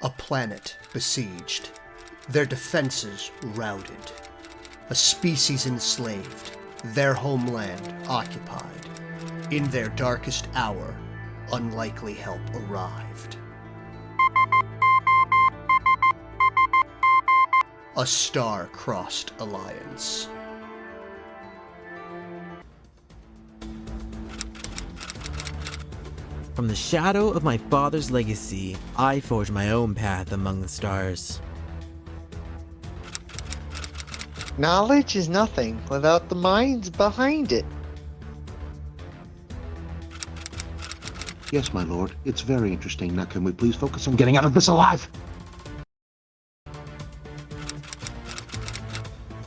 A planet besieged, their defenses routed, a species enslaved, their homeland occupied. In their darkest hour, unlikely help arrived. A star-crossed alliance. From the shadow of my father's legacy, I forge my own path among the stars. Knowledge is nothing without the minds behind it. Yes, my lord. It's very interesting. Now, can we please focus on getting out of this alive?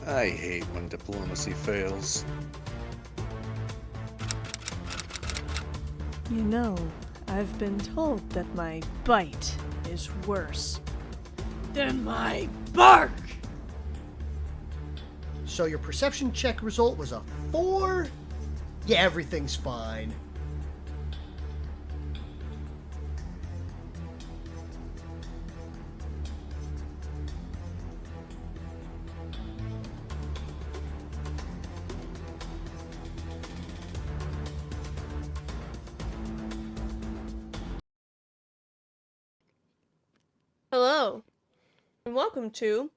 I hate when diplomacy fails. You know, I've been told that my bite is worse than my bark! So your perception check result was a 4? Yeah, everything's fine. Hello, and welcome to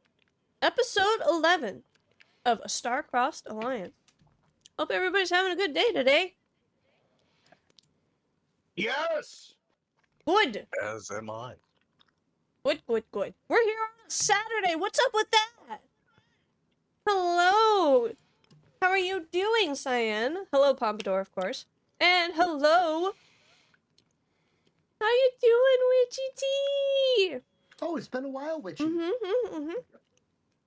Episode 11 of A Star-Crossed Alliance. Hope everybody's having a good day today. Yes! Good. As am I. Good. We're here on a Saturday. What's up with that? Hello. How are you doing, Cyan? Hello, Pompador, of course. And hello. How you doing, Witchy T? Oh, it's been a while, Witchy.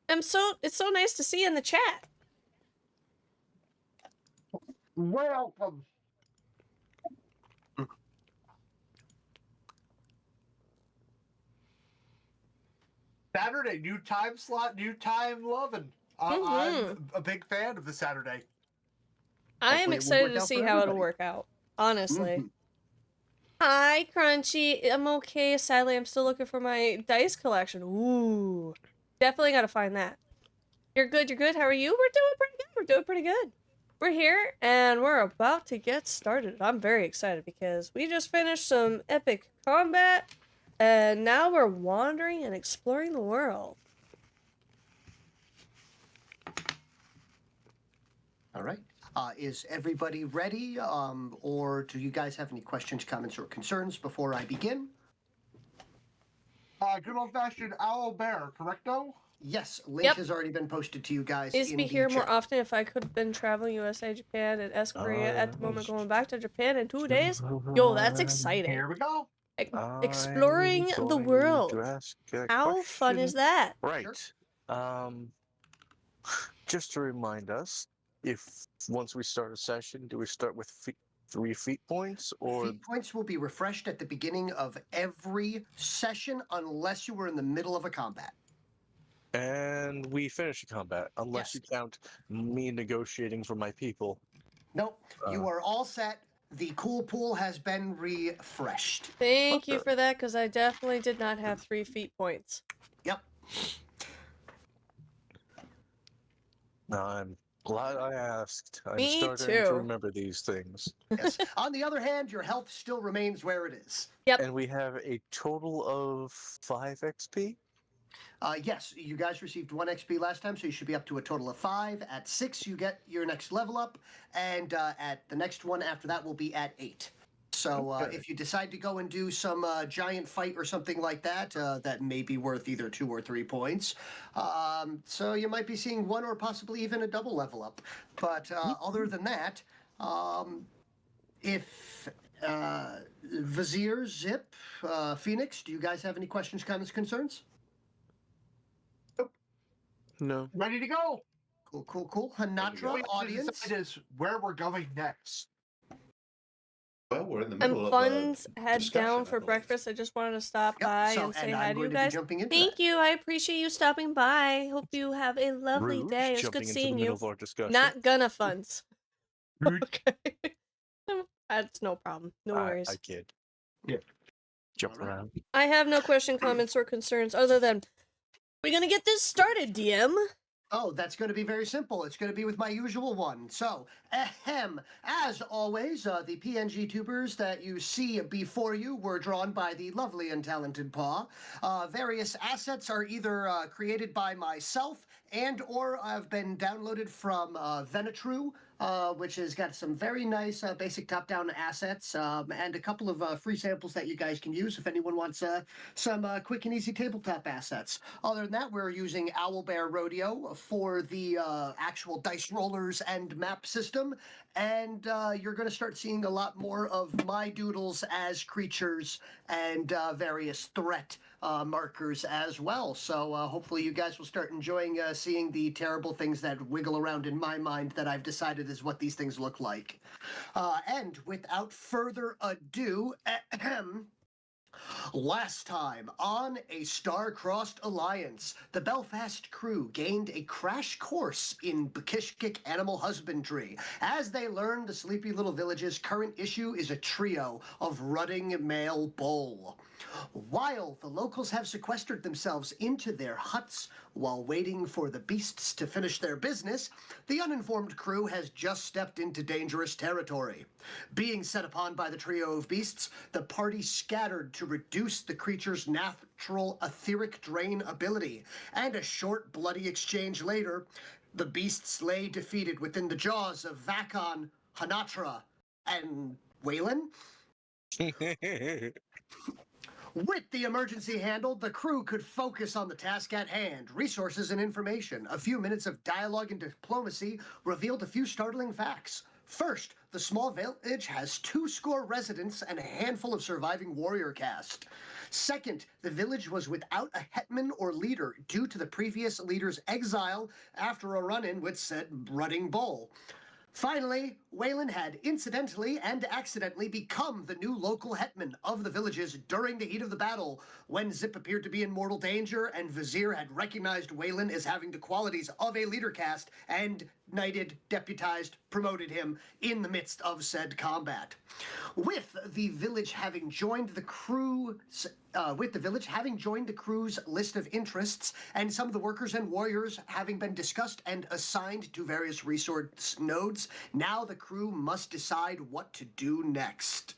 It's so nice to see you in the chat. Welcome! Saturday, new time slot, new time loving. I'm a big fan of the Saturday. I am Hopefully it will excited work to out see for how it'll everybody. work out, honestly. Mhm. Hi, Crunchy. I'm okay. Sadly, I'm still looking for my dice collection. Ooh. Definitely gotta find that. You're good. How are you? We're doing pretty good. We're here, and we're about to get started. I'm very excited because we just finished some epic combat, and now we're wandering and exploring the world. All right. Is everybody ready? Or do you guys have any questions, comments, or concerns before I begin? Good old-fashioned owl bear, correcto? Yes, link Yep. has already been posted to you guys Is in be the here more chat. often if I could have been traveling USA, Japan, and S Korea at the moment, going back to Japan in 2 days. Yo, that's exciting. Here we go. Exploring the world. How fun is that? Right. Just to remind us, if once we start a session, do we start with 3 feet points or? Feat points will be refreshed at the beginning of every session unless you were in the middle of a combat. And we finish the combat, unless Yes. you count me negotiating for my people. Nope, you are all set. The cool pool has been refreshed. Thank you for that, because I definitely did not have 3 feet points. Yep. I'm glad I asked. I'm Me starting too. to remember these things. Yes. On the other hand, your health still remains where it is. Yep. And we have a total of 5 XP? Yes, you guys received 1 XP last time, so you should be up to a total of 5. At 6, you get your next level up, and at the next one after that will be at 8. So Okay. if you decide to go and do some giant fight or something like that, that may be worth either 2 or 3 points. So you might be seeing 1 or possibly even a double level up. But other than that, if Vizier, Zip, Phoenix, do you guys have any questions, comments, concerns? No. Ready to go! Cool. Hanatra, audience. Is where we're going next. Well, we're in the And middle of Fun's head discussion, down I for believe. breakfast. I just wanted to stop Yep, by so- and say and hi I'm to you going to be guys. jumping into Thank that. you. I appreciate you stopping by. Hope you have a lovely Rude, day. It was jumping good into seeing the middle you. of our discussion. Not gonna Funs. Rude. Okay. That's no problem. No worries. I kid. Jump Alright. around. I have no question, comments, or concerns other than we're gonna get this started, DM. Oh, that's going to be very simple. It's going to be with my usual one. So, ahem. As always, the PNG tubers that you see before you were drawn by the lovely and talented Paw. Various assets are either created by myself and or have been downloaded from Venatru, which has got some very nice basic top-down assets and a couple of free samples that you guys can use if anyone wants some quick and easy tabletop assets. Other than that, we're using Owlbear Rodeo for the actual dice rollers and map system, and you're going to start seeing a lot more of my doodles as creatures and various threat markers as well. So hopefully you guys will start enjoying seeing the terrible things that wiggle around in my mind that I've decided is what these things look like. And without further ado, last time on a star-crossed alliance, the Belfast crew gained a crash course in Bakishkik animal husbandry. As they learned the sleepy little village's current issue is a trio of rutting male bull. While the locals have sequestered themselves into their huts while waiting for the beasts to finish their business, the uninformed crew has just stepped into dangerous territory. Being set upon by the trio of beasts, the party scattered to reduce the creature's natural etheric drain ability, and a short bloody exchange later, the beasts lay defeated within the jaws of Vakon, Hanatra, and Waylon? With the emergency handled, the crew could focus on the task at hand, resources and information. A few minutes of dialogue and diplomacy revealed a few startling facts. First, the small village has 20 residents and a handful of surviving warrior caste. Second, the village was without a hetman or leader due to the previous leader's exile after a run-in with said rutting bull. Finally, Waylon had incidentally and accidentally become the new local hetman of the villages during the heat of the battle, when Zip appeared to be in mortal danger and Vizier had recognized Waylon as having the qualities of a leader caste and knighted, deputized, promoted him in the midst of said combat. With the village having joined the crew's list of interests, and some of the workers and warriors having been discussed and assigned to various resource nodes, now the crew must decide what to do next.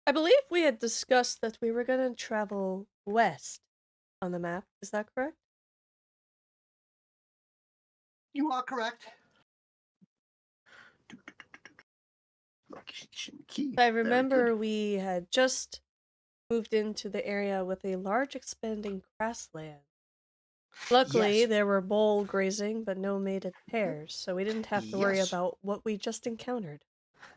I believe we had discussed that we were gonna travel west on the map. Is that correct? You are correct. Location key. I Very remember good. we had just moved into the area with a large expanding grassland. Luckily, Yes. there were bull grazing, but no mated pairs, so we didn't have to worry Yes. about what we just encountered.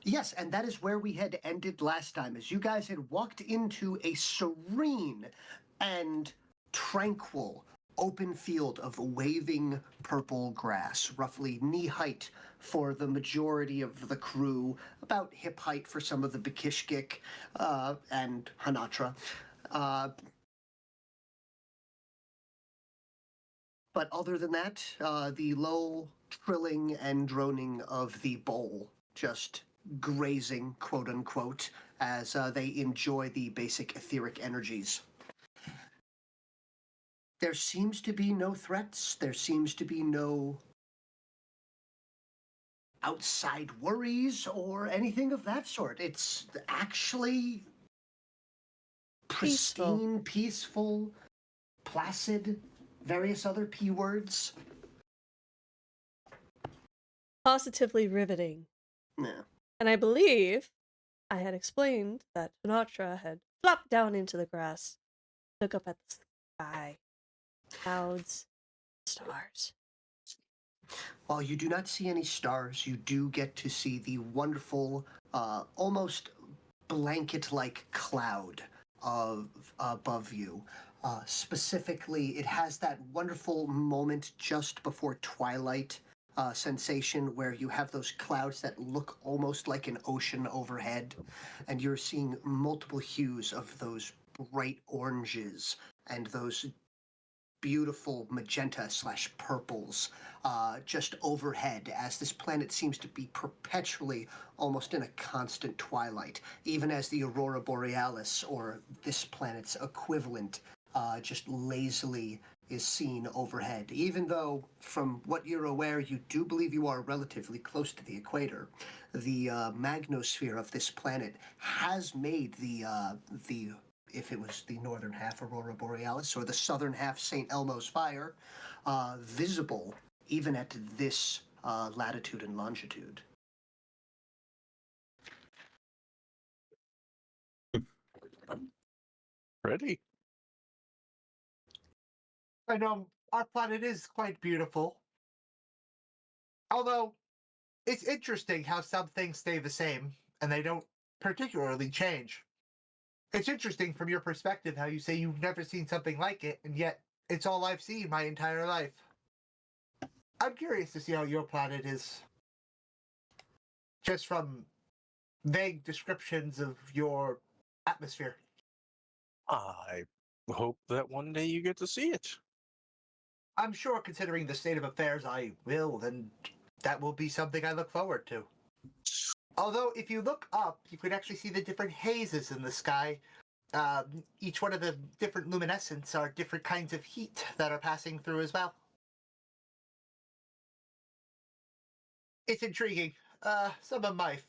Yes, and that is where we had ended last time, as you guys had walked into a serene and tranquil open field of waving purple grass, roughly knee height for the majority of the crew, about hip height for some of the Bakishkik and Hanatra. But other than that, the low trilling and droning of the bowl just grazing, quote unquote, as they enjoy the basic etheric energies. There seems to be no threats. There seems to be no outside worries or anything of that sort. It's actually pristine, peaceful, placid, various other P words. Positively riveting. Yeah. And I believe I had explained that Sinatra had flopped down into the grass, look up at the sky, clouds, stars. While you do not see any stars, you do get to see the wonderful, almost blanket-like cloud above you. Specifically, it has that wonderful moment just before twilight sensation where you have those clouds that look almost like an ocean overhead, and you're seeing multiple hues of those bright oranges and those beautiful magenta/purples just overhead, as this planet seems to be perpetually almost in a constant twilight, even as the aurora borealis, or this planet's equivalent, just lazily is seen overhead. Even though, from what you're aware, you do believe you are relatively close to the equator, the magnosphere of this planet has made the if it was the northern half aurora borealis or the southern half St. Elmo's fire, visible even at this latitude and longitude. Pretty. I know our planet is quite beautiful. Although, it's interesting how some things stay the same and they don't particularly change. It's interesting from your perspective how you say you've never seen something like it, and yet it's all I've seen my entire life. I'm curious to see how your planet is. Just from vague descriptions of your atmosphere. I hope that one day you get to see it. I'm sure, considering the state of affairs, I will, and that will be something I look forward to. Although, if you look up, you can actually see the different hazes in the sky. Each one of the different luminescents are different kinds of heat that are passing through as well. It's intriguing. Some of my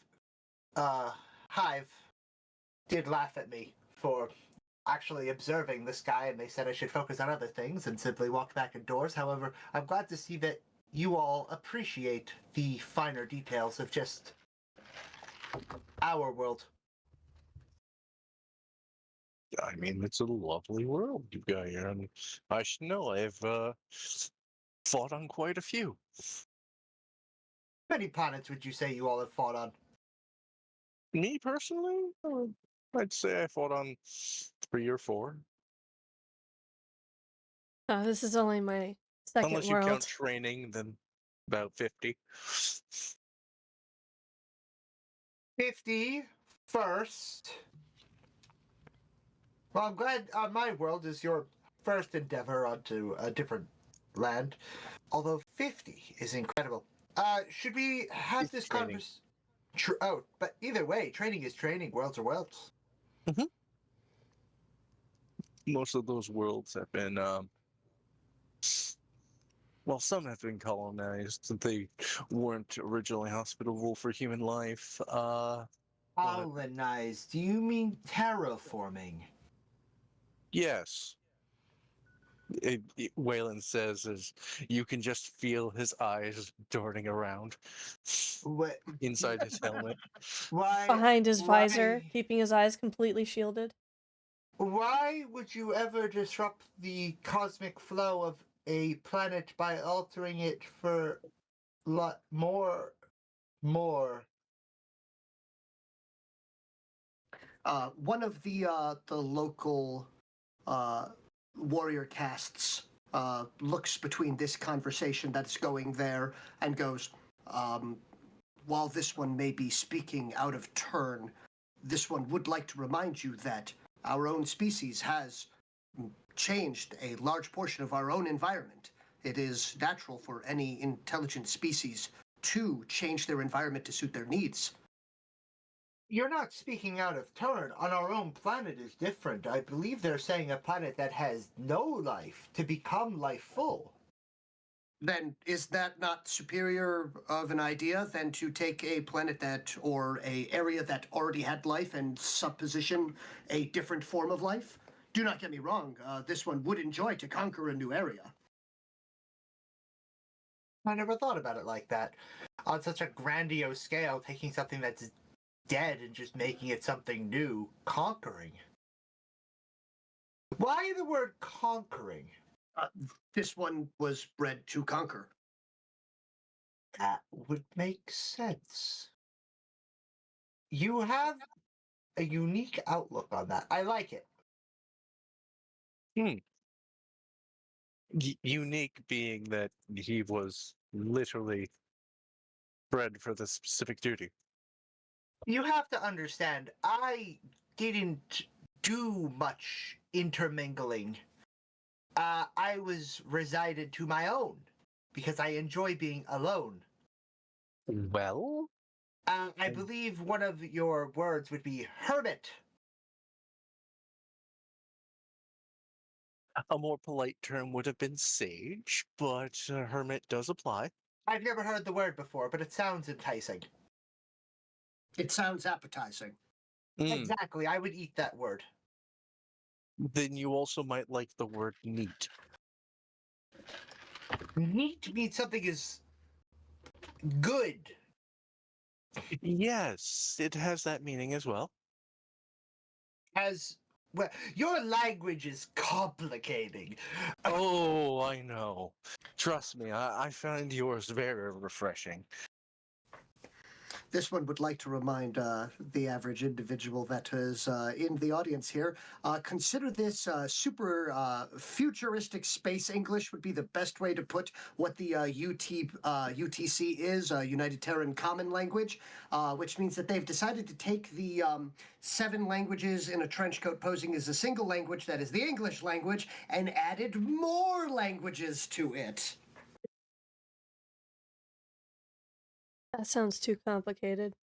hive did laugh at me for actually observing the sky, and they said I should focus on other things and simply walk back indoors. However, I'm glad to see that you all appreciate the finer details of just our world. I mean, it's a lovely world you've got here, and I should know I've fought on quite a few. How many planets would you say you all have fought on? Me personally, I'd say I fought on 3 or 4. Oh, this is only my second Unless you world. count training, then about 50. 50 first. Well, I'm glad my world is your first endeavor onto a different land. Although 50 is incredible. Should we have It's this training. conversation? But either way, training is training. Worlds are worlds. Most of those worlds have been, well, some have been colonized. They weren't originally hospitable for human life. Colonized? Do you mean terraforming? Yes. Waylon says as you can just feel his eyes darting around What? inside his helmet. Why? Behind his visor, why- keeping his eyes completely shielded. Why would you ever disrupt the cosmic flow of a planet by altering it for more? One of the local warrior casts looks between this conversation that's going there and goes, while this one may be speaking out of turn, this one would like to remind you that our own species has changed a large portion of our own environment. It is natural for any intelligent species to change their environment to suit their needs. You're not speaking out of turn. On our own planet is different. I believe they're saying a planet that has no life to become lifeful. Then is that not superior of an idea than to take a planet that, or a area that already had life and supposition a different form of life? Do not get me wrong, this one would enjoy to conquer a new area. I never thought about it like that. On such a grandiose scale, taking something that's dead and just making it something new, conquering. Why the word conquering? This one was bred to conquer. That would make sense. You have a unique outlook on that. I like it. Unique being that he was literally bred for this specific duty. You have to understand, I didn't do much intermingling I was resided to my own because I enjoy being alone. Well, I believe one of your words would be hermit. a more polite term would have been sage, but hermit does apply. I've never heard the word before, but it sounds enticing. It sounds appetizing. Mm, Exactly, I would eat that word. Then you also might like the word neat. Neat means something is good. Yes, it has that meaning as well. As well, your language is complicating. Oh, I know. Trust me, I find yours very refreshing. This one would like to remind the average individual that is in the audience here, consider this super futuristic space English would be the best way to put what the UTC is, United Terran Common Language, which means that they've decided to take the 7 languages in a trench coat posing as a single language, that is the English language, and added more languages to it. That sounds too complicated.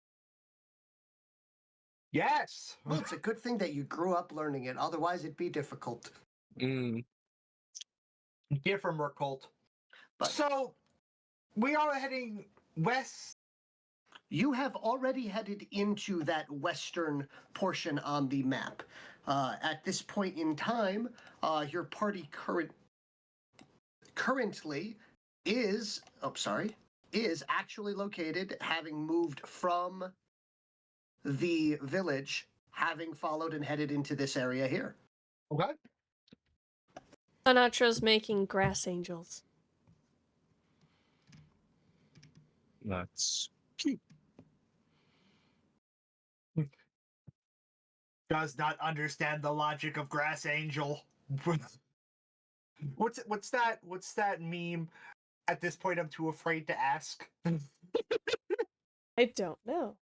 Yes. Well, it's a good thing that you grew up learning it, otherwise it'd be difficult. Mm, Different But so we are heading west. you have already headed into that western portion on the map. At this point in time, your party currently is actually located, having moved from the village, having followed and headed into this area here. Okay. Sinatra's making grass angels. that's cute. Does not understand the logic of Grass Angel. What's that meme? At this point, I'm too afraid to ask. It I don't know.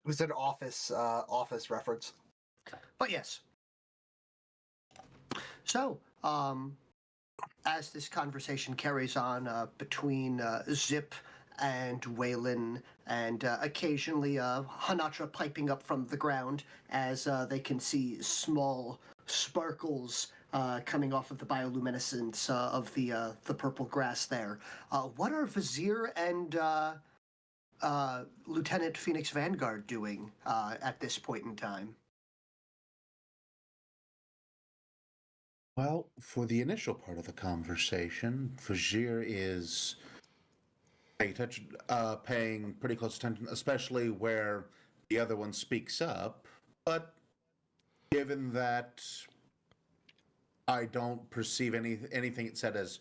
was an office reference. But yes. So, as this conversation carries on between Zip and Waylon, and occasionally Hanatra piping up from the ground as they can see small sparkles coming off of the bioluminescence of the purple grass there. What are Vizier and Lieutenant Phoenix Vanguard doing at this point in time? Well, for the initial part of the conversation, Fajir is paying pretty close attention, especially where the other one speaks up. But given that I don't perceive anything it said as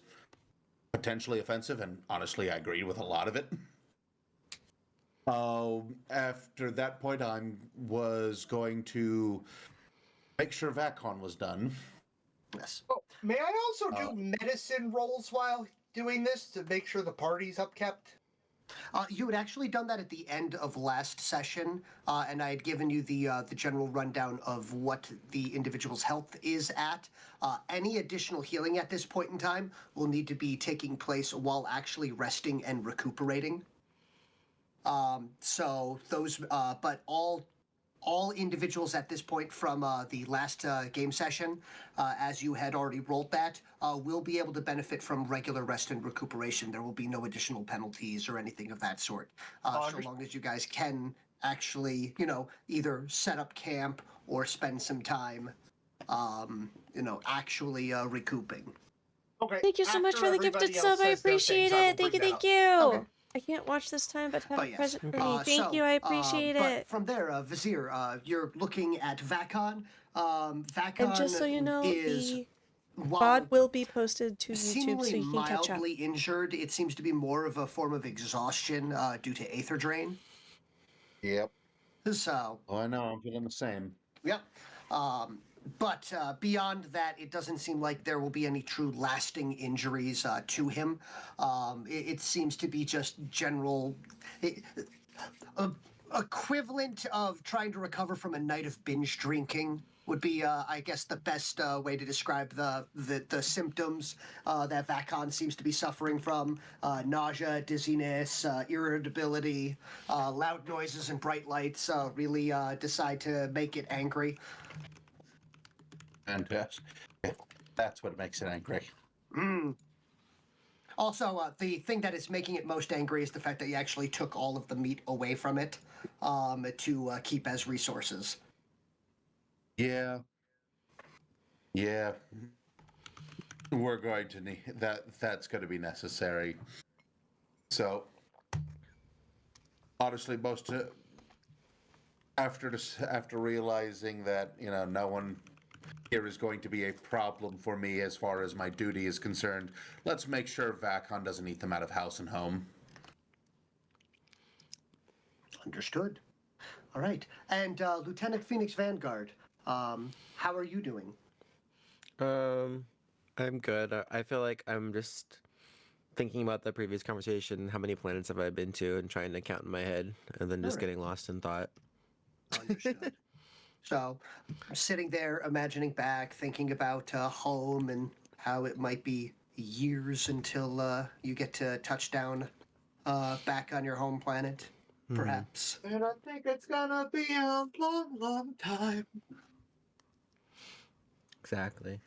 potentially offensive, and honestly, I agree with a lot of it. After that point, I was going to make sure VACCON was done. Yes. Oh, may I also do medicine rolls while doing this to make sure the party's upkept? You had actually done that at the end of last session, and I had given you the general rundown of what the individual's health is at. Any additional healing at this point in time will need to be taking place while actually resting and recuperating. So those, but all individuals at this point from the last game session, as you had already rolled that, will be able to benefit from regular rest and recuperation. There will be no additional penalties or anything of that sort, so long as you guys can actually, either set up camp or spend some time, actually recouping. Okay. Thank you so much after for the gifted everybody else sub. I says those things, appreciate I will it. Thank you, bring thank that you. up. Okay. I can't watch this time, but have But a yes. present for me. Thank So, you. I appreciate but it. from there, Vizier, you're looking at VACCON. VACCON And just so you know, is, the while VOD will be posted to YouTube seemingly so you can catch up. mildly injured, it seems to be more of a form of exhaustion due to aether drain. Yep. So, Oh, I know. I'm feeling the same. yep. But beyond that, it doesn't seem like there will be any true lasting injuries to him. It seems to be just general equivalent of trying to recover from a night of binge drinking would be, I guess, the best way to describe the symptoms that Vakon seems to be suffering from: nausea, dizziness, irritability, loud noises, and bright lights. Really decide to make it angry. And that's what makes it angry. Mm. Also, the thing that is making it most angry is the fact that you actually took all of the meat away from it to keep as resources. Yeah. Yeah. We're going to need that. That's going to be necessary. So, honestly, after realizing that no one here is going to be a problem for me as far as my duty is concerned, let's make sure Vakon doesn't eat them out of house and home. Understood. All right. And Lieutenant Phoenix Vanguard, how are you doing? I'm good. I feel like I'm just thinking about the previous conversation. How many planets have I been to, and trying to count in my head, and then just Alright. getting lost in thought. Understood. So, sitting there, imagining back, thinking about home and how it might be years until you get to touch down back on your home planet, perhaps. And I think it's gonna be a long, long time. Exactly.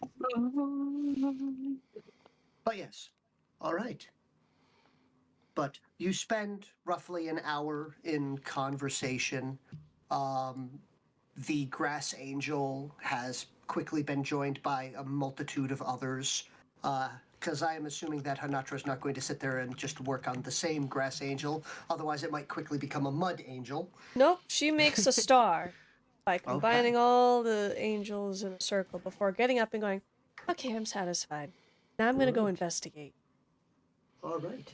But yes, all right. But you spend roughly an hour in conversation. The grass angel has quickly been joined by a multitude of others. Because I am assuming that Hanatra is not going to sit there and just work on the same grass angel. Otherwise, it might quickly become a mud angel. Nope, she makes a star by combining all the angels in a circle before getting up and going, okay, I'm satisfied. Now I'm going to go Right. investigate. All right.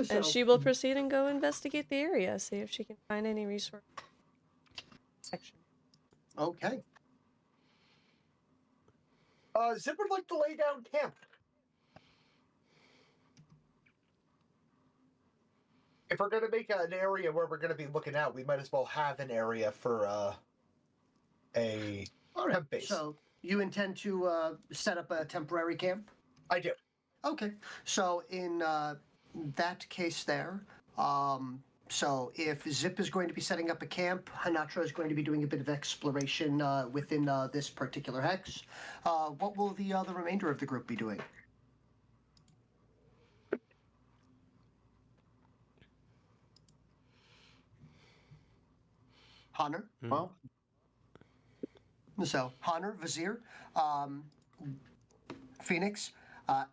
And she will proceed and go investigate the area, see if she can find any resource section. Okay. Zip would like to lay down camp. If we're going to make an area where we're going to be looking out, we might as well have an area for a All right. base. So you intend to set up a temporary camp? I do. Okay. So in that case there, so if Zip is going to be setting up a camp, Hanatra is going to be doing a bit of exploration within this particular hex. What will the remainder of the group be doing? Honor? Well, So, Honor, Vizier, Phoenix,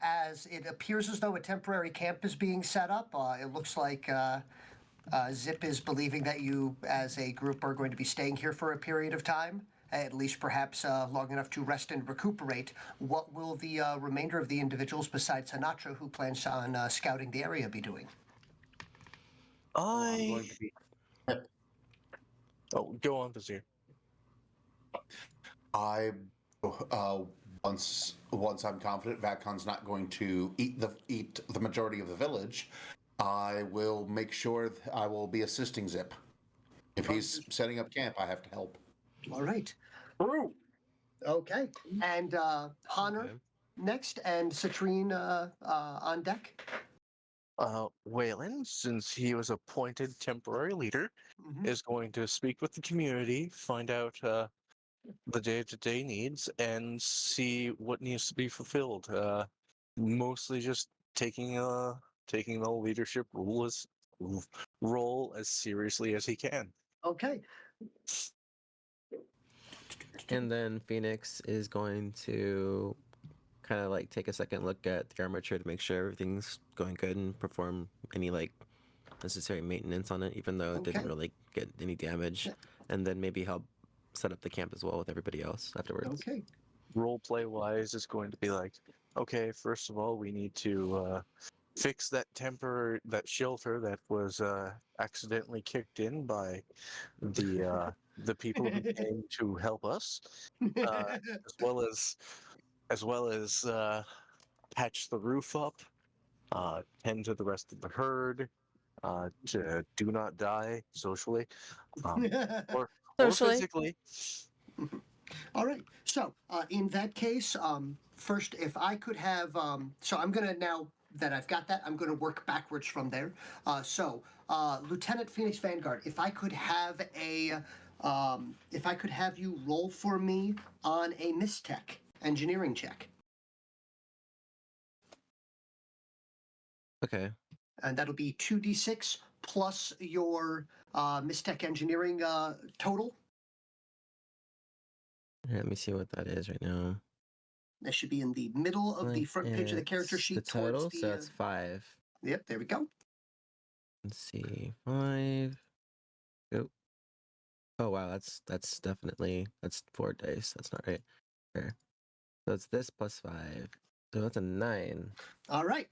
as it appears as though a temporary camp is being set up, it looks like Zip is believing that you, as a group, are going to be staying here for a period of time, at least perhaps long enough to rest and recuperate. What will the remainder of the individuals, besides Hanatra, who plans on scouting the area, be doing? I'm going to be. Oh, go on, Vizier. I once I'm confident Vacon's not going to eat the majority of the village, I will make sure I will be assisting Zip. If he's setting up camp, I have to help. All right. Okay. And Honor next, and Citrine on deck. Waylon, since he was appointed temporary leader, Mhm. is going to speak with the community, find out the day-to-day needs, and see what needs to be fulfilled. Mostly just taking the leadership role as seriously as he can. Okay. And then Phoenix is going to kind of like take a second look at the armature to make sure everything's going good and perform any like necessary maintenance on it, even though it didn't Okay. really get any damage. Yeah. And then maybe help set up the camp as well with everybody else afterwards. Okay. Roleplay wise, is going to be like, okay, first of all, we need to fix that shelter that was accidentally kicked in by the people who came to help us, as well as patch the roof up, tend to the rest of the herd, to do not die socially, or Socially. physically. All right. So in that case, first, if I could have, so I'm gonna now that I've got that, I'm gonna work backwards from there. Lieutenant Phoenix Vanguard, if I could have you roll for me on a Mistech engineering check, Okay. and that'll be 2d6 plus your Mistech engineering total. Here, let me see what that is right now. That should be in the middle of the front page of the character It's sheet. the total, towards the. so that's 5. Yep, there we go. Let's see, 5. Oh, oh wow, that's definitely that's 4 dice. That's not right. There. So it's this plus 5. So that's a 9. All right.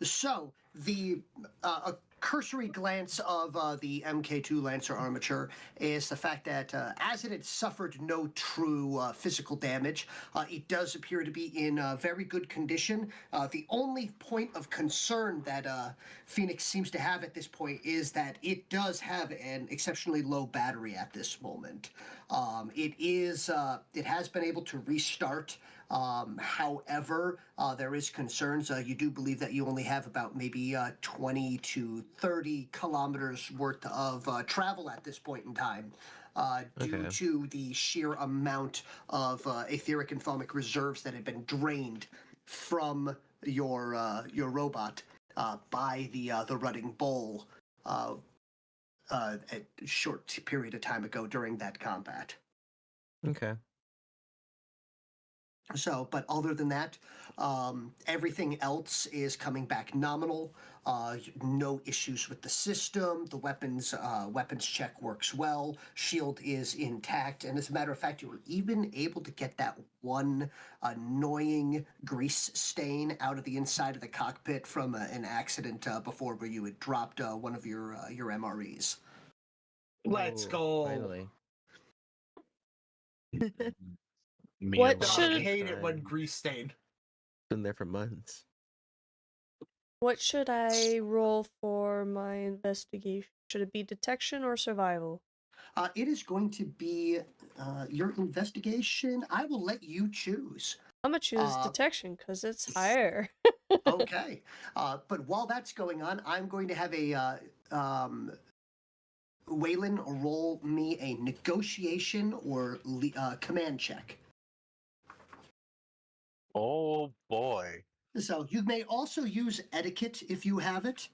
So the a cursory glance of the MK2 Lancer armature is the fact that as it had suffered no true physical damage, it does appear to be in very good condition. The only point of concern that Phoenix seems to have at this point is that it does have an exceptionally low battery at this moment. It has been able to restart. However, there is concerns. You do believe that you only have about maybe 20 to 30 kilometers worth of travel at this point in time, due Okay. to the sheer amount of etheric and fomic reserves that had been drained from your robot by the rutting bull a short period of time ago during that combat. Okay. So, but other than that, everything else is coming back nominal. No issues with the system. The weapons check works well. Shield is intact, and as a matter of fact, you were even able to get that one annoying grease stain out of the inside of the cockpit from an accident before, where you had dropped one of your MREs. Let's Oh, go. Finally. Me What alone. Dog should- hate it when Time. grease stain. Been there for months. What should I roll for my investigation? Should it be detection or survival? It is going to be your investigation. I will let you choose. I'm gonna choose Uh, detection because it's higher. Okay. But while that's going on, I'm going to have a Waylon roll me a negotiation or command check. Oh boy. So you may also use etiquette if you have it.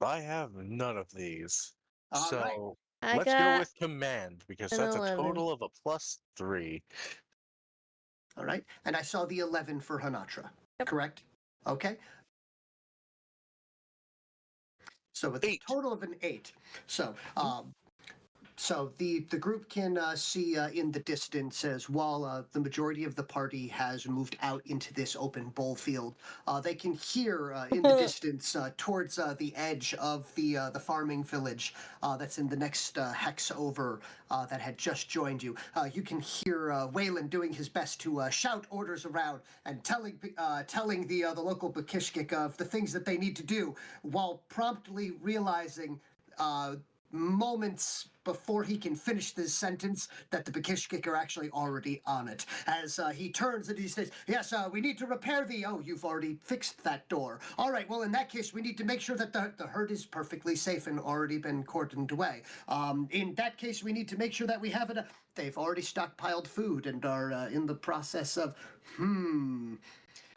I have none of these. All So right. I let's go got with command because an that's 11. a total of a +3. All right. And I saw the 11 for Hanatra. Yep. Correct? Okay. So with a 8. total of an 8. So the group can see in the distance, as while the majority of the party has moved out into this open bowl field, they can hear in the distance towards the edge of the farming village that's in the next hex over that had just joined you. You can hear Waylon doing his best to shout orders around and telling the local Bakishkik of the things that they need to do, while promptly realizing moments before he can finish this sentence that the Bakishkik are actually already on it. As he turns and he says, yes, we need to repair the... Oh, you've already fixed that door. All right, well, in that case, we need to make sure that the herd is perfectly safe and already been cordoned away. In that case, we need to make sure that we have it... They've already stockpiled food and are in the process of...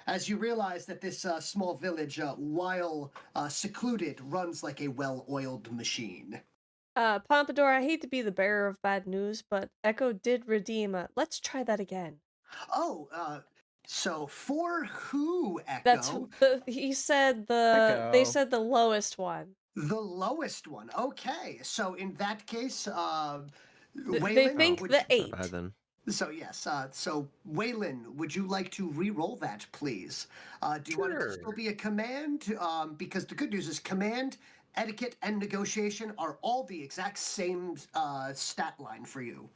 As you realize that this small village, while secluded, runs like a well-oiled machine. Pompador, I hate to be the bearer of bad news, but Echo did redeem a. Let's try that again. Oh, so for who, Echo? That's he said the. They Echo. said the lowest one. The lowest one. Okay, so in that case, They Waylon, think would the you- eight. Not bad then. So yes, so Waylon, would you like to re-roll that, please? Do you want it to still Sure. be a command? Because the good news is command, etiquette, and negotiation are all the exact same stat line for you.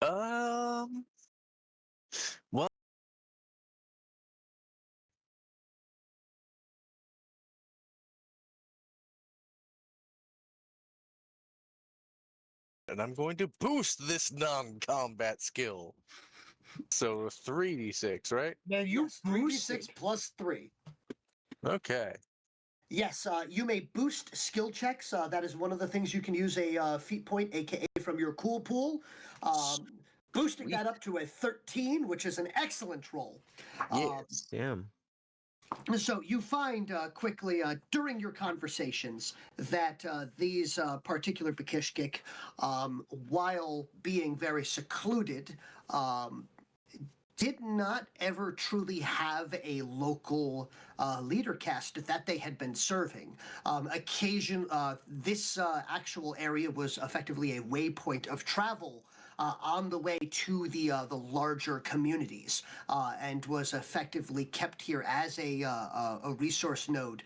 Well, and I'm going to boost this non-combat skill. So 3d6, right? Man, you Yes, 3d6 plus 3. Okay. Yes, you may boost skill checks. That is one of the things you can use a feat point, aka from your cool pool. Boosting that up to a 13, which is an excellent roll. Yes. Damn. So you find quickly during your conversations that these particular Bakishkik, while being very secluded, did not ever truly have a local leader caste that they had been serving. This actual area was effectively a waypoint of travel on the way to the larger communities, and was effectively kept here as a resource node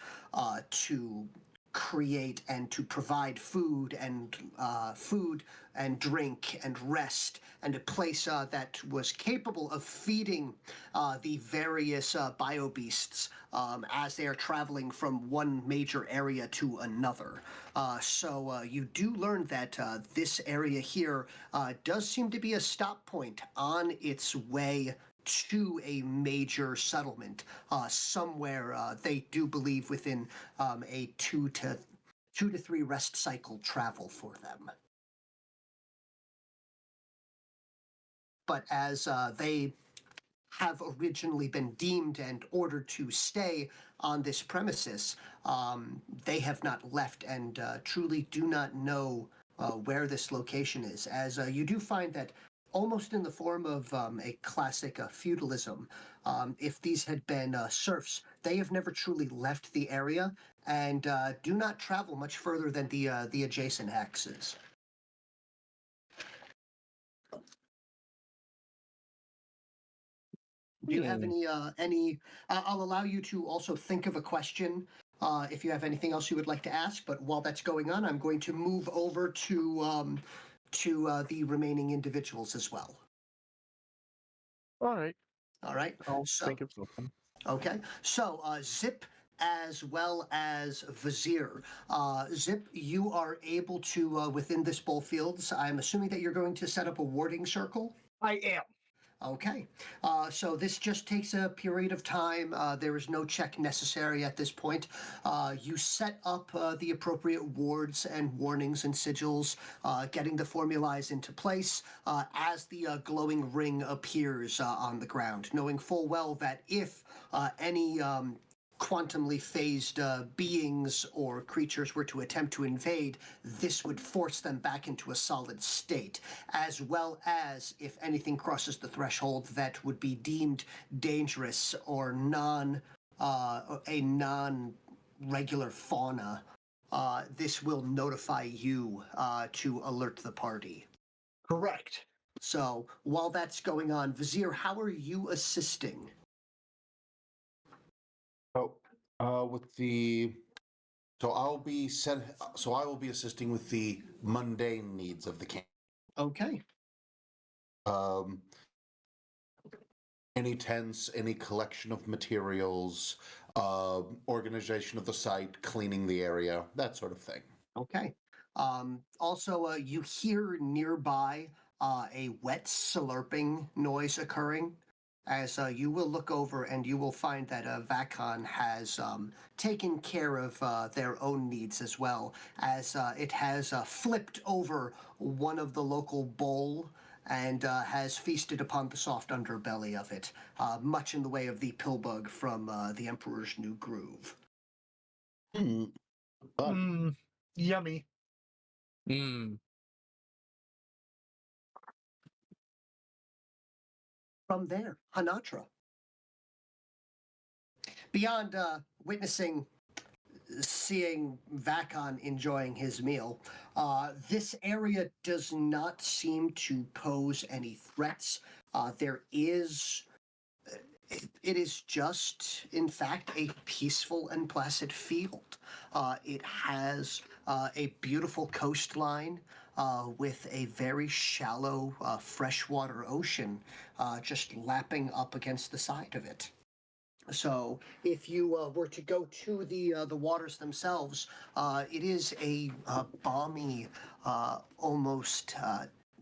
to create and to provide food and drink and rest, and a place that was capable of feeding the various bio-beasts as they are traveling from one major area to another. So you do learn that this area here does seem to be a stop point on its way to a major settlement somewhere. They do believe within a 2 to 3 rest cycle travel for them. But as they have originally been deemed and ordered to stay on this premises, they have not left and truly do not know where this location is. As you do find that almost in the form of a classic feudalism, if these had been serfs, they have never truly left the area and do not travel much further than the adjacent hexes. Do you have any? I'll allow you to also think of a question if you have anything else you would like to ask. But while that's going on, I'm going to move over to the remaining individuals as well. All right. All right. I'll So, think of something. okay. So Zip as well as Vizier. Zip, you are able to within this bowl fields. I'm assuming that you're going to set up a warding circle. I am. Okay, so this just takes a period of time. There is no check necessary at this point. You set up the appropriate wards and warnings and sigils, getting the formulae into place as the glowing ring appears on the ground, knowing full well that if any quantumly phased beings or creatures were to attempt to invade, this would force them back into a solid state, as well as if anything crosses the threshold that would be deemed dangerous or a non-regular fauna, this will notify you to alert the party. Correct. So while that's going on, Vizier, how are you assisting? So I will be assisting with the mundane needs of the camp. Okay. Any tents, any collection of materials, organization of the site, cleaning the area, that sort of thing. Okay. Also, you hear nearby a wet slurping noise occurring. As you will look over and you will find that Vacon has taken care of their own needs as well, as it has flipped over one of the local bowl and has feasted upon the soft underbelly of it, much in the way of the pillbug from the Emperor's New Groove. Yummy. From there, Hanatra. Beyond seeing Vacon enjoying his meal, this area does not seem to pose any threats. It is just, in fact, a peaceful and placid field. It has a beautiful coastline with a very shallow freshwater ocean just lapping up against the side of it. So if you were to go to the waters themselves, it is a balmy, almost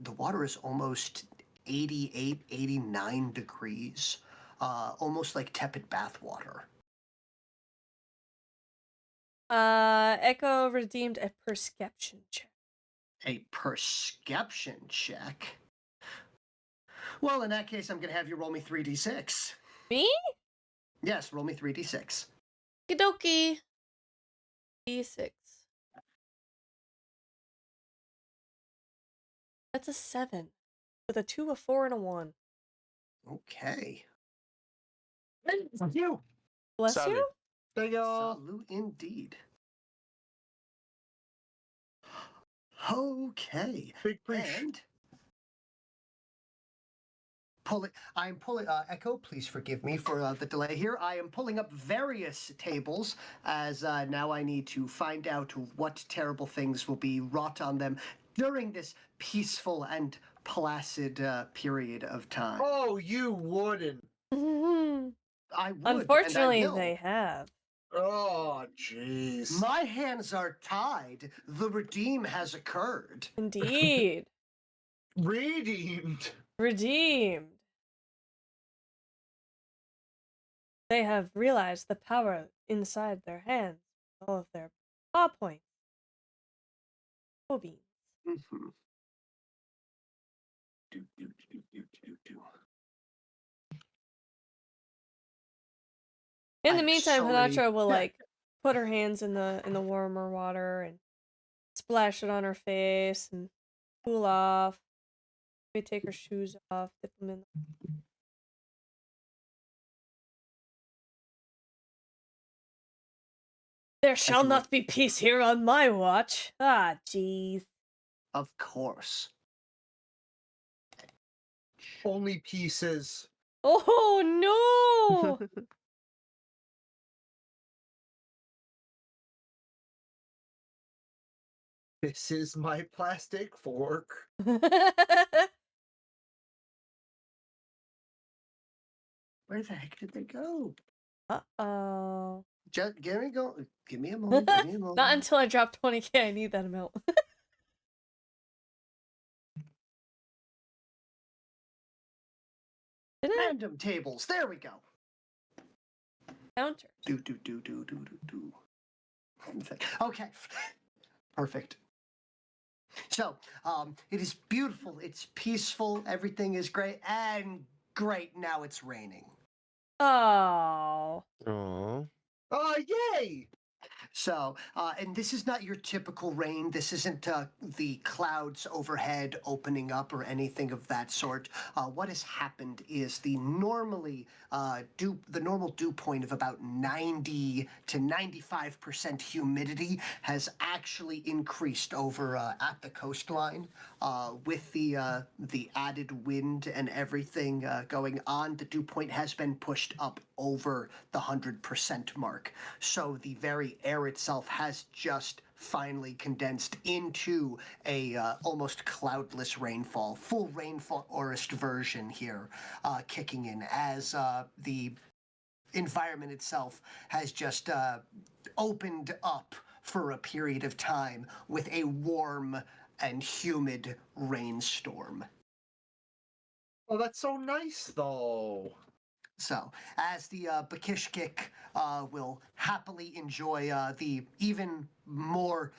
the water is almost 88, 89 degrees, almost like tepid bath water. Echo redeemed a perception check. A perception check. Well, in that case, I'm going to have you roll me 3d6. Me? Yes, roll me 3d6. Kidoki. D6. That's a 7. With a 2, a 4, and a 1. Okay. Thank you. Bless Salud. you? Thank you. Salute indeed. Okay. Big preach. And I'm pulling, Echo, please forgive me for the delay here. I am pulling up various tables as now I need to find out what terrible things will be wrought on them during this peaceful and placid period of time. Oh, you wouldn't. I would, and I Unfortunately, will. they have. Oh, jeez. My hands are tied. The redeem has occurred. Indeed. Redeemed. Redeemed. They have realized the power inside their hands, all of their paw points. Toe beans. Mhm. Do. In I the have meantime, so many- Hinatra will like put her hands in the warmer water and splash it on her face and cool off. Maybe take her shoes off, dip them in. There shall do not be peace here on my watch. Ah, jeez. Of course. Only pieces. Oh no! This is my plastic fork. Where the heck did they go? Uh-oh. Just give me a moment. Give me a moment. Not until I drop 20k, I need that amount. Didn't it? Random tables. There we go. Counters. Do. Okay. Perfect. So, it is beautiful. It's peaceful. Everything is great. And great. Now it's raining. Oh. Aww. Oh, yay! So, and this is not your typical rain. This isn't the clouds overhead opening up or anything of that sort. What has happened is the normal dew point of about 90 to 95% humidity has actually increased over at the coastline with the added wind and everything going on. The dew point has been pushed up over the 100% mark. So the very air itself has just finally condensed into a almost cloudless rainfall, full rainforest version here, kicking in as the environment itself has just opened up for a period of time with a warm and humid rainstorm. Oh, that's so nice, though. So, as the Bakishkik will happily enjoy the even more,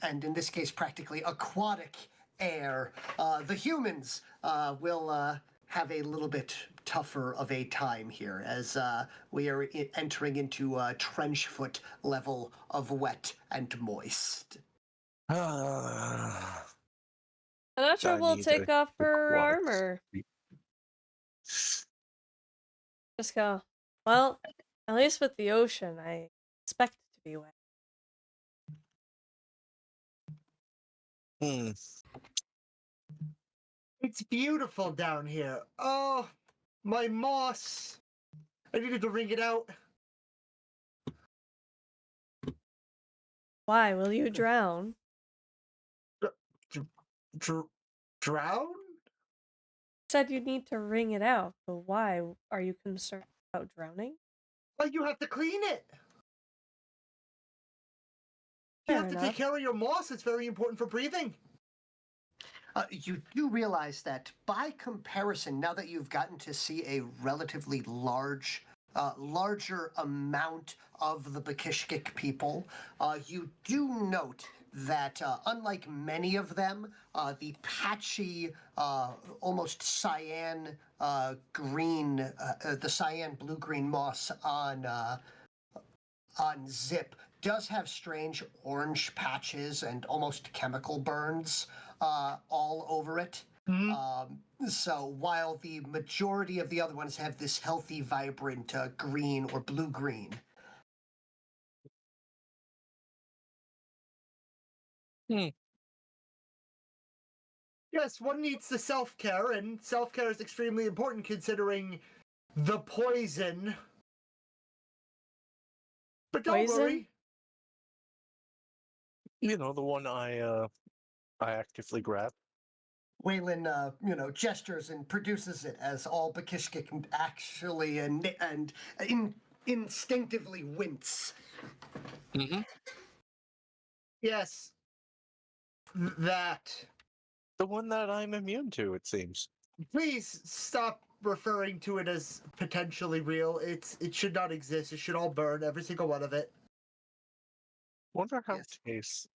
and in this case, practically aquatic air, the humans will have a little bit tougher of a time here as we are entering into trench foot level of wet and moist. Ah. Hinatra I will need take a off her aquatic armor. sleep. Just go. Well, at least with the ocean, I expect it to be wet. Hmm. It's beautiful down here. Oh, my moss. I needed to wring it out. Why will you drown? Drown? Said you need to wring it out, but why are you concerned about drowning? But you have to clean it. You Fair have to enough. take care of your moss. It's very important for breathing. You do realize that by comparison, now that you've gotten to see a relatively larger amount of the Bakishkik people, you do note that unlike many of them, the patchy, almost cyan green, the cyan blue-green moss on Zip does have strange orange patches and almost chemical burns all over it. So while the majority of the other ones have this healthy, vibrant green or blue-green. Yes, one needs the self-care, and self-care is extremely important considering the poison. But don't Poison? worry. You know, the one I actively grab. Waylon, gestures and produces it as all Bakishkik actually and instinctively wince. Mm-hmm. Yes. That. The one that I'm immune to, it seems. Please stop referring to it as potentially real. It should not exist. It should all burn, every single one of it. Wonder how Yes. it tastes.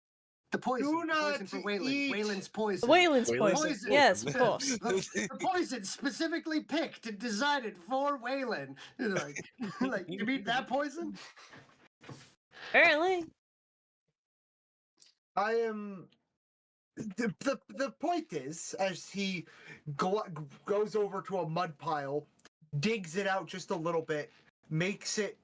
The poison. Do The not poison for Waylon. eat. Waylon's poison. Wayland's Wayland's poison. poison. Yes, of course. The poison specifically picked and decided for Waylon. Like you mean that poison? Apparently. I am. The point is, as he goes over to a mud pile, digs it out just a little bit, makes it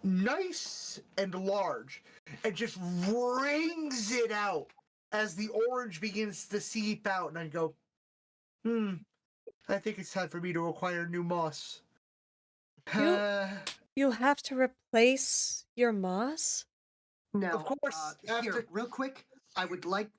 nice and large, and just wrings it out as the orange begins to seep out, and I go, I think it's time for me to acquire new moss. You have to replace your moss? Now, Of course, here, after- real quick, I would like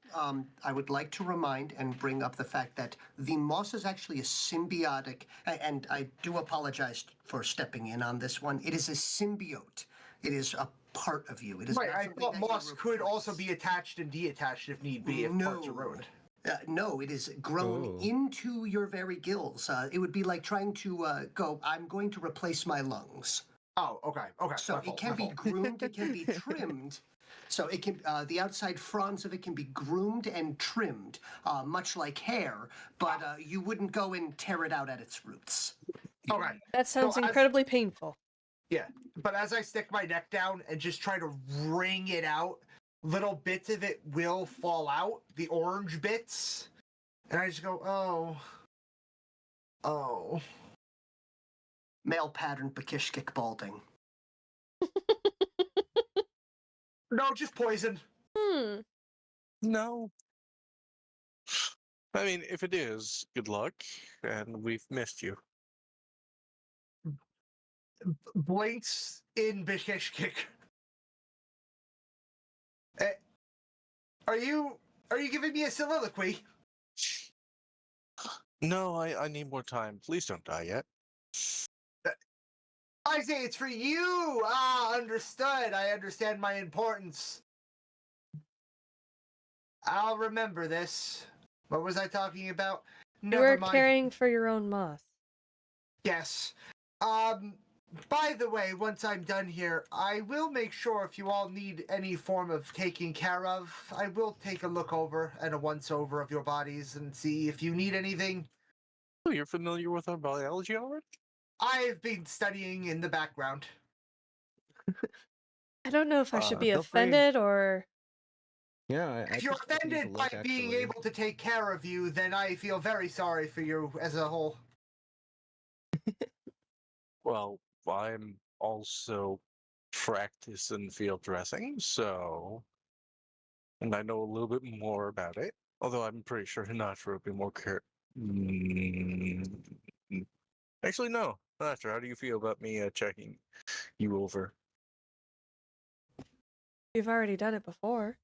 to remind and bring up the fact that the moss is actually a symbiotic, and I do apologize for stepping in on this one. It is a symbiote. It is a part of you. It is right, not I something thought that you moss could also replace. be attached and detached if need be, if parts are ruined. No, it is grown Oh. into your very gills. It would be like trying to go, I'm going to replace my lungs. Oh, okay. So my it fault, can my be fault. groomed, it can be trimmed. So it can, the outside fronds of it can be groomed and trimmed, much like hair, but you wouldn't go and tear it out at its roots. Okay. That sounds So as- incredibly painful. Yeah, but as I stick my neck down and just try to wring it out, little bits of it will fall out, the orange bits, and I just go, oh. Male pattern Bakishkik balding. No, just poison. No. I mean, if it is, good luck, and we've missed you. Blinks in Bishkek. Are you giving me a soliloquy? No, I need more time. Please don't die yet. I say it's for you! Ah, understood. I understand my importance. I'll remember this. What was I talking about? You Never were mind. caring for your own moss. Yes. By the way, once I'm done here, I will make sure if you all need any form of taking care of, I will take a look over and a once over of your bodies and see if you need anything. Oh, you're familiar with our biology already? I've been studying in the background. I don't know if I should be feel free. offended or... Yeah, I If you're could use a offended by look, being actually. able to take care of you, then I feel very sorry for you as a whole. Well, I'm also practice in field dressing, so... And I know a little bit more about it. Although I'm pretty sure Hinatra would be more Actually, no. Hinatra, how do you feel about me checking you over? You've already done it before.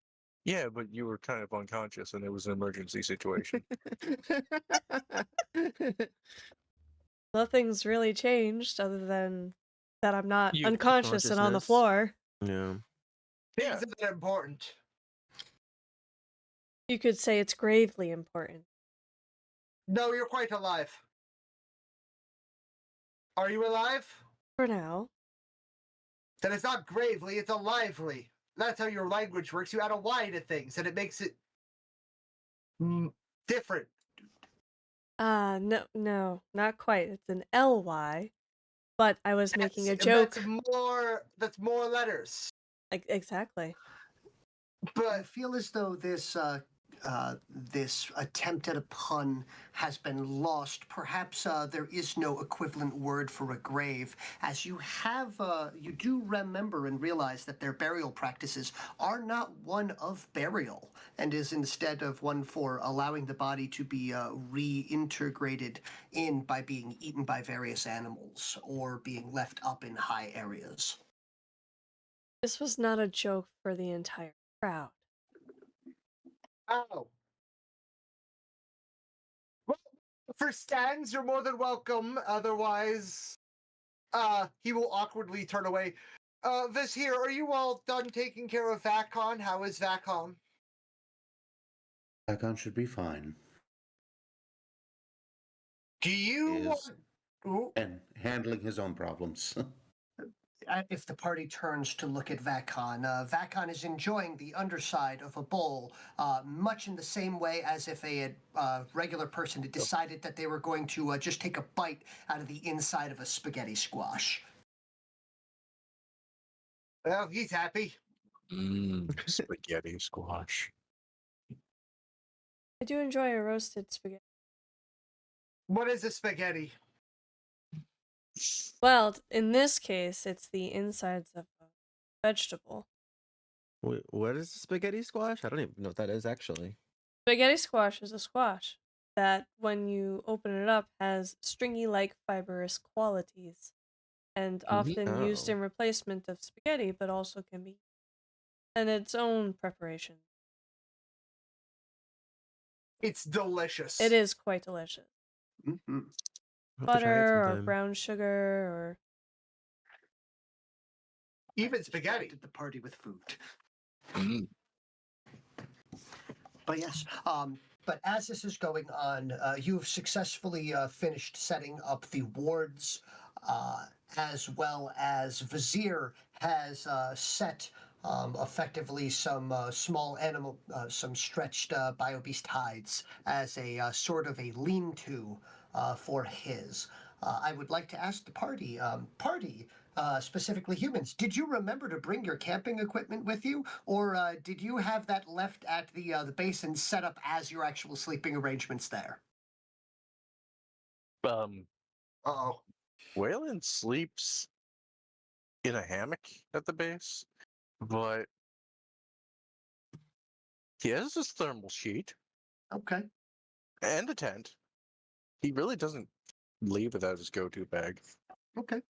Yeah, but you were kind of unconscious and it was an emergency situation. Nothing's really changed other than that I'm not You- unconscious and on the consciousness. floor. Yeah. Yeah. Things that are important. You could say it's gravely important. No, you're quite alive. Are you alive? For now. Then it's not gravely, it's alively. That's how your language works. You add a Y to things, and it makes it different. No, not quite. It's an LY. But I was making a joke. That's more letters. Exactly. I But feel as though this attempt at a pun has been lost. Perhaps there is no equivalent word for a grave, as you do remember and realize that their burial practices are not one of burial, and is instead of one for allowing the body to be reintegrated in by being eaten by various animals or being left up in high areas. This was not a joke for the entire crowd. oh. Well, for stands, you're more than welcome. Otherwise, he will awkwardly turn away. This here, are you all done taking care of Vacon? How is Vacon? Hakon should be fine. Do you Is Ooh. and handling his own problems. If the party turns to look at Vacon, Vacon is enjoying the underside of a bowl, much in the same way as if a regular person had decided that they were going to just take a bite out of the inside of a spaghetti squash. Well, he's happy. Spaghetti squash. I do enjoy a roasted spaghetti. What is a spaghetti? Well, in this case, it's the insides of a vegetable. Wait, what is a spaghetti squash? I don't even know what that is actually. Spaghetti squash is a squash that, when you open it up, has stringy-like fibrous qualities, and often used Oh. in replacement of spaghetti, but also can be in its own preparation. It's delicious. It is quite delicious. Mm-hmm. I'll have to try it Butter or sometime. brown sugar or Even spaghetti. Distracted the party with food. Mm. But yes, but as this is going on, you've successfully finished setting up the wards, as well as Vizier has set effectively some small animal, some stretched biobeast hides as a sort of a lean-to for his. I would like to ask the party, specifically humans, did you remember to bring your camping equipment with you, or did you have that left at the base and set up as your actual sleeping arrangements there? Uh-oh. Waylon sleeps in a hammock at the base, but he has his thermal sheet Okay. and a tent. He really doesn't leave without his go-to bag. Okay.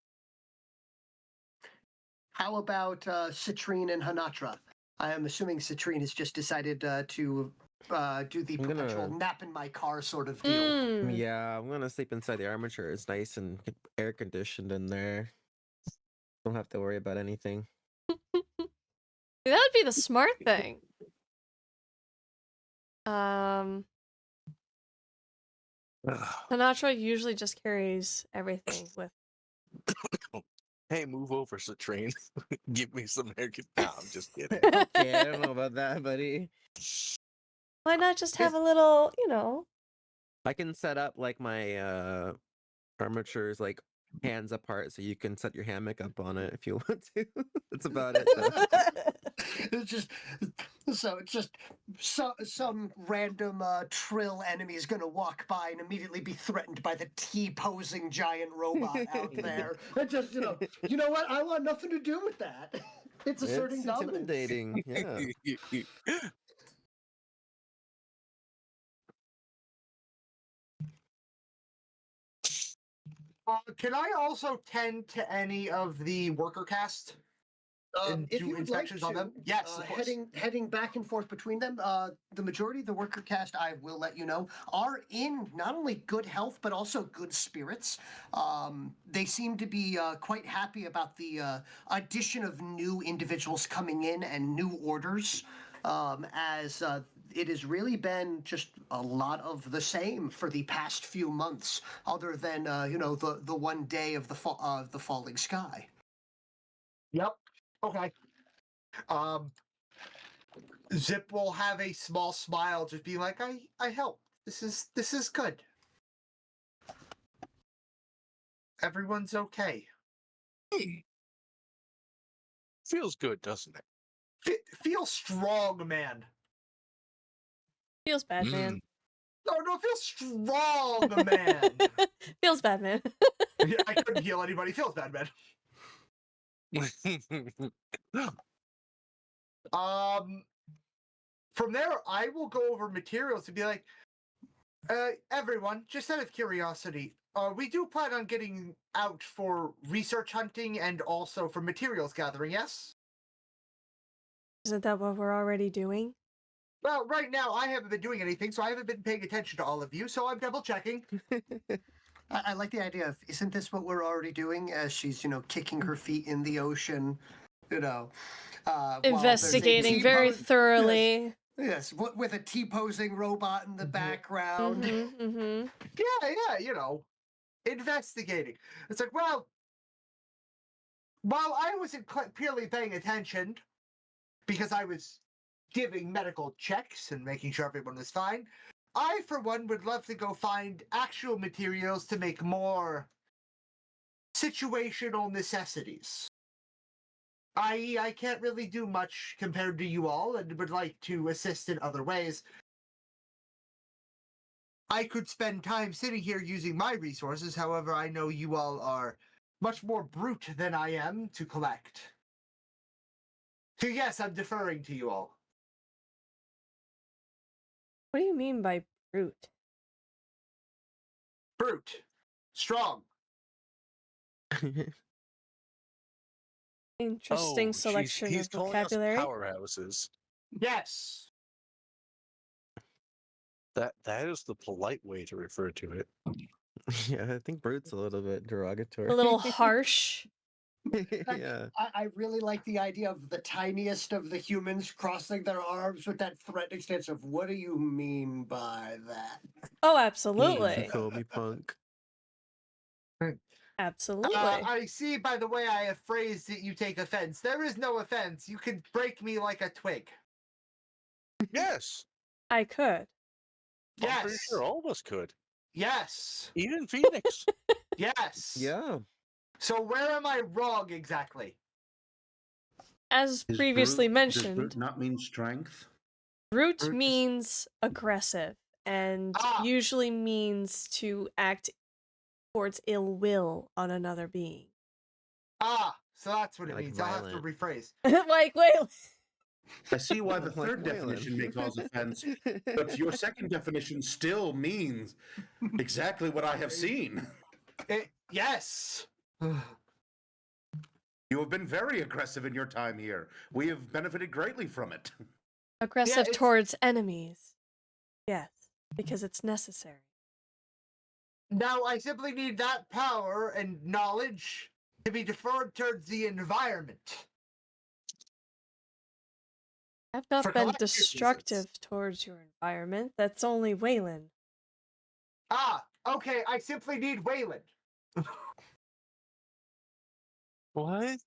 How about Citrine and Hanatra? I am assuming Citrine has just decided to do the I'm perpetual gonna- nap in my car sort of deal. Yeah, I'm gonna sleep inside the armature. It's nice and air conditioned in there. Don't have to worry about anything. that would be the smart thing. Sinatra usually just carries everything with. Hey, move over, Citrine. Give me some air. No, I'm just kidding. Okay, I don't know about that, buddy. Why not just have a little, you know? I can set up like my armatures like hands apart so you can set your hammock up on it if you want to. That's about it though. It's just some random trill enemy is gonna walk by and immediately be threatened by the T-posing giant robot out there. And just you know what? I want nothing to do with that. It's asserting It's dominance. intimidating. Yeah. Can I also tend to any of the worker cast? and If do you would like inspections to, on them? Yes, of course. heading back and forth between them, the majority of the worker cast, I will let you know, are in not only good health but also good spirits. They seem to be quite happy about the addition of new individuals coming in and new orders, as it has really been just a lot of the same for the past few months, other than the one day of the falling sky. Yep. Okay. Um, Zip will have a small smile, just be like, I help. This is good. Everyone's okay. Feels good, doesn't it? Feel strong, man. Feels bad, man. No, feel strong, man. Feels bad, man. Yeah, I couldn't heal anybody. Feels bad, man. From there, I will go over materials to be like, everyone, just out of curiosity, we do plan on getting out for research hunting and also for materials gathering, yes? Isn't that what we're already doing? Well, right now I haven't been doing anything, so I haven't been paying attention to all of you, so I'm double checking. I like the idea of, isn't this what we're already doing? As she's, kicking her feet in the ocean, while there's a Investigating very T-pose- thoroughly. Yes, with a T-posing robot in the background. Mm-hmm. Yeah, investigating. It's like, well, while I wasn't purely paying attention, because I was giving medical checks and making sure everyone was fine, I, for one, would love to go find actual materials to make more situational necessities. I.e., I can't really do much compared to you all and would like to assist in other ways. I could spend time sitting here using my resources, however, I know you all are much more brute than I am to collect. So yes, I'm deferring to you all. What do you mean by brute? Brute. Strong. Interesting selection he's of calling vocabulary. us powerhouses. Yes. That is the polite way to refer to it. Yeah, I think brute's a little bit derogatory. A little harsh. Yeah. I really like the idea of the tiniest of the humans crossing their arms with that threatening stance of, what do you mean by that? Oh, You absolutely. call me punk. Absolutely. I see by the way I have phrased it, you take offense. There is no offense. You could break me like a twig. Yes, I could. I'm pretty Yes. sure all of us could. Yes. Even Phoenix. Yes. Yeah. So where am I wrong exactly? As Is previously brute- Does mentioned, brute not mean strength? brute Brute is- means aggressive and Ah. usually means to act towards ill will on another being. So that's what it Like means. I'll have to violent. rephrase. Like, wait. I see why the Like third Waylon. definition may cause offense, but your second definition still means exactly what I have seen. Yes. You have been very aggressive in your time here. We have benefited greatly from it. Aggressive it's- towards enemies. Yes, because it's necessary. Now I simply need that power and knowledge to be deferred towards the environment. I've not For been collective reasons. destructive towards your environment. That's only Waylon. Okay, I simply need Waylon. What?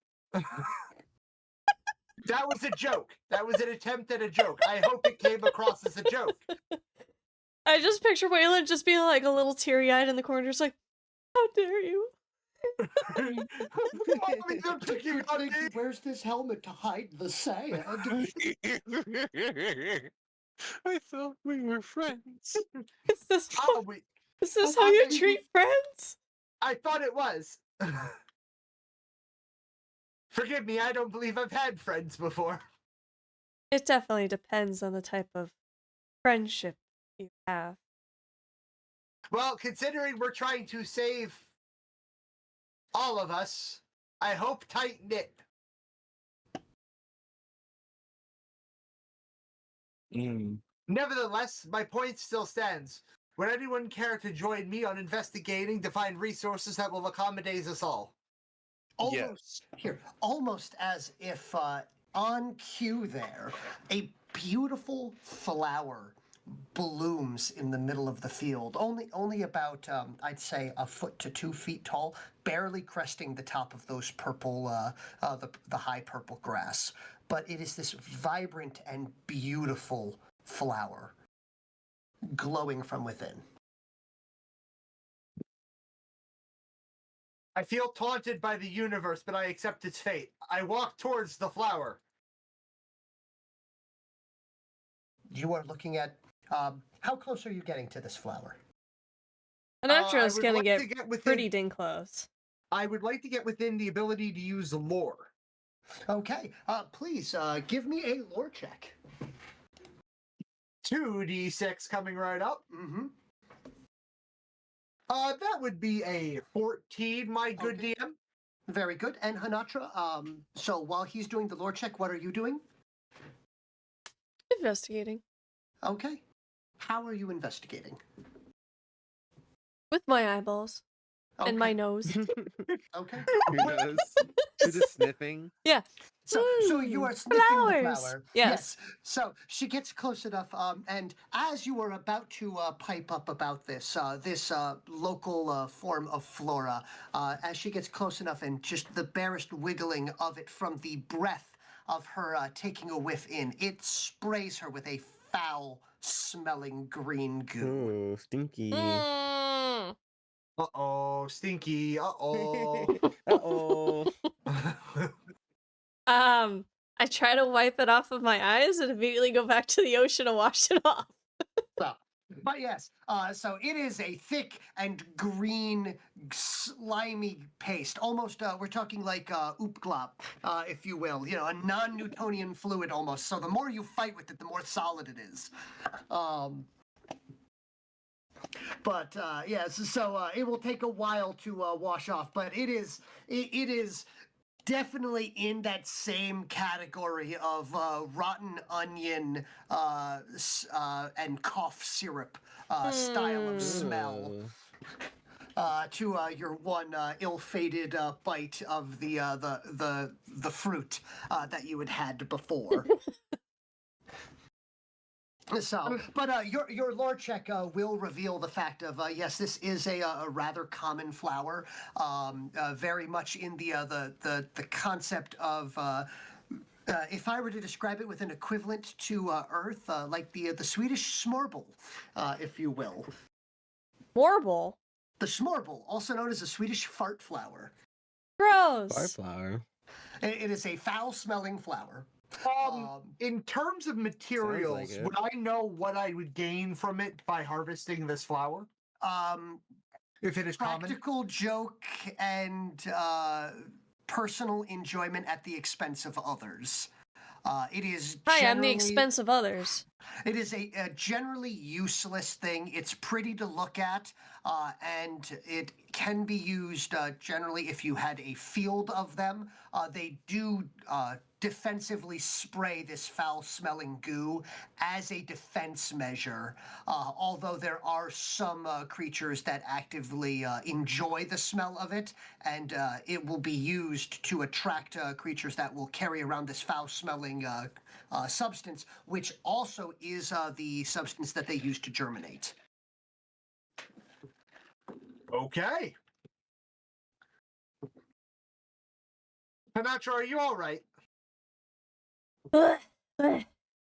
That was a joke. That was an attempt at a joke. I hope it came across as a joke. I just picture Waylon just being like a little teary-eyed in the corner, just like, how dare you? Mommy, don't pick you Good on thing me. he wears this helmet to hide the sand. I thought we were friends. Is this Oh, wait. how you treat friends? I thought it was. Forgive me, I don't believe I've had friends before. It definitely depends on the type of friendship you have. Well, considering we're trying to save all of us, I hope tight-knit. Nevertheless, my point still stands. Would anyone care to join me on investigating to find resources that will accommodate us all? Almost here, almost as if on cue there, a beautiful flower blooms in the middle of the field, only about I'd say a foot to 2 feet tall, barely cresting the top of those purple the high purple grass. But it is this vibrant and beautiful flower, glowing from within. I feel taunted by the universe, but I accept its fate. I walk towards the flower. You are looking at how close are you getting to this flower? Anatra's would gonna like get to get within- pretty dang close. I would like to get within the ability to use lore. Okay, please give me a lore check. 2d6 coming right up. Mm-hmm. That would be a 14, my good Okay. DM. Very good. And Hanatra, so while he's doing the lore check, what are you doing? Investigating. Okay. How are you investigating? With my eyeballs. Okay. And my nose. Okay. Who knows? You're just sniffing. Yeah. So you are sniffing the flowers. flower. Yes. So she gets close enough, and as you are about to pipe up about this local form of flora, as she gets close enough and just the barest wiggling of it from the breath of her taking a whiff in, it sprays her with a foul-smelling green goo. Ooh, stinky. Mm. Uh-oh, stinky. Uh-oh. Uh-oh. I try to wipe it off of my eyes and immediately go back to the ocean and wash it off. But yes, so it is a thick and green, slimy paste. Almost, we're talking like oopglop, if you will. You know, a non-Newtonian fluid almost. So the more you fight with it, the more solid it is. But yes, so it will take a while to wash off. But it is definitely in that same category of rotten onion and cough syrup style of smell. To your one ill-fated bite of the fruit that you had before. So, but your lore check will reveal the fact of yes, this is a rather common flower, very much in the concept of if I were to describe it with an equivalent to Earth, like the Swedish smorble, if you will. Warble. The smorble, also known as a Swedish fart flower. Gross. Flower. It is a foul-smelling flower. In terms of materials, it. would I know what I would gain from it by harvesting this flower? If it is common? Practical joke and personal enjoyment at the expense of others. It is Hi, I'm the generally- expense of others. It is a generally useless thing. It's pretty to look at, and it can be used generally if you had a field of them. They do defensively spray this foul-smelling goo as a defense measure, although there are some creatures that actively enjoy the smell of it, and it will be used to attract creatures that will carry around this foul-smelling substance, which also is the substance that they use to germinate. Okay. Panatra, are you all right?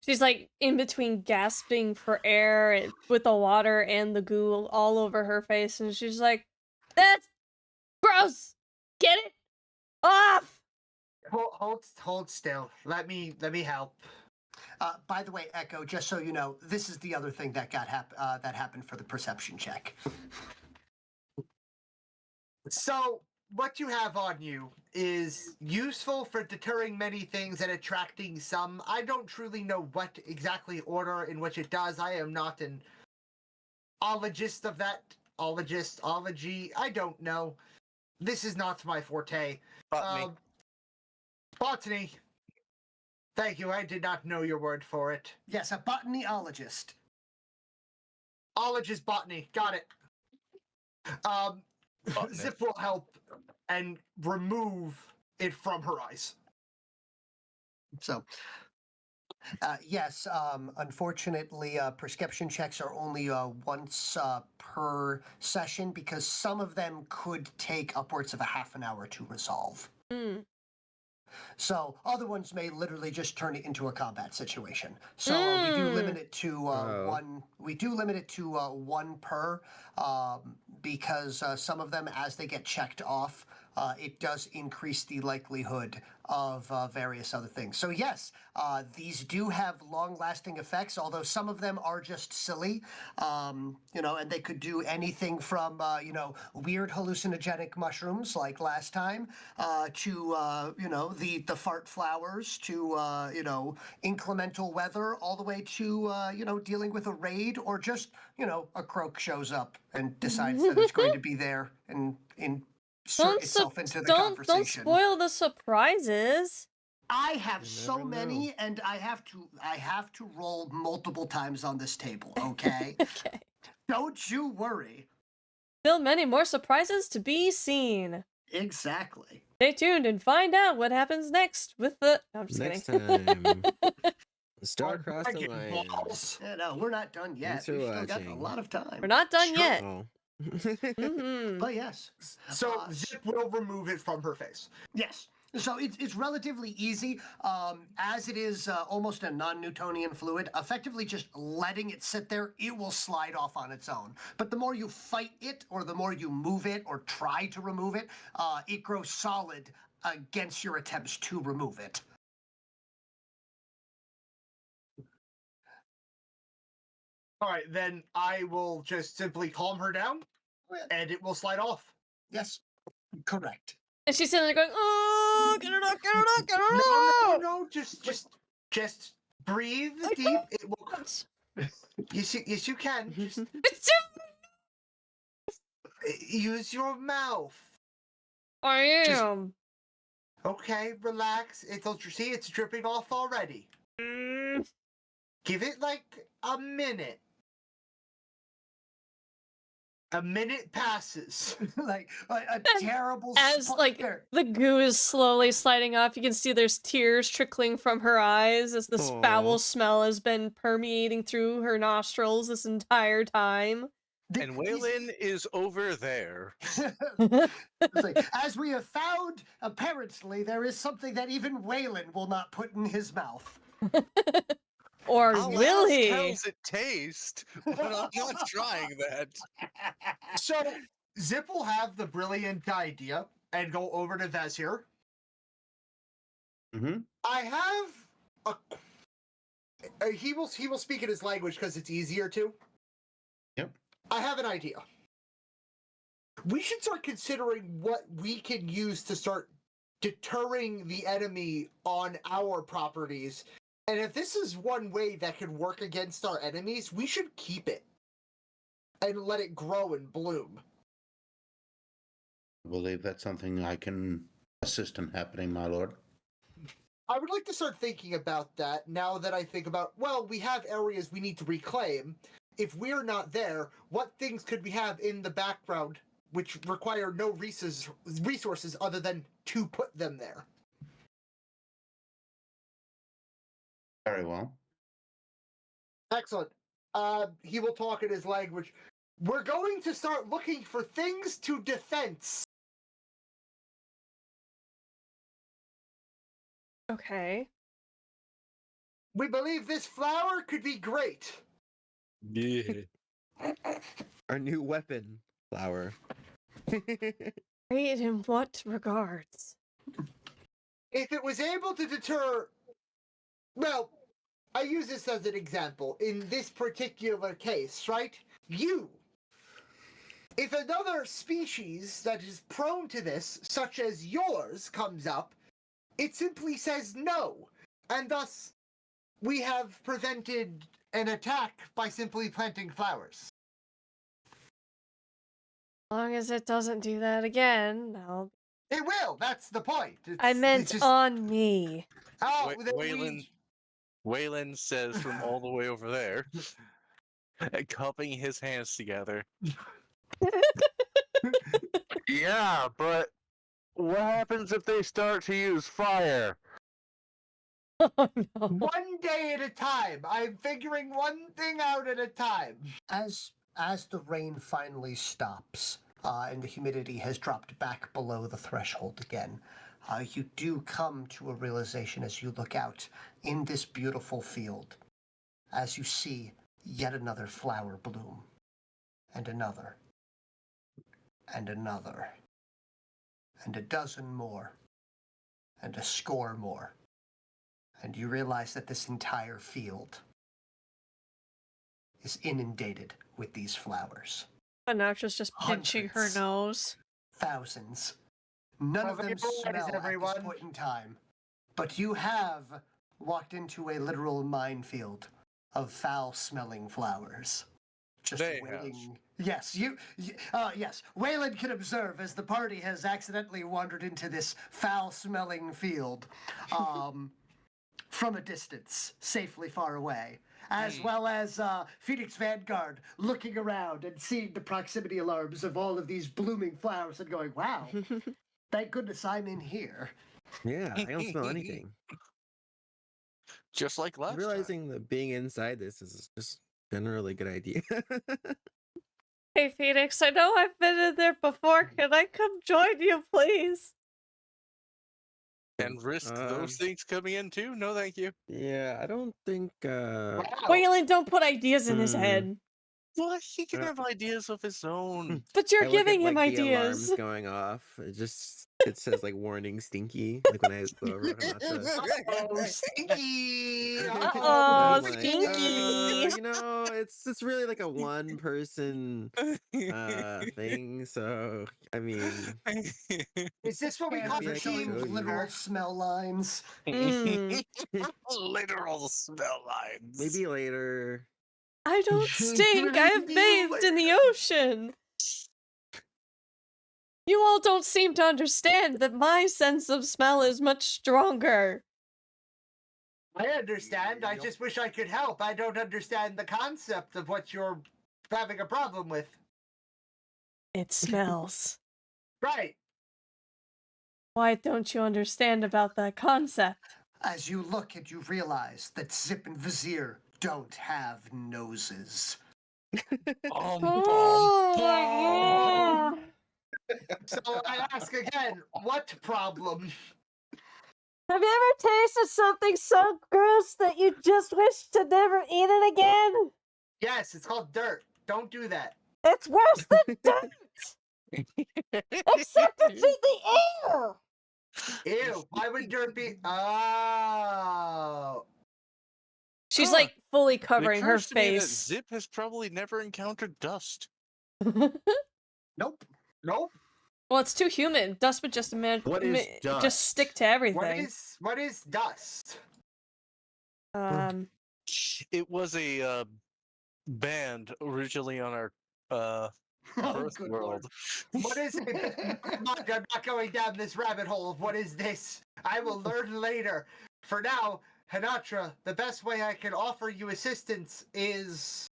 She's like in between gasping for air and, with the water and the goo all over her face, and she's like, "That's gross. Get it off." Hold still. Let me help. By the way, Echo, just so you know, this is the other thing that that happened for the perception check. So, what you have on you is useful for deterring many things and attracting some. I don't truly know what exactly order in which it does. I am not an ologist of that. Ology. I don't know. This is not my forte. Botany. Botany. Thank you. I did not know your word for it. Yes, a botanyologist. Ologist botany. Got it. Botanist. Zip will help and remove it from her eyes. So, yes, unfortunately, prescription checks are only once per session because some of them could take upwards of a half an hour to resolve. Hmm. So other ones may literally just turn it into a combat situation. So we do limit it to one. We do limit it to one per, because some of them, as they get checked off, it does increase the likelihood of various other things. So yes, these do have long-lasting effects, although some of them are just silly. You know, and they could do anything from you know, weird hallucinogenic mushrooms like last time, to you know, the fart flowers, to you know, inclemental weather, all the way to you know, dealing with a raid, or just, you know, a croak shows up and decides that it's going to be there and insert itself into the don't conversation. spoil the surprises. I have You so never many, know. and I have to roll multiple times on this table. Okay, Okay. don't you worry. Still many more surprises to be seen. Exactly. Stay tuned and find out what happens next with the. No, I'm just Next kidding. time. Star-crossed Dragon alliance. balls. Yeah, no, we're not done yet. Thanks for We've still got a watching. lot of time. We're not done Sure. yet. Oh. Mm-hmm. But yes, So Zip will remove it from her face. yes. So it's relatively easy, as it is almost a non-Newtonian fluid. Effectively, just letting it sit there, it will slide off on its own. But the more you fight it, or the more you move it, or try to remove it, it grows solid against your attempts to remove it. All right, then I will just simply calm her down, and it will slide off. Yes, correct. And she's sitting there going, "Oh, get it up, get it up, get it No, up!" no, just breathe deep. It will. Yes, you can. Just use your mouth. I am. Okay, relax. It's dripping off already. Mm. Give it like a minute. A minute passes. Like a terrible As like the goo is slowly sliding off, you can see there's tears trickling from her eyes as this foul Aw. smell has been permeating through her nostrils this entire time. And Waylon is over there. It's like, as we have found, apparently there is something that even Waylon will not put in his mouth. Or How will else he? does it taste? But I'm not trying that. So Zip will have the brilliant idea and go over to Vezir. Mm-hmm. I have a. He will speak in his language because it's easier to. Yep. I have an idea. We should start considering what we can use to start deterring the enemy on our properties. And if this is one way that could work against our enemies, we should keep it and let it grow and bloom. I believe that's something I can assist in happening, my lord. I would like to start thinking about that now that I think about, well, we have areas we need to reclaim. If we're not there, what things could we have in the background which require no resources other than to put them there? Very well. Excellent. He will talk in his language. We're going to start looking for things to defense. Okay. We believe this flower could be great. Yeah. Our new weapon, flower. Great in what regards? If it was able to deter, well, I use this as an example. In this particular case, right? If another species that is prone to this, such as yours, comes up, it simply says no. And thus, we have prevented an attack by simply planting flowers. As long as it doesn't do that again, I'll It will. That's the point. I meant it's just, on me. oh, Wa- then Waylon- Waylon says from all the way over there, cupping his hands together. Yeah, but what happens if they start to use fire? Oh no. one day at a time. I'm figuring one thing out at a time. As the rain finally stops and the humidity has dropped back below the threshold again, you do come to a realization as you look out in this beautiful field, as you see yet another flower bloom, and another, and another, and a dozen more, and a score more, and you realize that this entire field is inundated with these flowers. Anatra's just pinching her Hundreds. nose. Thousands. None of them Available, smell ladies, at this everyone. point in time. But you have walked into a literal minefield of foul-smelling flowers. Just They waiting. Yes, yes. Waylon can observe as the party has accidentally wandered into this foul-smelling field, from a distance, safely far away. As well as Phoenix Vanguard looking around and seeing the proximity alarms of all of these blooming flowers and going, wow, thank goodness I'm in here. Yeah, I don't smell anything. Just like last I'm realizing that being inside this is just generally a good idea. Hey Phoenix, I know I've been in there before. Can I come join you, please? time. And risk those things coming in too? No, thank you. Yeah, I don't think. Wow. Waylon, don't put ideas in his head. Well, he can Uh, have ideas of his own. But you're I look giving at, him like, the ideas. alarms going off. It says like warning stinky. Like when I go over Hanatra. Oh, stinky! Uh-oh, I'm like, stinky. you know, it's really like a one person thing. So I mean, Is this what we And call maybe I they're can showing show you. literal smell lines. Mm. Literal smell lines. Maybe later. I don't stink. I've bathed in the ocean. You all don't seem to understand that my sense of smell is much stronger. I understand. I just wish I could help. I don't understand the concept of what you're having a problem with. It smells. Right. Why don't you understand about that concept? As you look and you realize that Zip and Vizier don't have noses. Oh. So I ask again, what problem? Have you ever tasted something so gross that you just wish to never eat it again? Yes, it's called dirt. Don't do that. It's worse than dirt! Except it's in the air! Ew, why would dirt be... Oh. She's Huh. like fully It covering her occurs to me that face. Zip has probably never encountered dust. Nope. Nope. Well, it's too humid. Dust would just What is just dust? stick to everything. What is dust? It was a band originally on our Earth good world. What is it? I'm not going down this rabbit hole of what is this. I will learn later. For now, Hanatra, the best way I can offer you assistance is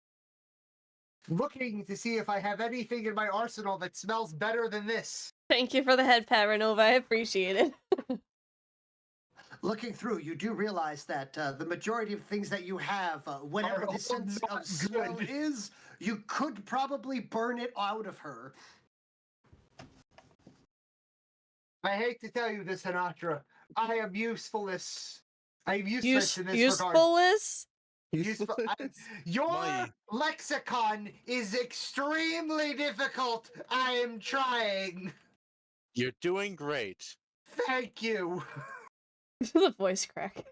looking to see if I have anything in my arsenal that smells better than this. Thank you for the head pat, Renova. I appreciate it. Looking through, you do realize that the majority of things that you have, whatever Are the sense not of smell good. is, you could probably burn it out of her. I hate to tell you this, Hanatra. I am useless. I am useless in this regard. Usefulness? Useful. Your My- lexicon is extremely difficult. I am trying. You're doing great. Thank you. The voice crack.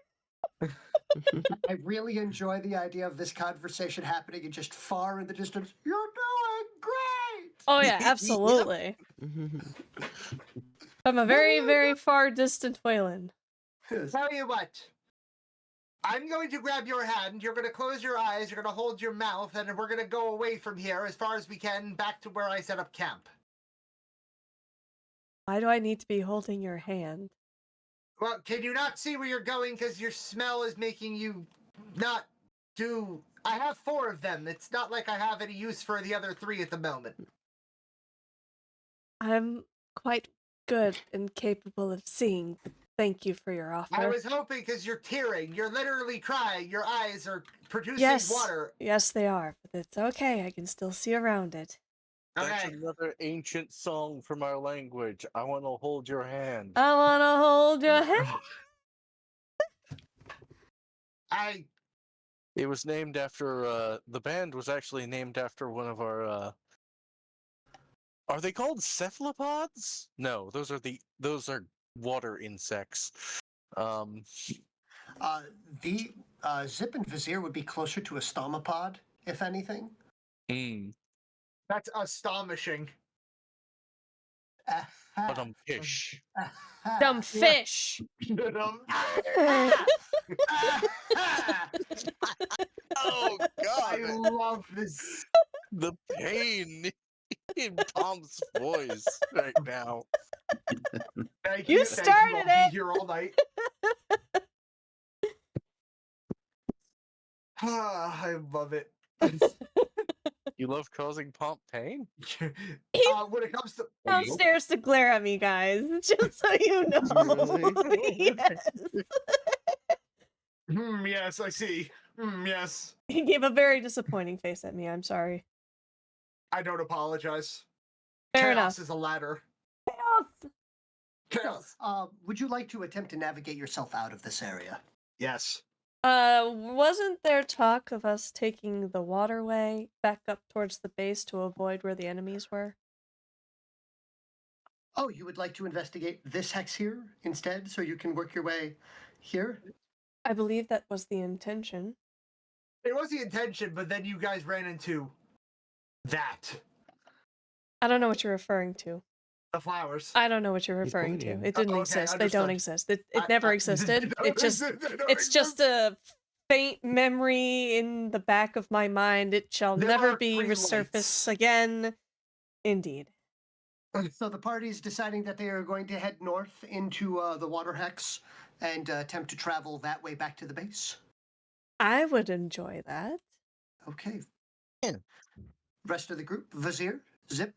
I really enjoy the idea of this conversation happening and just far in the distance. You're doing great. Oh yeah, absolutely. From a very, very far distant Waylon. Tell you what. I'm going to grab your hand. You're going to close your eyes. You're going to hold your mouth, and we're going to go away from here as far as we can back to where I set up camp. Why do I need to be holding your hand? Well, can you not see where you're going because your smell is making you not do... I have 4 of them. It's not like I have any use for the other 3 at the moment. I'm quite good and capable of seeing. Thank you for your offer. I was hoping because you're tearing. You're literally crying. Your eyes are producing yes, water. yes, they are, but it's okay. I can still see around it. That's Okay. another ancient song from our language. I want to hold your hand. I wanna hold your hand. It was named after, the band was actually named after one of our, are they called cephalopods? No, those are water insects. The Zip and Vizier would be closer to a stomapod, if anything. That's astonishing. But fish. Dumb fish. Oh I god! love this. The pain in Tom's voice right now. Thank You you. started I'll it. be here all night. I love it. You love causing Pomp pain? When it comes to Downstairs to glare at me, guys. Just so you know. Yes. yes, I see. Yes, He gave a very disappointing face at me. I'm sorry. I don't apologize. Fair Chaos enough. is a ladder. Chaos. Chaos. Would you like to attempt to navigate yourself out of this area? Yes. Wasn't there talk of us taking the waterway back up towards the base to avoid where the enemies were? Oh, you would like to investigate this hex here instead, so you can work your way here? I believe that was the intention. It was the intention, but then you guys ran into that. I don't know what you're referring to. The flowers. I don't know what you're referring to. pointing. It didn't Okay, exist. They don't understood. exist. It never existed. It's just a faint memory in the back of my mind. It shall There never are be green resurfaced lights. again. Indeed. So the party's deciding that they are going to head north into the water hex and attempt to travel that way back to the base. I would enjoy that. Okay. Yeah. Rest of the group: Vizier, Zip,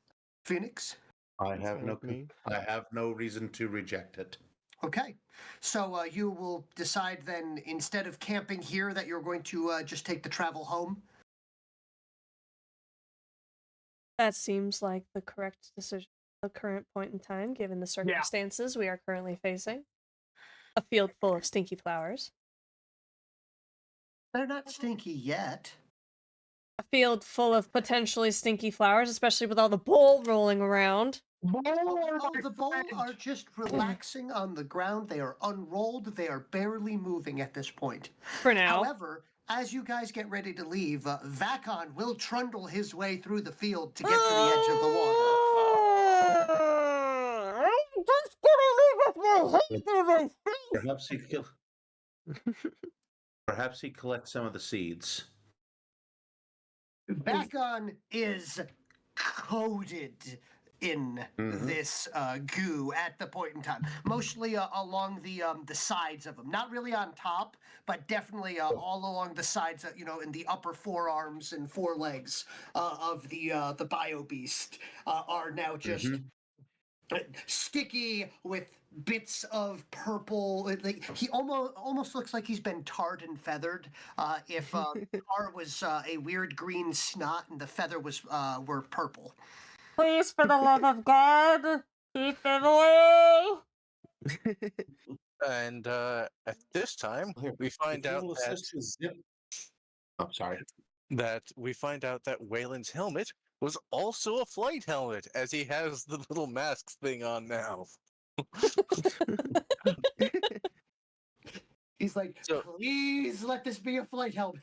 Phoenix. I have fine no with me. I have no reason to reject it. Okay. So you will decide then, instead of camping here, that you're going to just take the travel home. That seems like the correct decision at the current point in time, given the circumstances we are currently facing. A field full of stinky flowers. They're not stinky yet. A field full of potentially stinky flowers, especially with all the bowl rolling around. Oh, the bowl are just relaxing on the ground. They are unrolled. They are barely moving at this point. For now. However, as you guys get ready to leave, Vakon will trundle his way through the field to get to the edge of the water. I'm just gonna leave with my hand through my face. Perhaps he collects some of the seeds. Vakon is coated in this goo at the point in time, mostly along the sides of them. Not really on top, but definitely all along the sides. In the upper forearms and forelegs of the bio beast are now just sticky with bits of purple. He almost looks like he's been tarred and feathered. If tar was a weird green snot and the feather were purple. Please, for the love of God, keep them away! And at this time, we find out that Waylon's helmet was also a flight helmet, as he has the little masks thing on now. He's like, please let this be a flight helmet.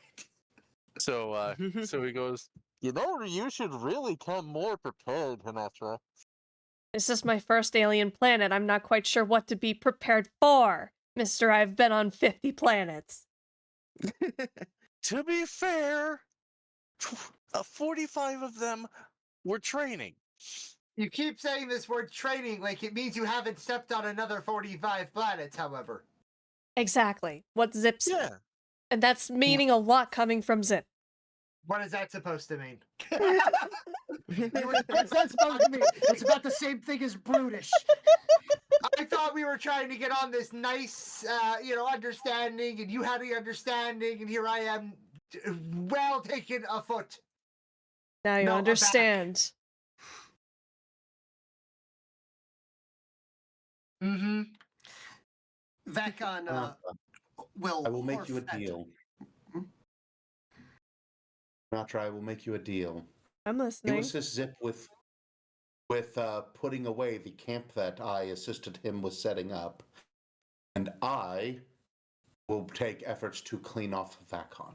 So he goes, you should really come more prepared, Hinatra. This is my first alien planet. I'm not quite sure what to be prepared for. Mister, I've been on 50 planets. To be fair, 45 of them were training. You keep saying this word training like it means you haven't stepped on another 45 planets, however. Exactly. What Zip's Yeah. and that's meaning a lot coming from Zip. What is that supposed to mean? What's that supposed to mean? It's about the same thing as brutish. I thought we were trying to get on this nice, understanding, and you had the understanding, and here I am, well taken afoot. Now you No, aback. understand. Mm-hmm. Vacon will. I will make you a morph at- deal. Hmm? Sinatra, I will make you a deal. I'm You listening. assist Zip with putting away the camp that I assisted him with setting up, and I will take efforts to clean off Vacon.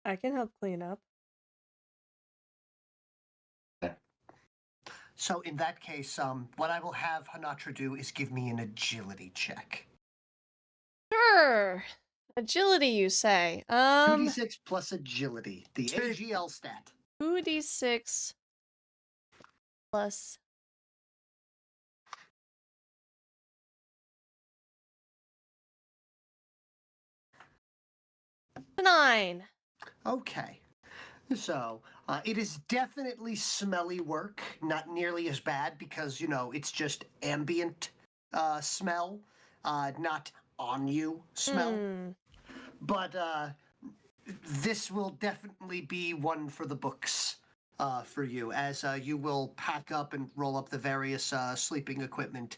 I can help clean up. So in that case, what I will have Hanatra do is give me an agility check. Sure. Agility, you say? 2d6 plus agility, the AGL stat. 2d6 plus 9. Okay. So, it is definitely smelly work, not nearly as bad because, it's just ambient smell, not on you smell. But this will definitely be one for the books for you, as you will pack up and roll up the various sleeping equipment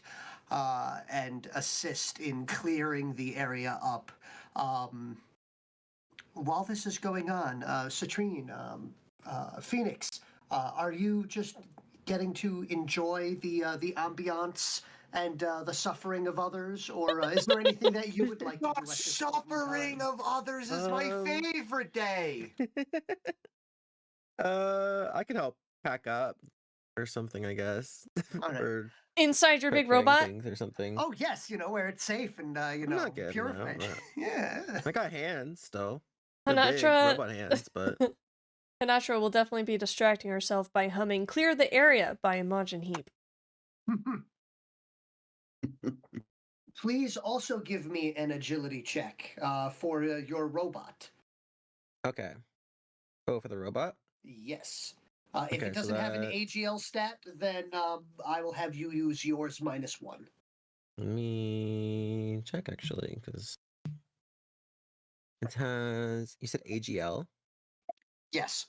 and assist in clearing the area up. While this is going on, Citrine, Phoenix, are you just getting to enjoy the ambiance and the suffering of others, or is there anything that you would like to do The at this point in suffering time? of others is my favorite day. I can help pack up or something, I guess. All right. Or Inside your start big carrying robot? things or something. Oh yes, where it's safe and I'm not getting purified. out, Yeah. I got hands still. They're big Hanatra robot hands, but Hanatra will definitely be distracting herself by humming Clear the Area by Imogen Heap. Please also give me an agility check for your robot. okay. Oh, for the robot? Yes. If Okay, it so doesn't have an that- AGL stat, then I will have you use yours -1. Let me check actually, because it has. You said AGL. Yes.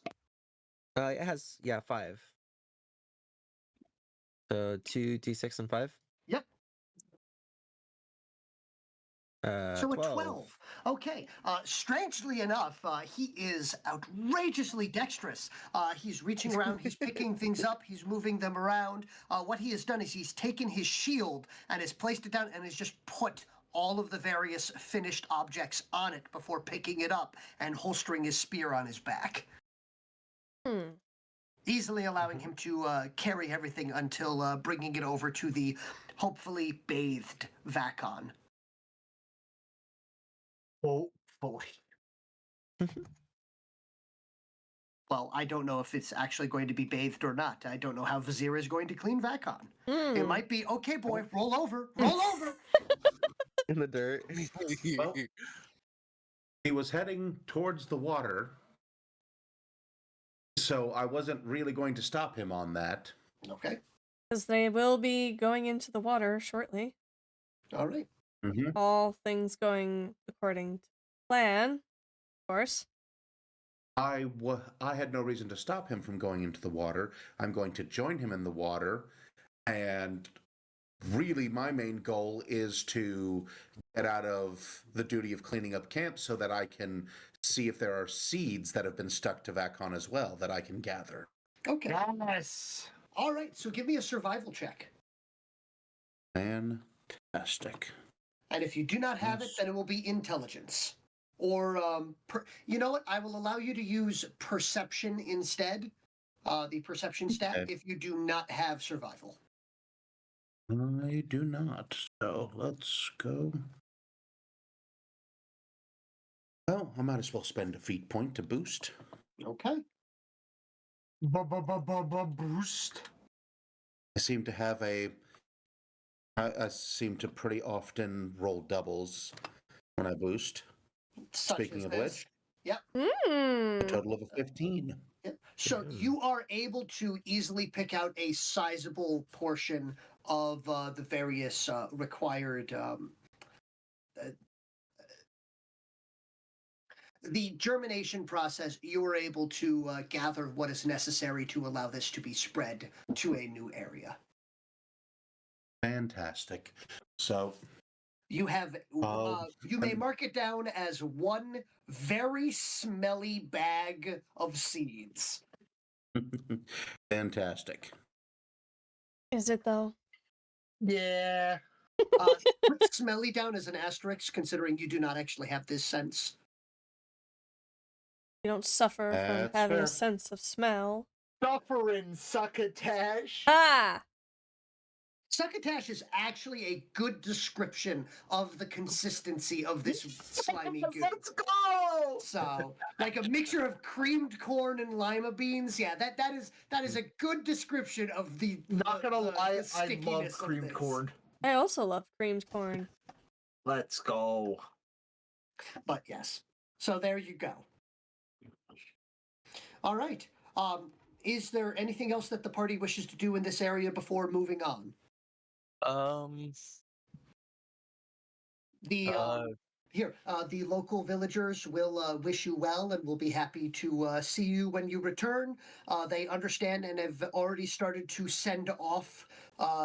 It has 5. So 2d6 and 5. Yep. So 12. a 12. Okay. Strangely enough, he is outrageously dexterous. He's reaching around, he's picking things up, he's moving them around. What he has done is he's taken his shield and has placed it down and has just put all of the various finished objects on it before picking it up and holstering his spear on his back. Easily allowing him to carry everything until bringing it over to the hopefully bathed Vacon. Hopefully. Well, I don't know if it's actually going to be bathed or not. I don't know how Vizier is going to clean Vacon. It might be, okay, boy, roll over, roll over. In the dirt. Well, he was heading towards the water, so I wasn't really going to stop him on that. Okay. Because they will be going into the water shortly. All right. Mm-hmm. All things going according to plan, of course. I had no reason to stop him from going into the water. I'm going to join him in the water, and really my main goal is to get out of the duty of cleaning up camp so that I can see if there are seeds that have been stuck to Vacon as well that I can gather. Okay. Yes. All right. So give me a survival check. Fantastic. And if you do not have it, then it will be intelligence. Or, you know what? I will allow you to use perception instead. The perception stat Okay. if you do not have survival. I do not. So let's go. Well, I might as well spend a feat point to boost. Okay. Boost. I seem to have I seem to pretty often roll doubles when I boost. Such Speaking as of this. which, Yep. a total of a 15. Yep. So you are able to easily pick out a sizable portion of the various required. The germination process, you were able to gather what is necessary to allow this to be spread to a new area. Fantastic. So You have, Oh, you may mark it down as one very smelly bag of seeds. fantastic. Is it though? Yeah. Put smelly down as an asterisk, considering you do not actually have this sense. You don't suffer from That's having fair. a sense of smell. Suffering, succotash. Ah! Succotash is actually a good description of the consistency of this slimy goo. Let's go! So, like a mixture of creamed corn and lima beans. Yeah, that is a good description of the. Not gonna lie, I love stickiness of creamed this. corn. I also love creamed corn. Let's go. But yes, so there you go. All right. Is there anything else that the party wishes to do in this area before moving on? The the local villagers will wish you well and will be happy to see you when you return. They understand and have already started to send off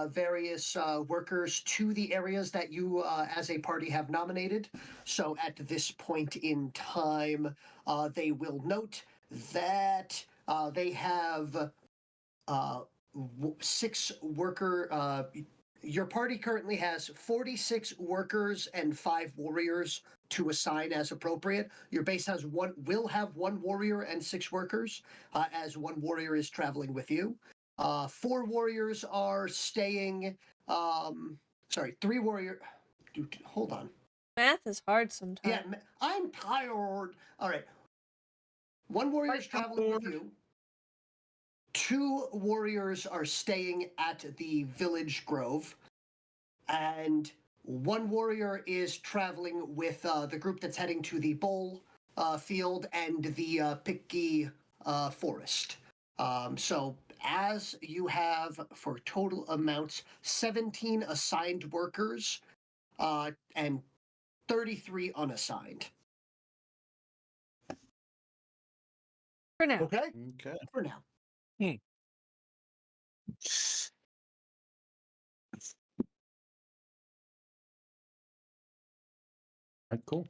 various workers to the areas that you, as a party, have nominated. So at this point in time, they will note that they have 6 worker. Your party currently has 46 workers and 5 warriors to assign as appropriate. Your base will have 1 warrior and 6 workers, as 1 warrior is traveling with you. 4 warriors are staying. 3 warrior. Dude, hold on. Math is hard sometimes. Yeah, I'm tired. All right. 1 warrior is traveling with you. 2 warriors are staying at the village grove, and 1 warrior is traveling with the group that's heading to the bowl field and the picky forest. So as you have, for total amounts, 17 assigned workers and 33 unassigned. For now. Okay. Okay. For now. Cool.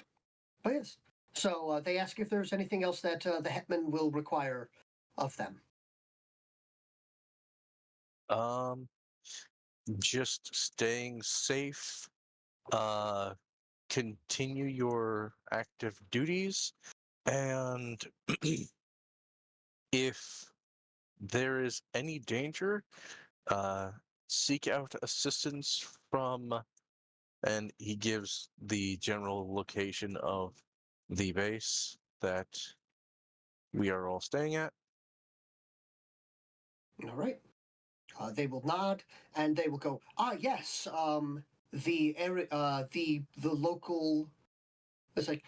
Oh, yes. So they ask if there's anything else that the hetman will require of them. Just staying safe. Continue your active duties, and if there is any danger, seek out assistance from, and he gives the general location of the base that we are all staying at. All right. They will nod and they will go, yes, the area, the local. It's like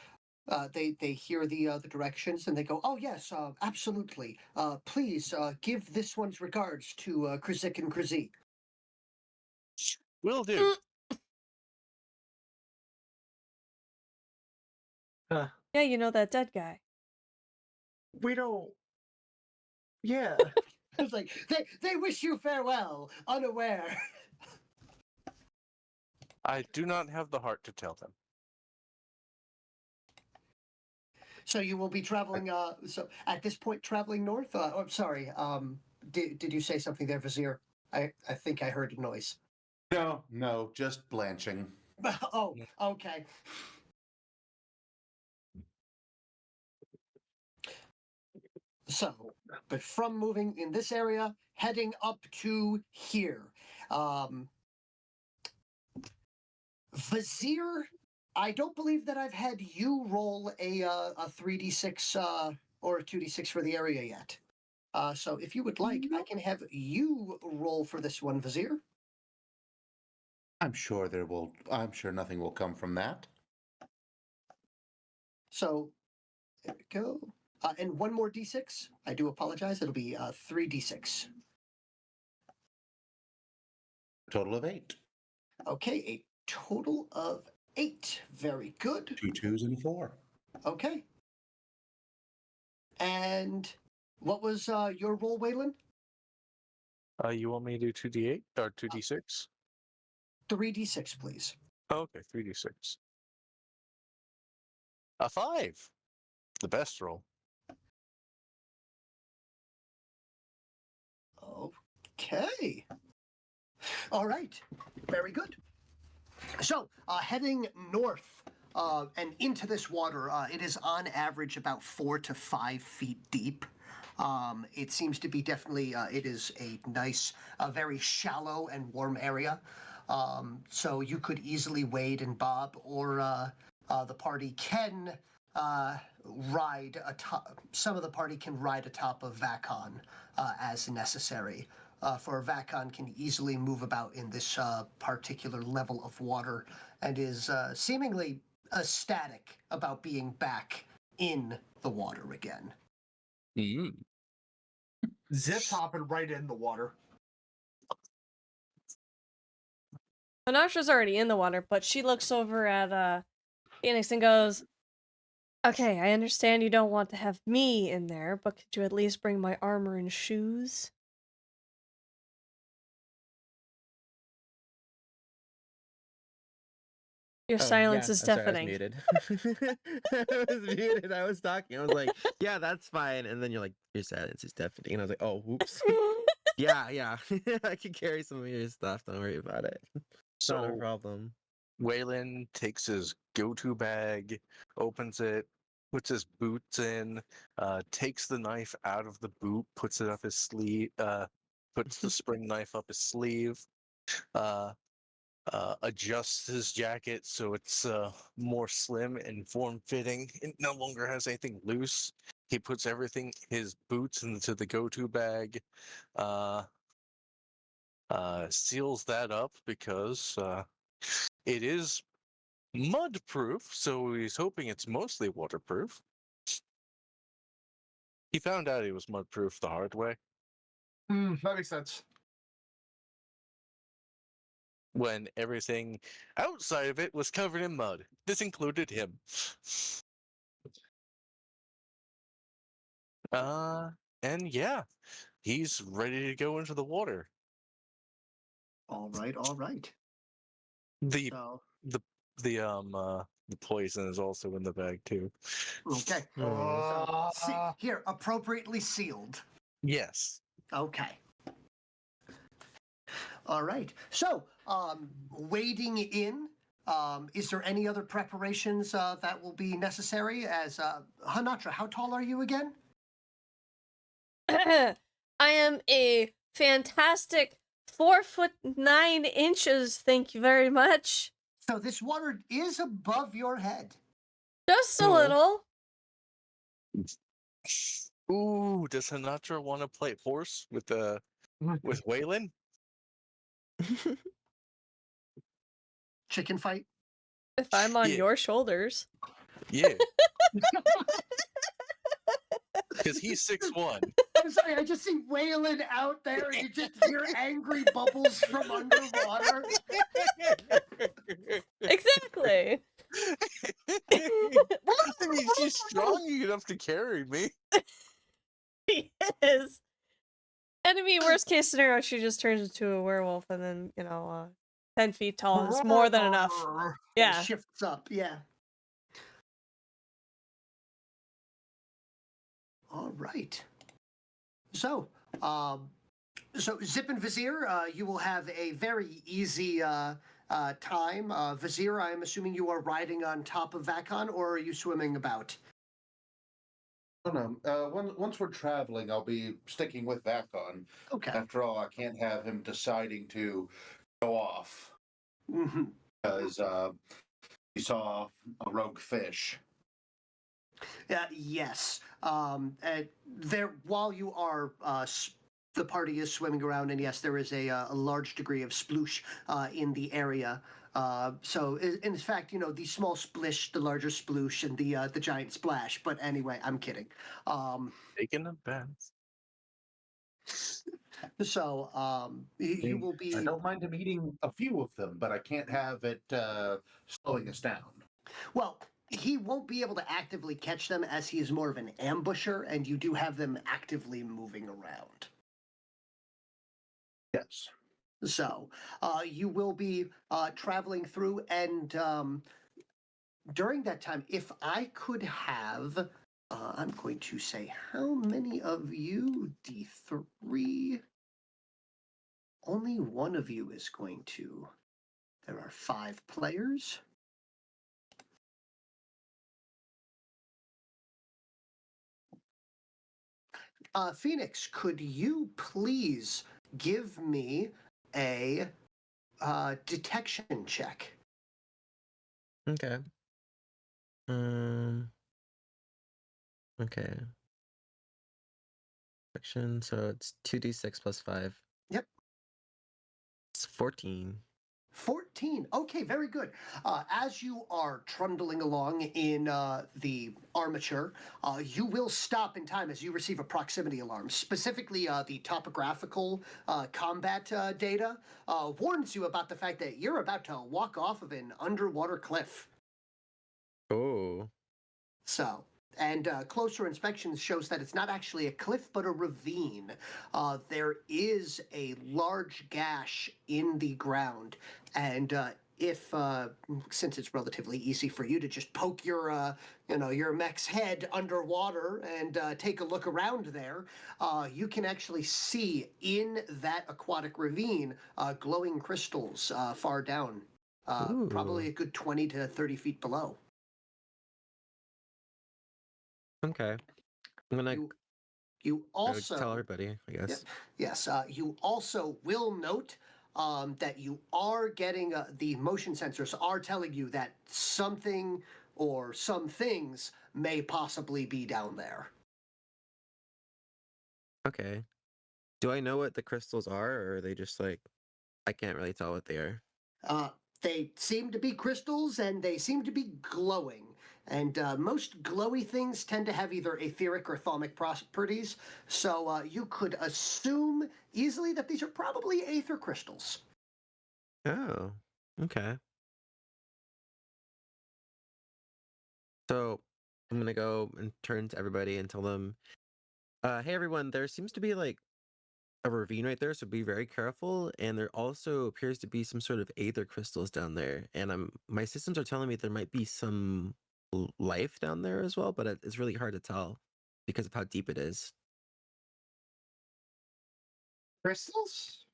they hear the directions and they go, oh yes, absolutely. Please give this one's regards to Krizik and Krizi. Will do. Yeah, you know that dead guy. We don't. Yeah. It's like they wish you farewell, unaware. I do not have the heart to tell them. So you will be traveling. So at this point, traveling north. Oh, sorry. Did you say something there, Vizier? I think I heard a noise. No, just blanching. Oh, okay. So, but from moving in this area, heading up to here. Vizier, I don't believe that I've had you roll a 3d6 or a 2d6 for the area yet. So if you would like, I can have you roll for this one, Vizier. I'm sure nothing will come from that. So there we go. And one more d6. I do apologize. It'll be 3d6. Total of 8. Okay, a total of 8. Very good. 2 2s and a 4. Okay. And what was your roll, Waylon? You want me to do 2d8 or 2d6? 3d6, please. Okay, 3d6. A 5. The best roll. Okay. All right. Very good. So, heading north and into this water, it is on average about 4 to 5 feet deep. It seems to be definitely, it is a nice, very shallow and warm area. So you could easily wade and bob, or the party can ride atop. Some of the party can ride atop of Vakon as necessary. For Vakon can easily move about in this particular level of water and is seemingly ecstatic about being back in the water again. Zip's hopping right in the water. Anatra's already in the water, but she looks over at Phoenix and goes, "Okay, I understand you don't want to have me in there, but could you at least bring my armor and shoes?" Your silence is Sorry, deafening. I was muted. I was muted. I was talking. I was like, yeah, that's fine. And then you're like, your silence is deafening. And I was like, oh, whoops. yeah. I can carry some of your stuff. Don't worry about it. Not a So problem. Waylon takes his go-to bag, opens it, puts his boots in, takes the knife out of the boot, puts it up his sleeve, puts the spring knife up his sleeve, adjusts his jacket so it's more slim and form-fitting. It no longer has anything loose. He puts everything, his boots, into the go-to bag, seals that up because it is mud-proof, so he's hoping it's mostly waterproof. He found out it was mud-proof the hard way That makes sense. when everything outside of it was covered in mud. This included him. And yeah, he's ready to go into the water. All right, all right. The So, the poison is also in the bag too. okay. So, here, appropriately sealed. Yes. Okay. All right. So, wading in, is there any other preparations that will be necessary? As Hanatra, how tall are you again? I am a fantastic 4'9". Thank you very much. So this water is above your head. Just a Cool. little. Ooh, does Sinatra want to play horse with Waylon? Chicken fight. If I'm on Yeah. your shoulders. Yeah. Because he's 6'1". I'm sorry, I just see Waylon out there and you just hear angry bubbles from underwater. Exactly. I mean, she's strong enough to carry me. He is. Enemy, worst case scenario, she just turns into a werewolf and then, 10 feet tall is more than enough. Yeah. Shifts up, yeah. All right. So, Zip and Vizier, you will have a very easy time. Vizier, I'm assuming you are riding on top of Vakon, or are you swimming about? Oh, no. Once we're traveling, I'll be sticking with Vakon. Okay. After all, I can't have him deciding to go off Mm-hmm. because he saw a rogue fish. Yes. And there, while you are the party is swimming around, and yes, there is a large degree of sploosh in the area. So, in fact, the small splish, the larger sploosh, and the giant splash. But anyway, I'm kidding. Taking a bath. So, you will be. I don't mind him eating a few of them, but I can't have it slowing us down. Well, he won't be able to actively catch them as he is more of an ambusher, and you do have them actively moving around. Yes. So, you will be traveling through, and during that time, if I could have, I'm going to say, how many of you, D3? Only one of you is going to. There are 5 players. Phoenix, could you please give me a detection check? Okay. Okay. Section. So it's 2d6 plus 5. Yep. It's 14. 14. Okay, very good. As you are trundling along in the armature, you will stop in time as you receive a proximity alarm. Specifically, the topographical combat data warns you about the fact that you're about to walk off of an underwater cliff. Oh. So, and closer inspection shows that it's not actually a cliff, but a ravine. There is a large gash in the ground, and if since it's relatively easy for you to just poke your your mech's head underwater and take a look around there, you can actually see in that aquatic ravine glowing crystals far down, probably Ooh. a good 20 to 30 feet below. Okay. I'm gonna You go also tell everybody, I guess. Yes, you also will note that you are getting the motion sensors are telling you that something or some things may possibly be down there. Okay. Do I know what the crystals are, or are they just like I can't really tell what they are? Uh, they seem to be crystals, and they seem to be glowing. And most glowy things tend to have either etheric or thaumic properties, so you could assume easily that these are probably aether crystals. Oh. Okay. So I'm gonna go and turn to everybody and tell them, hey everyone, there seems to be like a ravine right there, so be very careful. And there also appears to be some sort of aether crystals down there. And my systems are telling me there might be some life down there as well, but it's really hard to tell because of how deep it is. Crystals?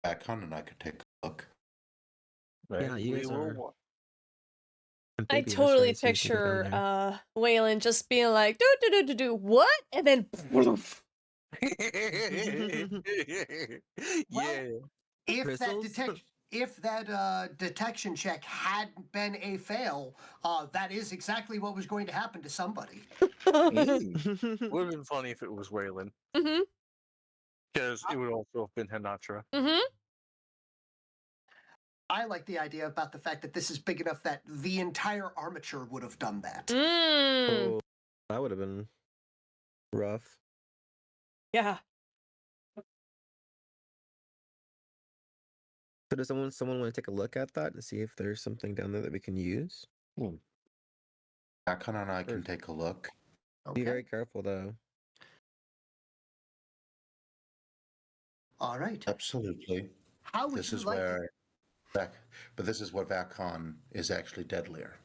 Akon and I could take a look. Yeah, you We guys will are wa- I amphibious, totally right? So you can go down picture there. Waylon just being like, do what? And then Yeah. If that Crystals? detection check hadn't been a fail, that is exactly what was going to happen to somebody. Would have been funny if it was Waylon, Mm-hmm. because it would also have been Hanatra. Mm-hmm. I like the idea about the fact that this is big enough that the entire armature would have done that. Mm. Oh, that would have been rough. Yeah. So does someone want to take a look at that and see if there's something down there that we can use? Akon and I can Or- take a look. Be Okay. very careful though. All right. Absolutely. How would This you is like? where but this is what Vakon is actually deadlier.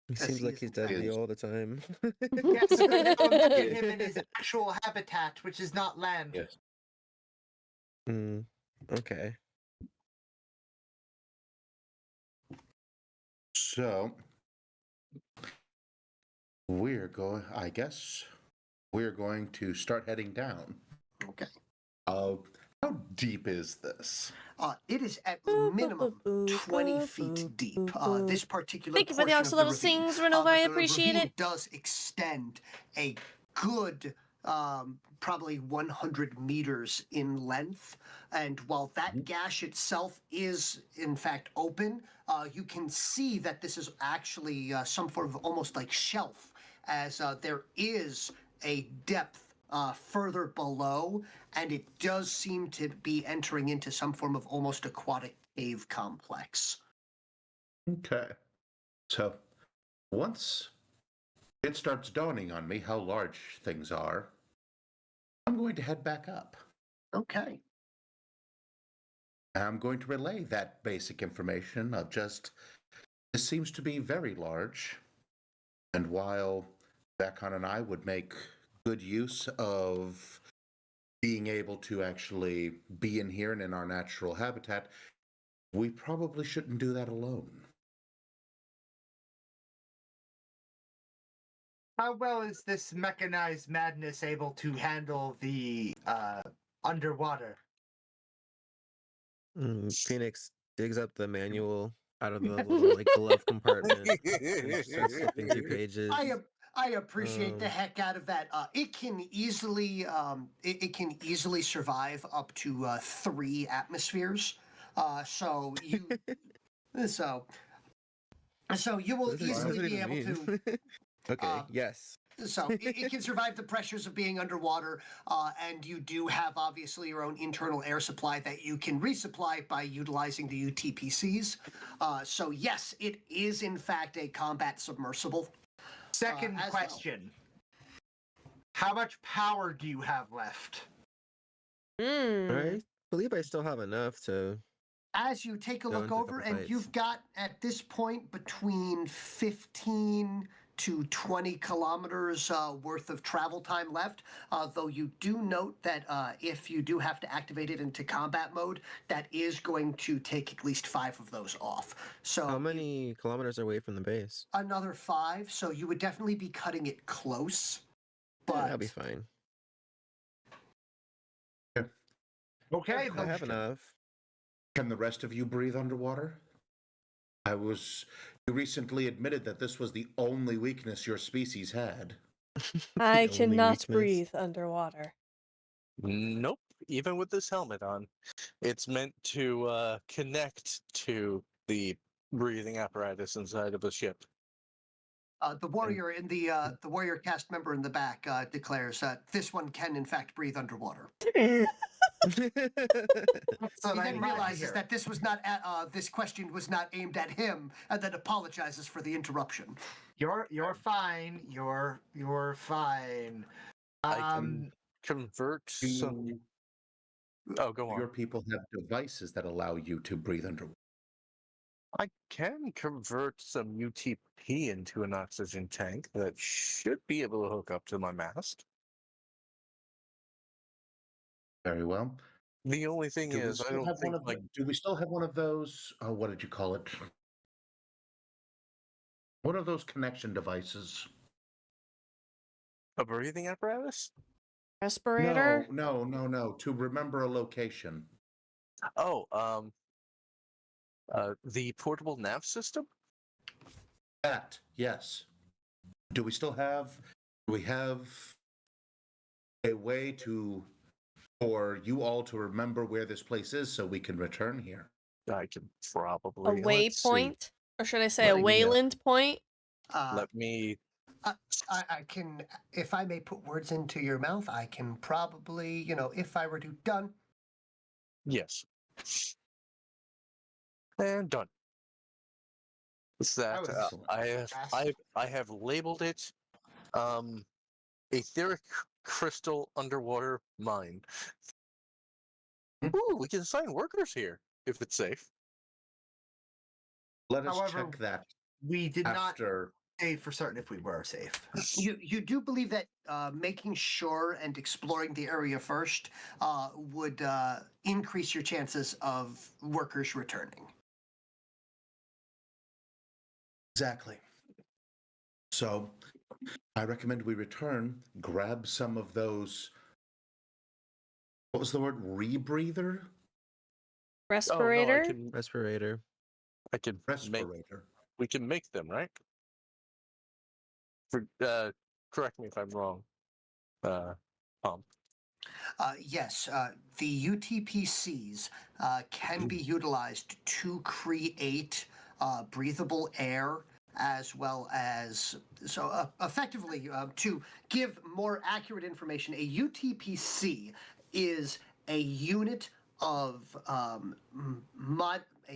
He Yes, seems he like is he's in fact. deadly all the time. Yes, imagine him in his actual habitat, which is not land. Yes. Mm, okay. So I guess we're going to start heading down. Okay. Uh, How deep is this? It is at minimum 20 feet deep. This particular Thank you for the portion of the Oxalotl ravine, sings, Renova. I the appreciate ravine it. does extend a good, probably 100 meters in length. And while that gash itself is, in fact, open, you can see that this is actually some form of almost like shelf, as there is a depth further below, and it does seem to be entering into some form of almost aquatic cave complex. Okay. So once it starts dawning on me how large things are, I'm going to head back up. Okay. I'm going to relay that basic information of just, this seems to be very large. And while Bekon and I would make good use of being able to actually be in here and in our natural habitat, we probably shouldn't do that alone. How well is this mechanized madness able to handle the underwater? Phoenix digs up the manual out of the little like glove compartment and starts flipping through pages. I appreciate the Um, heck out of that. It can easily it can easily survive up to 3 atmospheres. So you so so you will what does easily it be even able to. mean? Okay, yes. So it can survive the pressures of being underwater, and you do have obviously your own internal air supply that you can resupply by utilizing the UTPCs. So yes, it is in fact a combat submersible. Second as well. question. How much power do you have left? I believe I still have enough to. As you take a Go look into a over, couple and fights. you've got at this point between 15 to 20 kilometers worth of travel time left, though you do note that if you do have to activate it into combat mode, that is going to take at least 5 of those off. So How many kilometers are away from the base? another 5, so you would definitely be cutting it close. Yeah, But that'll be fine. Okay, I have enough. Can the rest of you breathe underwater? You recently admitted that this was the only weakness your species had. I only cannot weakness. breathe underwater. Nope. Even with this helmet on, it's meant to connect to the breathing apparatus inside of a ship. The warrior in the warrior cast member in the back declares that this one can in fact breathe underwater. So He then realizes that this was not this question was not aimed at him, and then apologizes for the interruption. You're fine. You're fine. I can convert some. Oh, go Your on. people have devices that allow you to breathe underwater. I can convert some UTP into an oxygen tank that should be able to hook up to my mast. Very well. The only thing Do we is, I still don't have think one of like do we still have one of those? Oh, what did you call it? One of those connection devices. a breathing apparatus. Respirator? No. To remember a location. Oh, the portable nav system. That, yes. Do we have a way for you all to remember where this place is so we can return here? I can A probably. Let's see. waypoint? Or should I say a Right, yeah. wayland point? Let me. I can, if I may put words into your mouth, I can probably, if I were to done. Yes. And done. It's that Excellent. I have labeled it etheric crystal underwater mine. Ooh, we can assign workers here if it's safe. Let us However, check that we did not after. say for certain if we were safe. You do believe that making sure and exploring the area first would increase your chances of workers returning. Exactly. So, I recommend we return, grab some of those What was the word? Rebreather? Respirator. Oh, no, Respirator. I can make. Respirator. We can make them, right? Correct me if I'm wrong. Tom. Yes, the UTPCs can be utilized to create breathable air as well as effectively to give more accurate information. A UTPC is a unit of a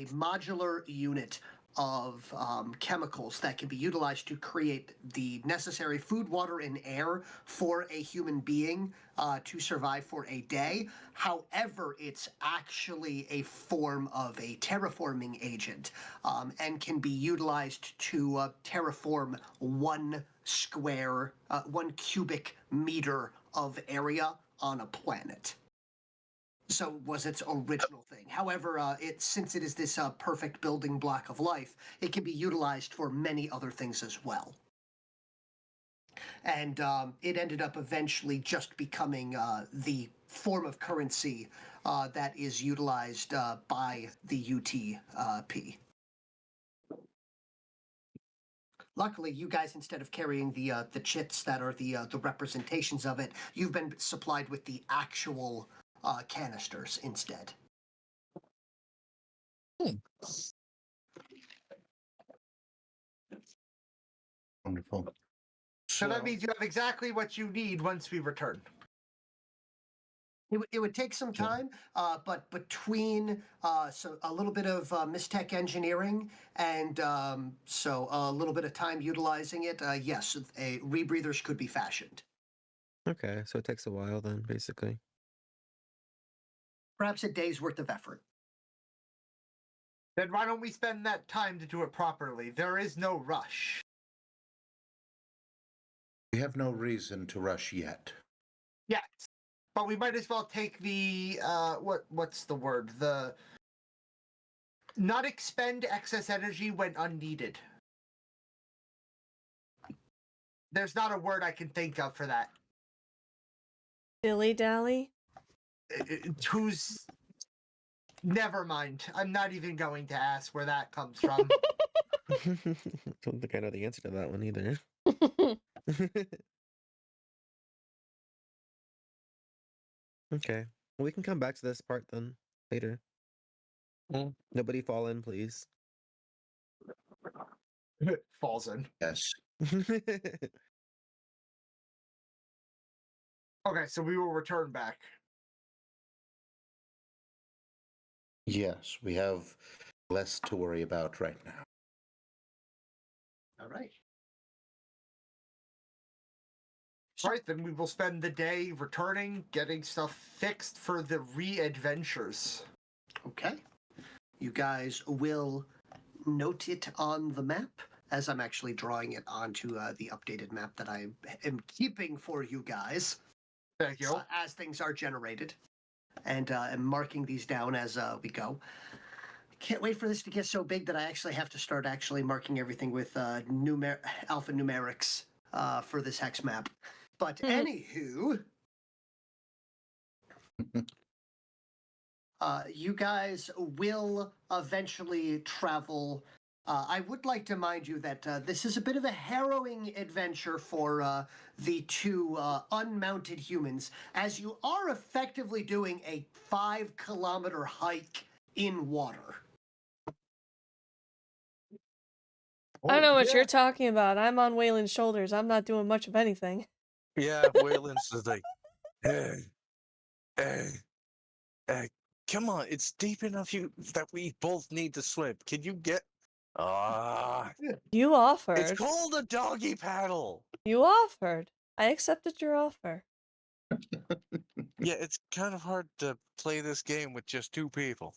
modular unit of chemicals that can be utilized to create the necessary food, water, and air for a human being to survive for a day. However, it's actually a form of a terraforming agent and can be utilized to terraform 1 cubic meter of area on a planet. So was its original thing. However, since it is this perfect building block of life, it can be utilized for many other things as well. And it ended up eventually just becoming the form of currency that is utilized by the UTP. Luckily, you guys, instead of carrying the chits that are the representations of it, you've been supplied with the actual canisters instead. Wonderful. So that means you have exactly what you need once we return. It would take some time, but between so a little bit of Mistech engineering and so a little bit of time utilizing it, yes, rebreathers could be fashioned. Okay, so it takes a while then, basically. Perhaps a day's worth of effort. Then why don't we spend that time to do it properly? There is no rush. We have no reason to rush yet. Yes, but we might as well take the what's the word? The not expend excess energy when unneeded. There's not a word I can think of for that. Dilly-dally? Who's... Never mind. I'm not even going to ask where that comes from. Don't think I know the answer to that one either. Okay. Well, we can come back to this part then later. Nobody fall in, please. Falls in. Yes. Okay, so we will return back. Yes, we have less to worry about right now. All right. Right, then we will spend the day returning, getting stuff fixed for the re-adventures. Okay. You guys will note it on the map as I'm actually drawing it onto the updated map that I am keeping for you guys. Thank you. As things are generated. And am marking these down as we go. Can't wait for this to get so big that I actually have to start marking everything with alphanumerics for this hex map. But anywho, you guys will eventually travel. I would like to mind you that this is a bit of a harrowing adventure for the two unmounted humans, as you are effectively doing a 5-kilometer hike in water. I don't know what you're talking about. I'm on Waylon's shoulders. I'm not doing much of anything. Yeah, Wayland's is like, hey, come on, it's deep enough that we both need to swim. Can you get... You offered. It's called a doggy paddle. You offered. I accepted your offer. Yeah, it's kind of hard to play this game with just 2 people.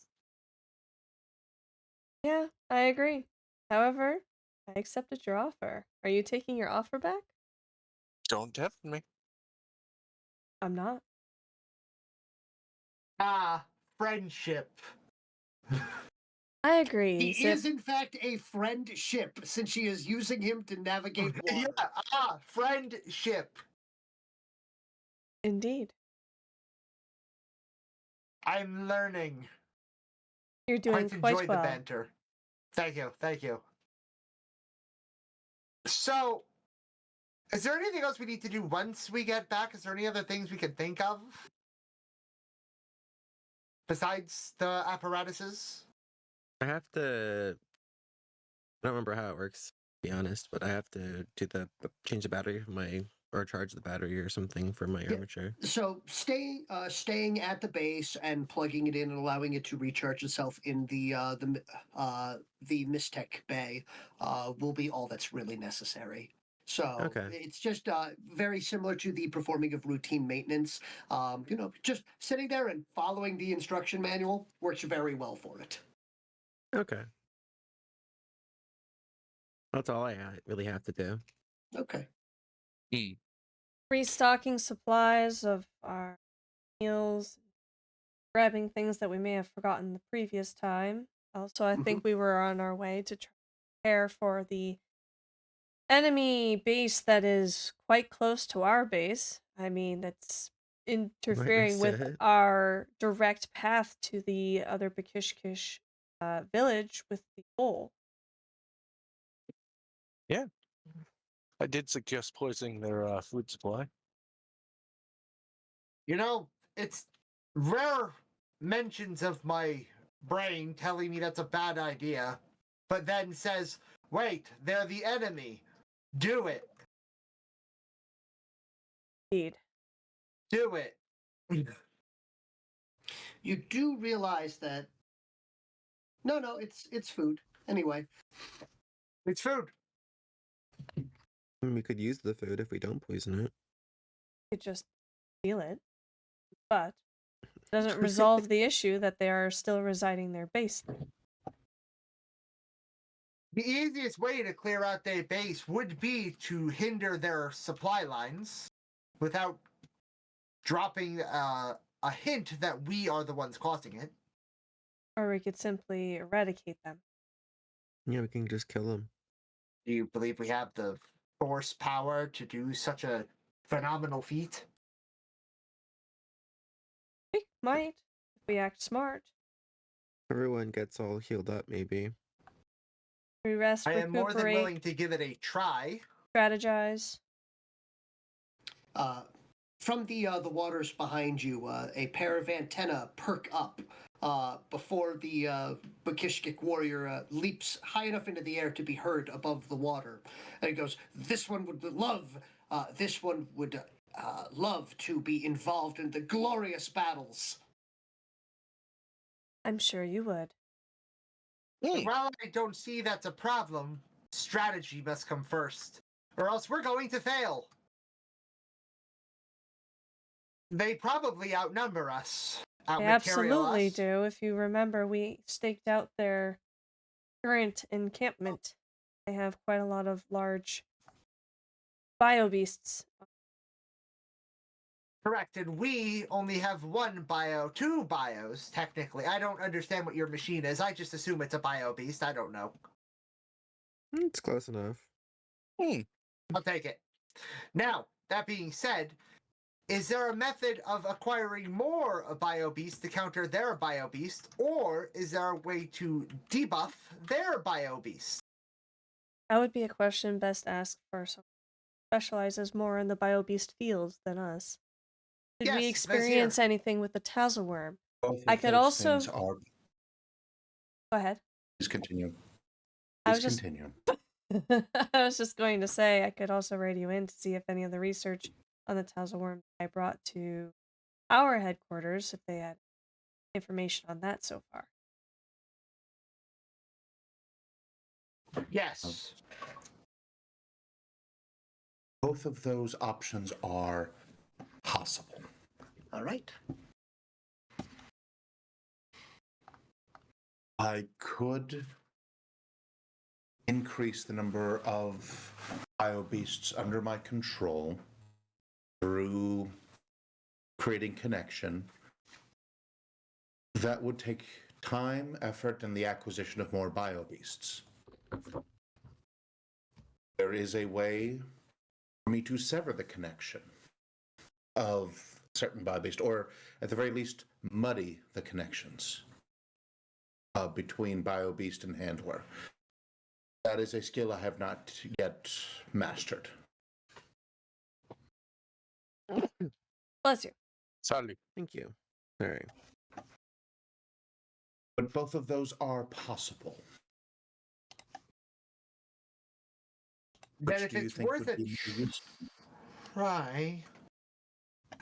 Yeah, I agree. However, I accepted your offer. Are you taking your offer back? Don't tempt me. I'm not. Friendship. I agree. He Zip. is, in fact, a friendship, since she is using him to navigate water. Yeah, friendship. Indeed. I'm learning. You're doing Quite quite enjoy the well. banter. Thank you, thank you. So, is there anything else we need to do once we get back? Is there any other things we can think of? Besides the apparatuses? I have to. I don't remember how it works, to be honest, but I have to do the change the battery for my or charge the battery or something for my Yeah. armature. So staying at the base and plugging it in and allowing it to recharge itself in the Mistec Bay will be all that's really necessary. So Okay. it's just very similar to the performing of routine maintenance. Just sitting there and following the instruction manual works very well for it. Okay. That's all I really have to do. Okay. Restocking supplies of our meals, grabbing things that we may have forgotten the previous time. Also, I think we were on our way to try to prepare for the enemy base that is quite close to our base. I mean, that's interfering with said. our direct path to the other Bakishkish village with the bowl. Yeah. I did suggest poisoning their food supply. You know, it's rare mentions of my brain telling me that's a bad idea, but then says, wait, they're the enemy. Do it. Indeed. Do it. You do realize that. No, it's food anyway. It's food. We could use the food if we don't poison it. Could just steal it, but it doesn't resolve the issue that they are still residing their base. The easiest way to clear out their base would be to hinder their supply lines without dropping a hint that we are the ones causing it. Or we could simply eradicate them. Yeah, we can just kill them. Do you believe we have the force power to do such a phenomenal feat? We might, if we act smart. Everyone gets all healed up, maybe. We rest, I am more than recuperate, willing to give it a try. strategize. From the waters behind you, a pair of antennae perk up before the Bakishkik warrior leaps high enough into the air to be heard above the water. And he goes, "This one would love. This one would love to be involved in the glorious battles." I'm sure you would. And while I don't see that's a problem, strategy must come first, or else we're going to fail. They probably outnumber us. They absolutely do. If you remember, we staked out their current encampment. They have quite a lot of large bio-beasts. Correct, and we only have two bios, technically. I don't understand what your machine is. I just assume it's a bio beast. I don't know. It's close enough. I'll take it. Now, that being said, is there a method of acquiring more bio beasts to counter their bio beast, or is there a way to debuff their bio beast? That would be a question best asked for someone who specializes more in the bio-beast fields than us. Did we Yes, experience anything with the Tazelworm? Both of I could those also- things are. Go ahead. Please continue. I Please was just- continue. I was just going to say I could also radio in to see if any of the research on the Tazelworm I brought to our headquarters, if they had information on that so far. Yes. Both of those options are possible. All right. I could increase the number of bio beasts under my control through creating connection. That would take time, effort, and the acquisition of more bio beasts. There is a way for me to sever the connection of certain bio-beast, or at the very least, muddy the connections between bio-beast and handler. That is a skill I have not yet mastered. Bless you. Sadly. Thank you. All right. But both of those are possible. Then Which if do you it's think worth would a be more useful? try.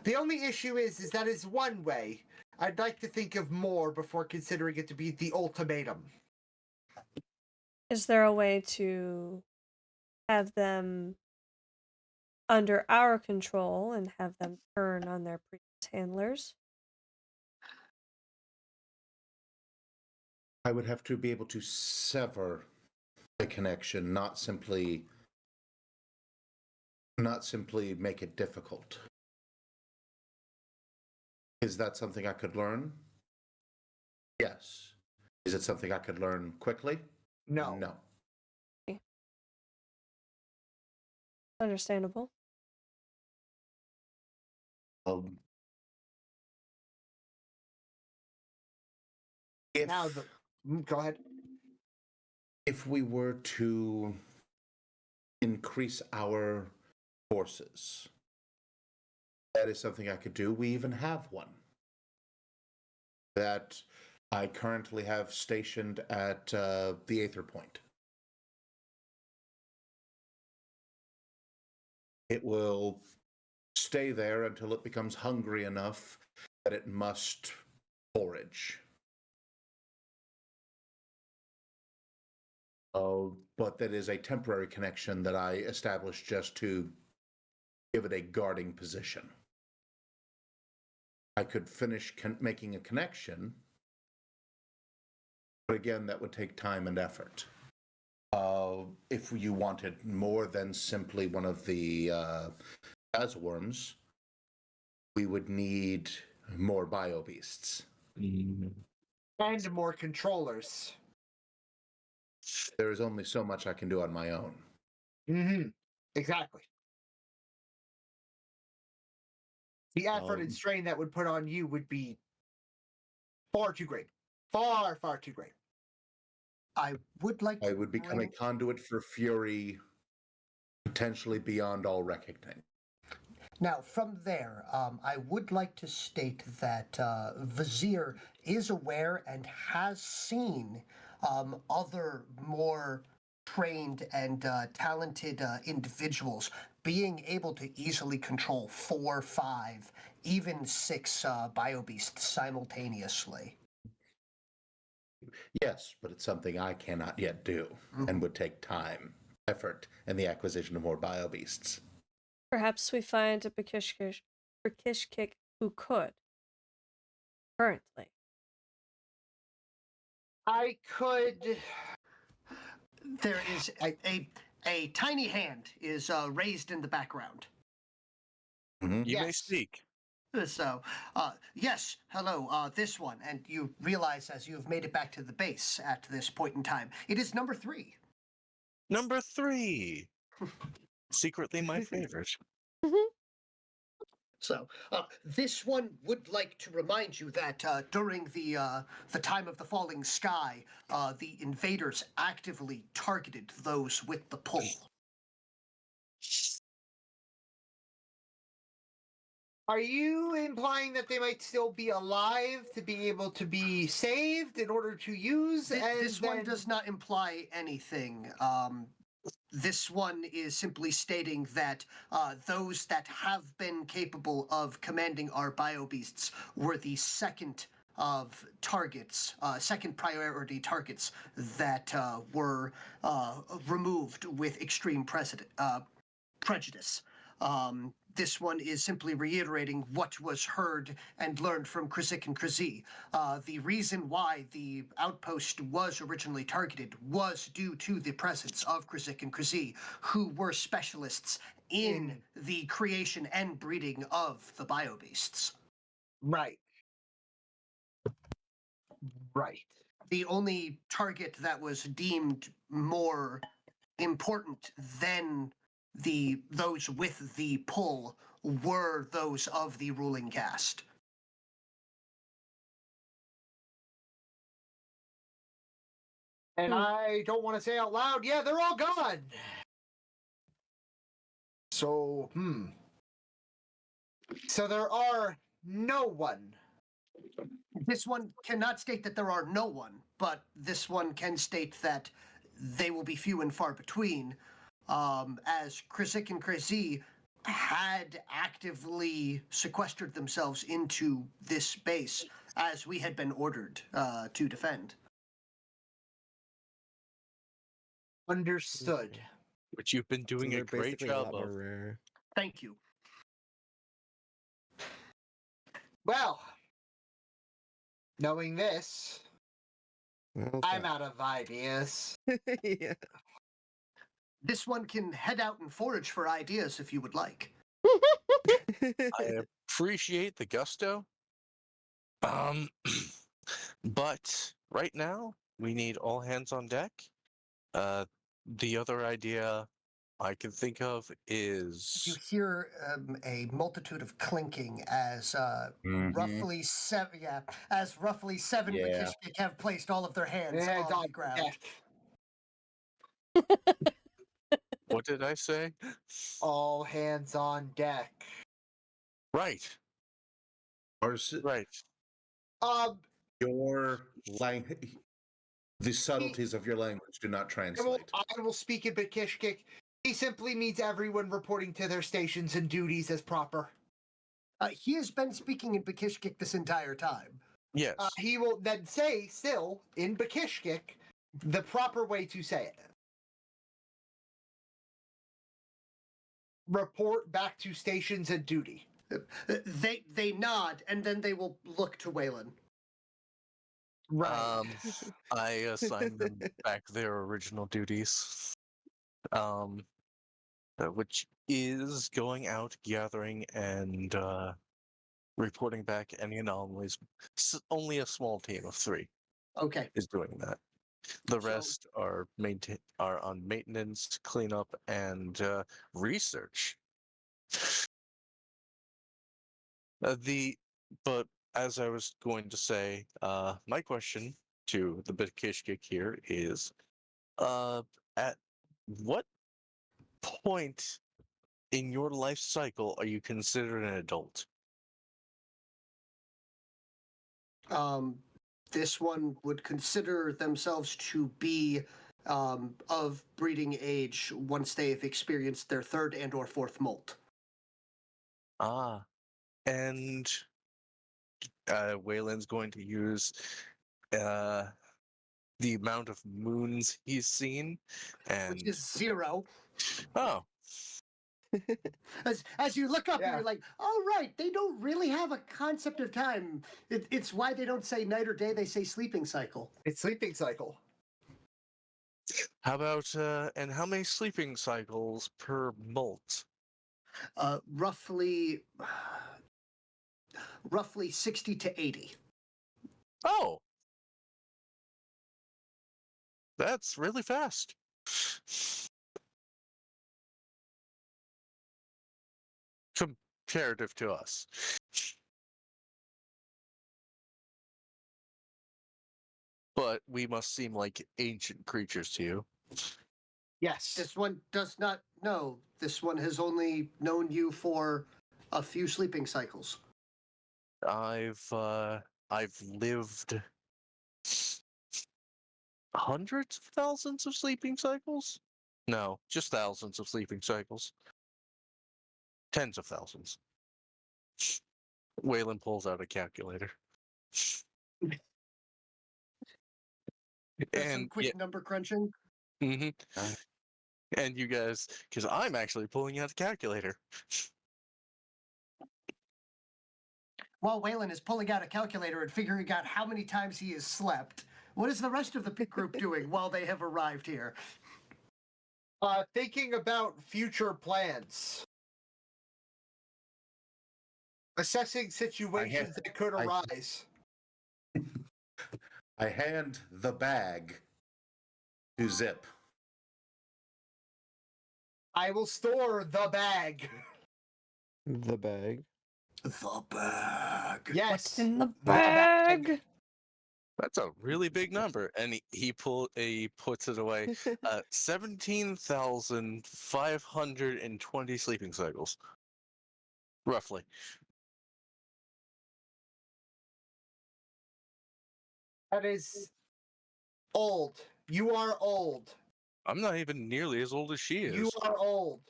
The only issue is that is one way. I'd like to think of more before considering it to be the ultimatum. Is there a way to have them under our control and have them turn on their previous handlers? I would have to be able to sever the connection, not simply make it difficult. Is that something I could learn? Yes. Is it something I could learn quickly? No. No. Understandable. If, Now go ahead. if we were to increase our forces, that is something I could do. We even have one that I currently have stationed at the Aether Point. It will stay there until it becomes hungry enough that it must forage. But that is a temporary connection that I established just to give it a guarding position. I could finish making a connection, but again, that would take time and effort. If you wanted more than simply one of the Azworms, we would need more bio-beasts. And more controllers. There is only so much I can do on my own. Mm-hmm. Exactly. The effort and strain that would put on you would be far too great. Far, far too great. I would like to I would become a conduit for fury potentially beyond all reckoning. Now, from there, I would like to state that Vizier is aware and has seen other more trained and talented individuals being able to easily control 4, 5, even 6 biobeasts simultaneously. Yes, but it's something I cannot yet do and would take time, effort, and the acquisition of more biobeasts. Perhaps we find a Bakishkik who could. Currently. I could. There is a tiny hand is raised in the background. You may Yes. speak. So, yes, hello, this one. And you realize as you've made it back to the base at this point in time, it is number 3. Number 3. Secretly my favorite. So, this one would like to remind you that during the time of the falling sky, the invaders actively targeted those with the pull. Are you implying that they might still be alive to be able to be saved in order to use? This one does not imply anything. This one is simply stating that those that have been capable of commanding our biobeasts were the second of targets, second priority targets that were removed with extreme prejudice. This one is simply reiterating what was heard and learned from Krizik and Krizi. The reason why the outpost was originally targeted was due to the presence of Krizik and Krizi, who were specialists in the creation and breeding of the biobeasts. Right. Right. The only target that was deemed more important than those with the pull were those of the ruling caste. And I don't want to say out loud, yeah, they're all gone. So, So there are no one. This one cannot state that there are no one, but this one can state that they will be few and far between, as Krisik and Krisi had actively sequestered themselves into this base as we had been ordered to defend. Understood. Which you've been So doing a they're great basically a job lot more of. rare. Thank you. Well, knowing this, Well, I'm out of ideas. yeah. This one can head out and forage for ideas if you would like. I appreciate the gusto. But right now we need all hands on deck. The other idea I can think of You is hear a multitude of clinking as roughly seven, as roughly seven Yeah. Bakishkik have placed all of their hands Hands on the ground. deck. what did I say? All hands on deck. Right, right. Your language, the subtleties of your language do not translate. I will speak in Bakishkik. He simply means everyone reporting to their stations and duties as proper. He has been speaking in Bakishkik this entire time. Yes. He will then say, still, in Bakishkik, the proper way to say it. Report back to stations and duty. They nod, and then they will look to Waylon. Right. I assign them back their original duties. Which is going out, gathering, and reporting back any anomalies. Only a small team of 3 Okay. is doing that. The So- rest are on maintenance, cleanup, and research. But as I was going to say, my question to the Bikishkik here is, at what point in your life cycle are you considered an adult? This one would consider themselves to be of breeding age once they have experienced their third and or fourth molt. And Waylon's going to use the amount of moons he's seen, and Which is 0. oh, As you look up, Yeah. you're like, oh, right, they don't really have a concept of time. It's why they don't say night or day, they say sleeping cycle. It's sleeping cycle. how about and how many sleeping cycles per molt? Roughly 60 to 80. Oh, that's really fast. Comparative to us. But we must seem like ancient creatures to you. Yes. This one does not know. This one has only known you for a few sleeping cycles. I've lived hundreds of thousands of sleeping cycles? No, just thousands of sleeping cycles. Tens of thousands. Waylon pulls out a calculator. There's some And quick number crunching. hmm and you guys, because I'm actually pulling out a calculator. While Waylon is pulling out a calculator and figuring out how many times he has slept, what is the rest of the pit group doing while they have arrived here? Thinking about future plans. Assessing situations that could arise. I hand the bag to Zip. I will store the bag. The bag. The bag. Yes. What's in the bag. bag? That's a really big number, and he puts it away. 17,520 sleeping cycles, roughly. That is old. You are old. I'm not even nearly as old as she is. You are old.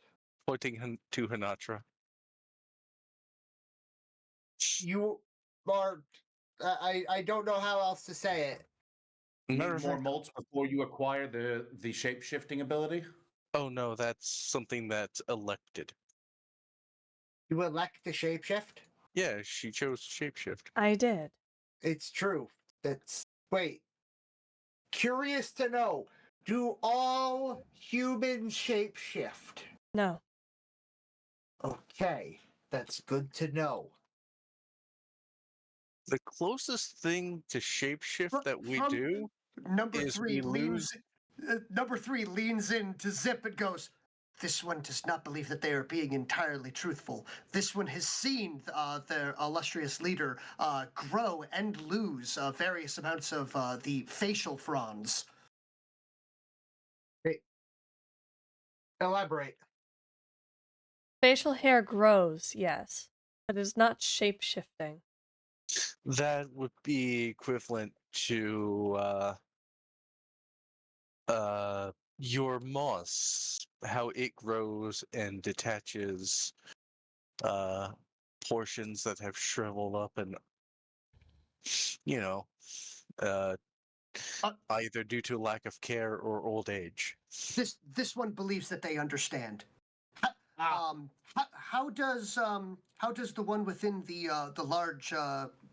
Pointing to Hinatra. You are. I don't know how else to say it. Matter Need of more fact, molts before you acquire the shape shifting ability. oh no, that's something that's elected. You elect the shapeshift? Yeah, she chose shapeshift. I did. It's true. That's. Wait. Curious to know, do all humans shapeshift? No. Okay. That's good to know. The closest thing to shapeshift that we From do number is three we lose. number three leans in to Zip and goes, "This one does not believe that they are being entirely truthful. This one has seen their illustrious leader grow and lose various amounts of the facial fronds." Elaborate. Facial hair grows, yes. But it is not shape shifting. That would be equivalent to your moss, how it grows and detaches portions that have shriveled up and you know uh, either due to lack of care or old age. This one believes that they understand. Ah. How does the one within the large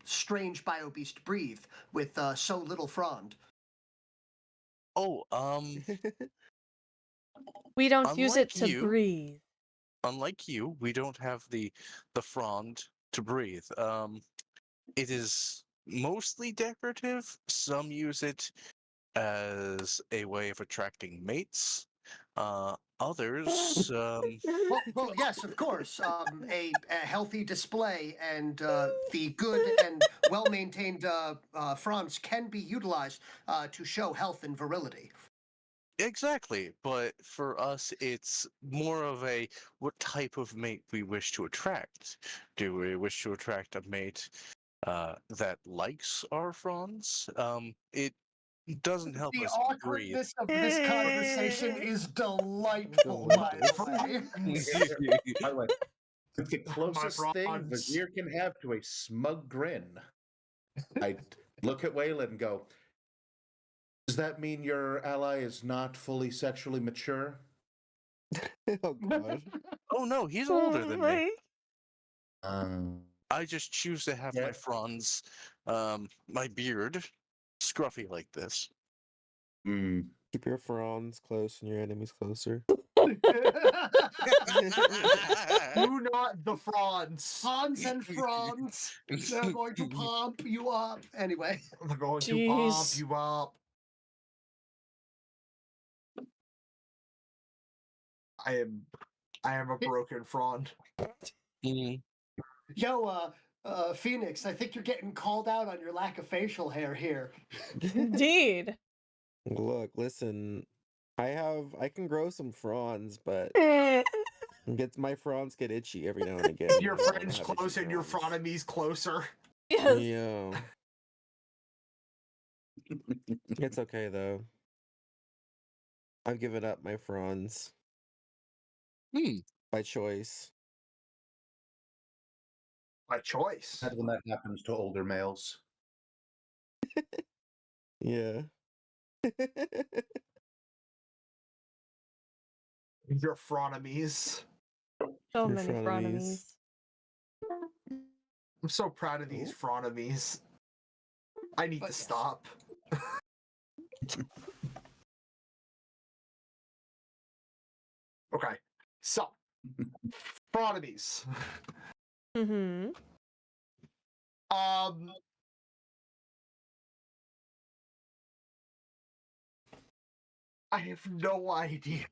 strange biobeast breathe with so little frond? Oh, We don't use it unlike to you, breathe. we don't have the frond to breathe. It is mostly decorative. Some use it as a way of attracting mates. Others, Well, yes, of course. A healthy display and the good and well-maintained fronds can be utilized to show health and virility. exactly. But for us, it's more of a what type of mate we wish to attract. Do we wish to attract a mate that likes our fronds? It doesn't help The us breathe. awkwardness of this conversation is delightful, by the way. By the way, the closest thing fronds. Vizier can have to a smug grin. I look at Waylon and go, "Does that mean your ally is not fully sexually mature?" Oh god. Oh no, he's older than me. Um, I just choose to have Yeah. my fronds, my beard, scruffy like this. Keep your fronds close and your enemies closer. Do not the fronds. Fronds and fronds. They're going to pump you up. Anyway. They're going to Jeez. pump you up. I am a broken frond. Mm. Yo, Phoenix, I think you're getting called out on your lack of facial hair here. Indeed. Look, listen. I can grow some fronds, but my fronds get itchy every now and again. Your I don't wanna friends have itchy close and your fronds. frenemies closer. Yes. Yeah. It's okay though. I've given up my fronds by choice. By choice. That's when that happens to older males. Yeah. Your frenemies. So Your many frenemies. frenemies. I'm so proud of these frenemies. I need to stop. Okay. So, frenemies. Mm-hmm. I have no idea.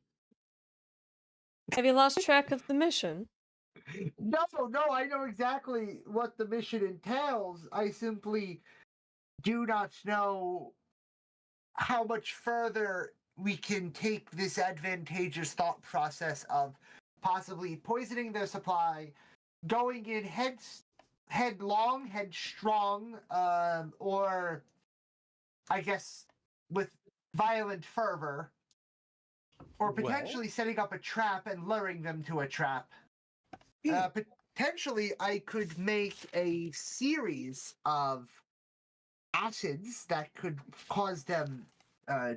Have you lost track of the mission? No, I know exactly what the mission entails. I simply do not know how much further we can take this advantageous thought process of possibly poisoning their supply, going in headlong, headstrong, or I guess with violent fervor, or potentially setting up a trap and luring them to a trap. Potentially, I could make a series of acids that could cause them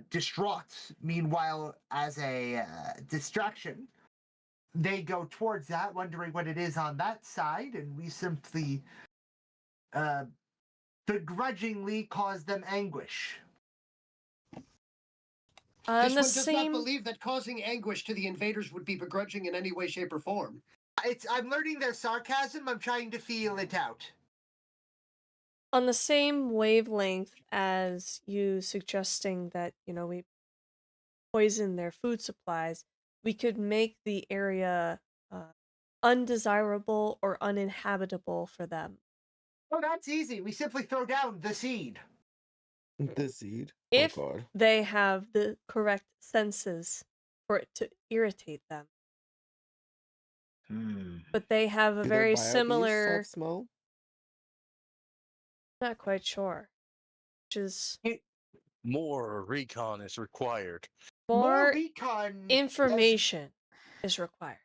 distraught. Meanwhile, as a distraction, they go towards that, wondering what it is on that side, and we simply begrudgingly cause them anguish. This the one does not same believe that causing anguish to the invaders would be begrudging in any way, shape, or form. I'm learning their sarcasm. I'm trying to feel it out. on the same wavelength as you suggesting that, we poison their food supplies, we could make the area undesirable or uninhabitable for them. Oh, that's easy. We simply throw down the seed. The seed. If Oh god. they have the correct senses for it to irritate them. But they have a Do their very bio beasts similar... have smell? Not quite sure. Which is More recon is required. more recon. information is required.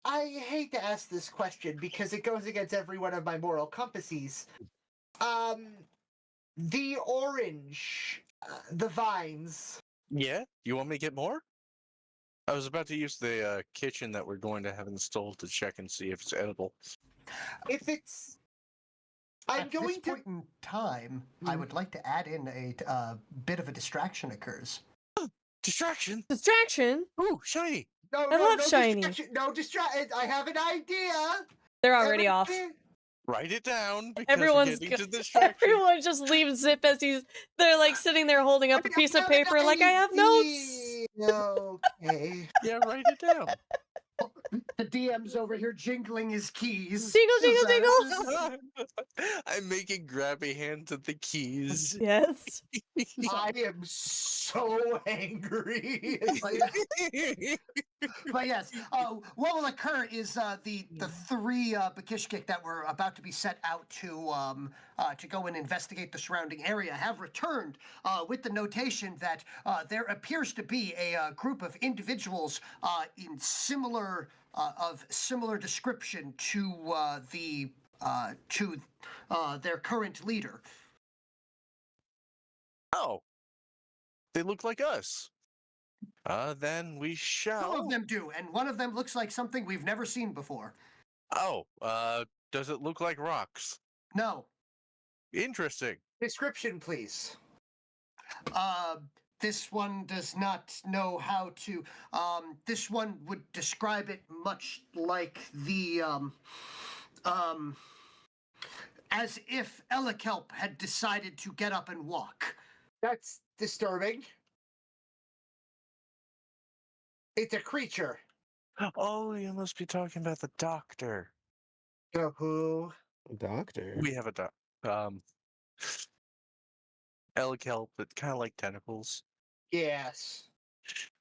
I hate to ask this question because it goes against every one of my moral compasses. The orange, the vines. Yeah? You want me to get more? I was about to use the kitchen that we're going to have installed to check and see if it's edible. If it's... I'm At going this to... point in time, I would like to add in a bit of a distraction occurs. Distraction? Distraction? Ooh, shiny! No, I love no shiny. distraction. No distraction. I have an idea. They're already off. Write it down because Everyone's we're getting to distraction. everyone just leaves Zip as they're like sitting there holding up a piece of paper like, I have notes. Okay. Yeah, write it down. The DM's over here jingling his keys. Jingle, jingle, Is that- jingle. I'm making grabby hands at the keys. Yes. I am so angry. But yes, what will occur is the three Bakishkik that were about to be set out to go and investigate the surrounding area have returned with the notation that there appears to be a group of individuals in similar description to their current leader. Oh, they look like us. Then we Two shall. of them do, and one of them looks like something we've never seen before. Oh, does it look like rocks? No. Interesting. Description, please. This one does not know how to. This one would describe it much like as if Elikelp had decided to get up and walk. That's disturbing. It's a creature. Oh, you must be talking about the doctor. Who? Doctor. We have a Elikelp, but kind of like tentacles. Yes.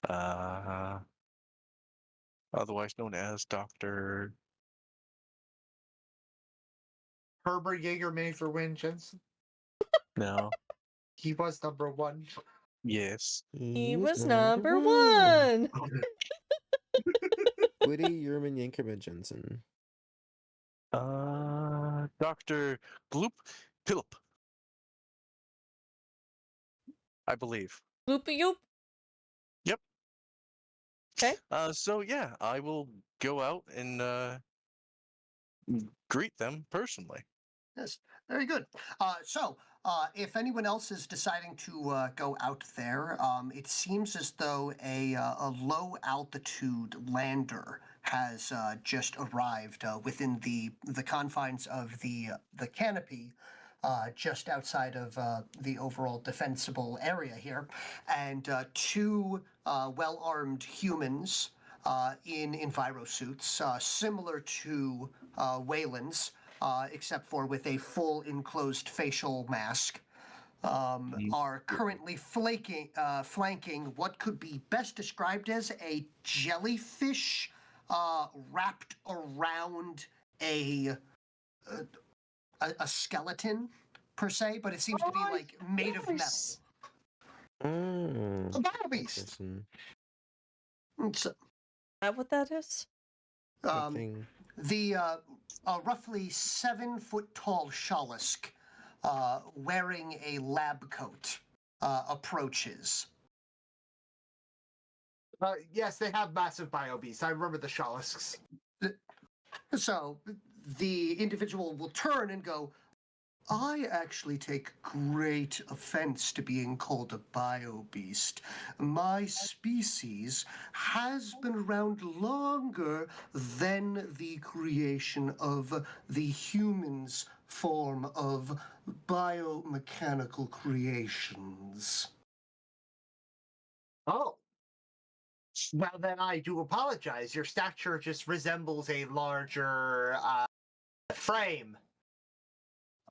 Otherwise known as Doctor. Herbert Jaegermeister Win Jensen. No. He was number one. Yes. He was number one. Woody Yerman Yankerman Jensen. Dr. Gloop Philip. I believe. Loopy yoop. Yep. Okay. So yeah, I will go out and greet them personally. Yes, very good. So, if anyone else is deciding to go out there, it seems as though a low altitude lander has just arrived within the confines of the canopy. just outside of the overall defensible area here, and two well-armed humans in enviro suits, similar to Wayland's, except for with a full enclosed facial mask. Are currently flanking what could be best described as a jellyfish wrapped around a skeleton per se, but it seems to be like made of metal. Mm, A battle beast. interesting. It's, Is that what that is? um, Thing. the roughly 7-foot tall Shalisk wearing a lab coat approaches. Yes, they have massive bio beasts. I remember the Shalisks. So the individual will turn and go, I actually take great offense to being called a bio-beast. My species has been around longer than the creation of the human's form of biomechanical creations. Oh. Well, then I do apologize. Your stature just resembles a larger frame.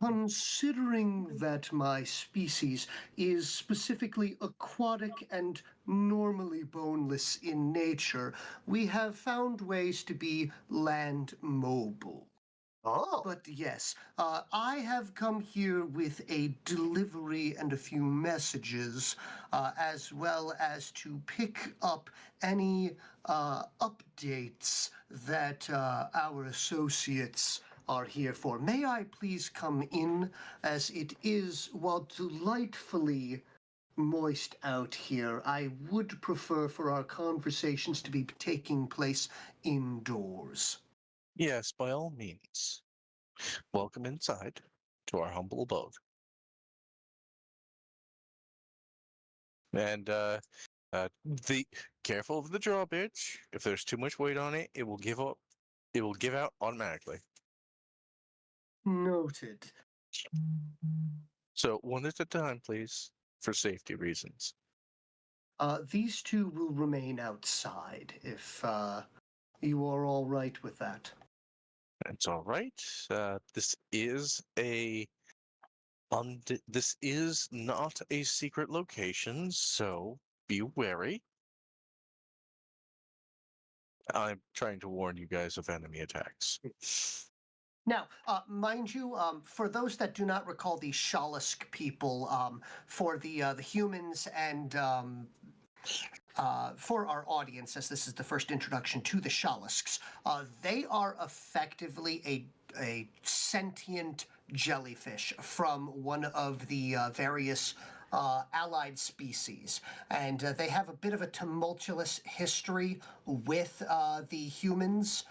Considering that my species is specifically aquatic and normally boneless in nature, we have found ways to be land mobile. Oh. But yes, I have come here with a delivery and a few messages, as well as to pick up any updates that our associates are here for. May I please come in, as it is, while delightfully moist out here, I would prefer for our conversations to be taking place indoors. Yes, by all means. Welcome inside to our humble abode. And the careful of the drawbridge. If there's too much weight on it, it will give up. It will give out automatically. Noted. So one at a time, please, for safety reasons. These two will remain outside, if you are all right with that. That's all right. This is this is not a secret location, so be wary. I'm trying to warn you guys of enemy attacks. Now, mind you, for those that do not recall the Shalisk people, for the humans and for our audience, as this is the first introduction to the Shalisks, they are effectively a sentient jellyfish from one of the various allied species. And they have a bit of a tumultuous history with the humans,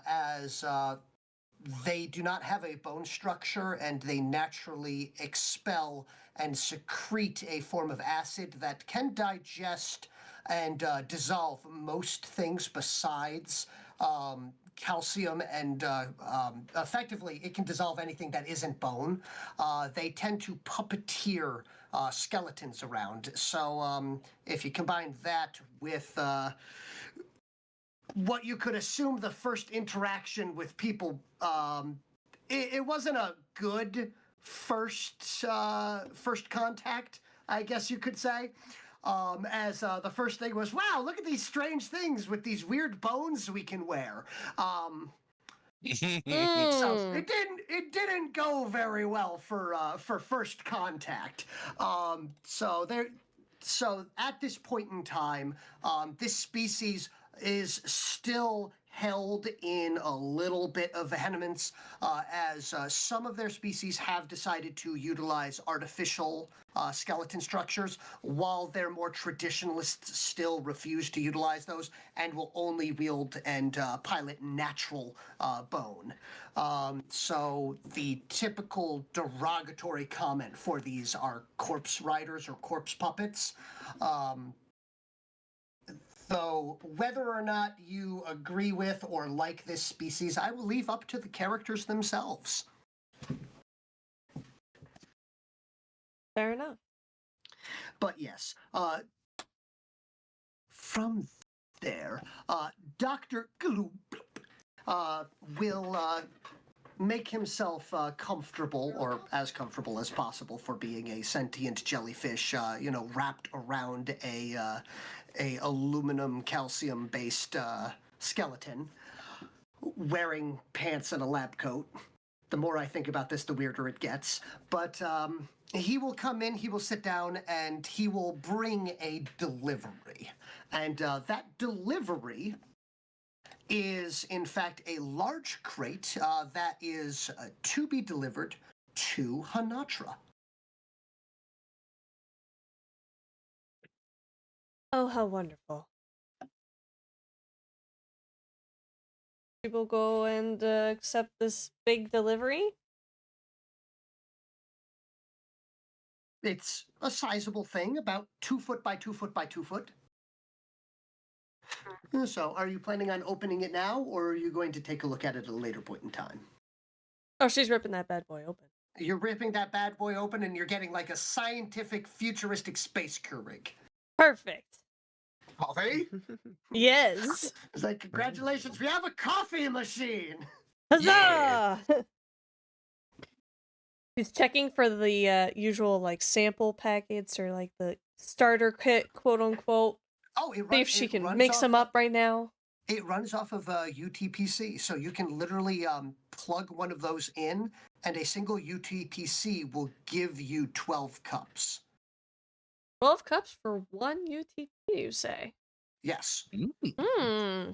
as they do not have a bone structure, and they naturally expel and secrete a form of acid that can digest and dissolve most things besides calcium, and effectively it can dissolve anything that isn't bone. They tend to puppeteer skeletons around. So if you combine that with what you could assume the first interaction with people, it wasn't a good first contact, I guess you could say. As the first thing was, wow, look at these strange things with these weird bones we can wear. So it didn't go very well for first contact. So at this point in time, this species is still held in a little bit of vehemence, as some of their species have decided to utilize artificial skeleton structures, while their more traditionalists still refuse to utilize those and will only wield and pilot natural bone. So the typical derogatory comment for these are corpse riders or corpse puppets. Though whether or not you agree with or like this species, I will leave up to the characters themselves. Fair enough. But yes, from there, Dr. Gloop will make himself comfortable, or as comfortable as possible for being a sentient jellyfish, wrapped around a aluminum calcium based skeleton, wearing pants and a lab coat. The more I think about this, the weirder it gets. But he will come in, he will sit down, and he will bring a delivery. And that delivery is, in fact, a large crate that is to be delivered to Hanatra. Oh, how wonderful. People go and accept this big delivery? It's a sizable thing, about 2 foot by 2 foot by 2 foot. So, are you planning on opening it now, or are you going to take a look at it at a later point in time? Oh, she's ripping that bad boy open. You're ripping that bad boy open, and you're getting like a scientific, futuristic space Keurig. Perfect. Coffee? Yes. It's like, congratulations, we have a coffee machine! Huzzah! He's checking for the usual like sample packets or like the starter kit, quote unquote. Oh, See if she can mix them up right now. It runs off of UTPC, so you can literally plug one of those in, and a single UTPC will give you 12 cups. 12 cups for one UTP, you say? Yes. Hmm.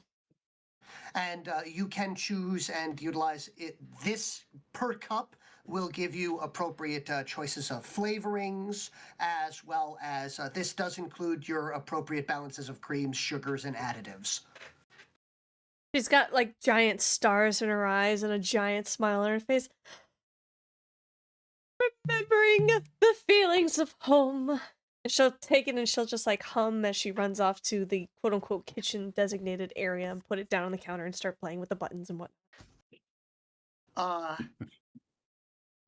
And you can choose and utilize it. This per cup will give you appropriate choices of flavorings, as well as this does include your appropriate balances of creams, sugars, and additives. She's got like giant stars in her eyes and a giant smile on her face. Remembering the feelings of home. And she'll take it and she'll just like hum as she runs off to the quote unquote kitchen designated area and put it down on the counter and start playing with the buttons and whatnot.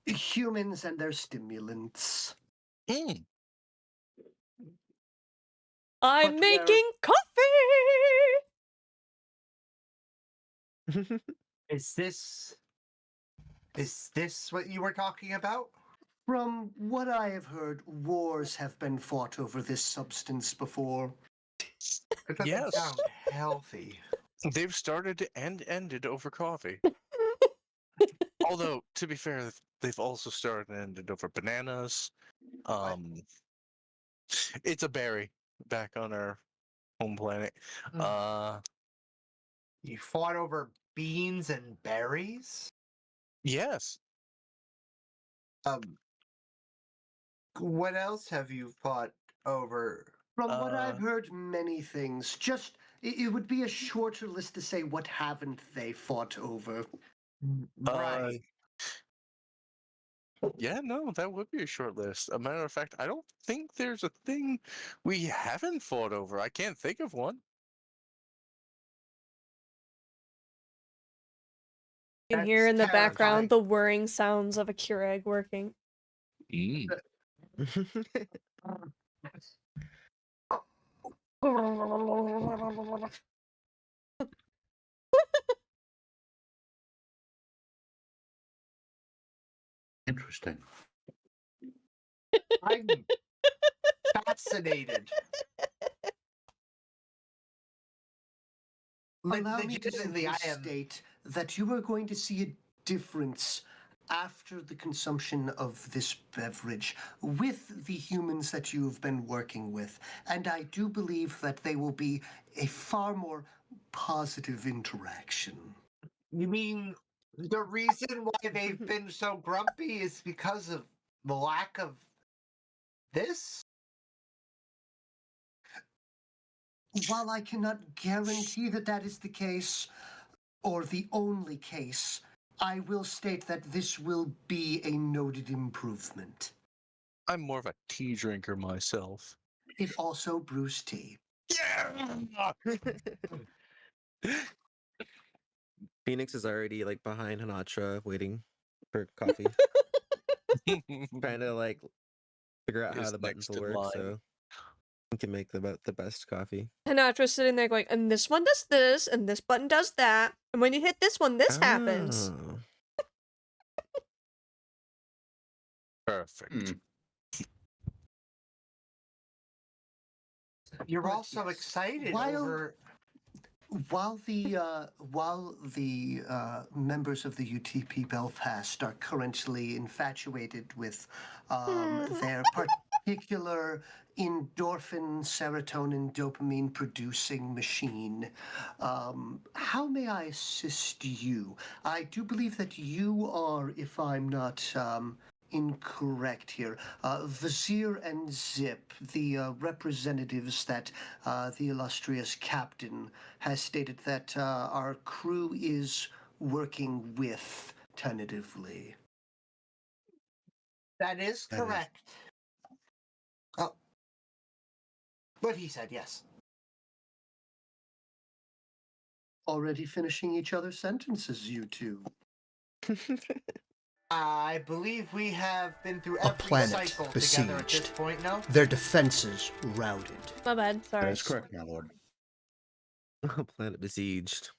Humans and their stimulants. I'm But making coffee! Is this what you were talking about? From what I have heard, wars have been fought over this substance before. It doesn't Yes. sound healthy. They've started and ended over coffee. Although, to be fair, they've also started and ended over bananas. It's a berry back on our home planet. You fought over beans and berries? Yes. What else have you fought over? From what I've heard, many things. Just, it would be a shorter list to say what haven't they fought over. Right. Yeah, no, that would be a short list. A matter of fact, I don't think there's a thing we haven't fought over. I can't think of one. You can hear That's in the background terrifying. the whirring sounds of a Keurig working. Interesting. I'm fascinated. Allow me to Legitimately, simply I am. state that you are going to see a difference after the consumption of this beverage with the humans that you have been working with. And I do believe that they will be a far more positive interaction. You mean the reason why they've been so grumpy is because of the lack of this? While I cannot guarantee that that is the case, or the only case, I will state that this will be a noted improvement. I'm more of a tea drinker myself. It also brews tea. Yeah! Phoenix is already like behind Hanatra waiting for coffee. Trying to like figure out how is the buttons next will in work, line. so we can make the best coffee. Hanatra's sitting there going, and this one does this, and this button does that, and when you hit this one, this happens. Oh. Perfect. Hmm. You're But all so yes, excited while- over. While the members of the UTP Belfast are currently infatuated with their particular endorphin, serotonin, dopamine producing machine, how may I assist you? I do believe that you are, if I'm not incorrect here, Vizier and Zip, the representatives that the illustrious captain has stated that our crew is working with tentatively. That is That is- correct. Oh. What he said, yes. Already finishing each other's sentences, you two. I believe we have been through A every planet cycle together at this besieged. point, no? Their defenses routed. My bad, That sorry. is correct, my lord. Planet besieged.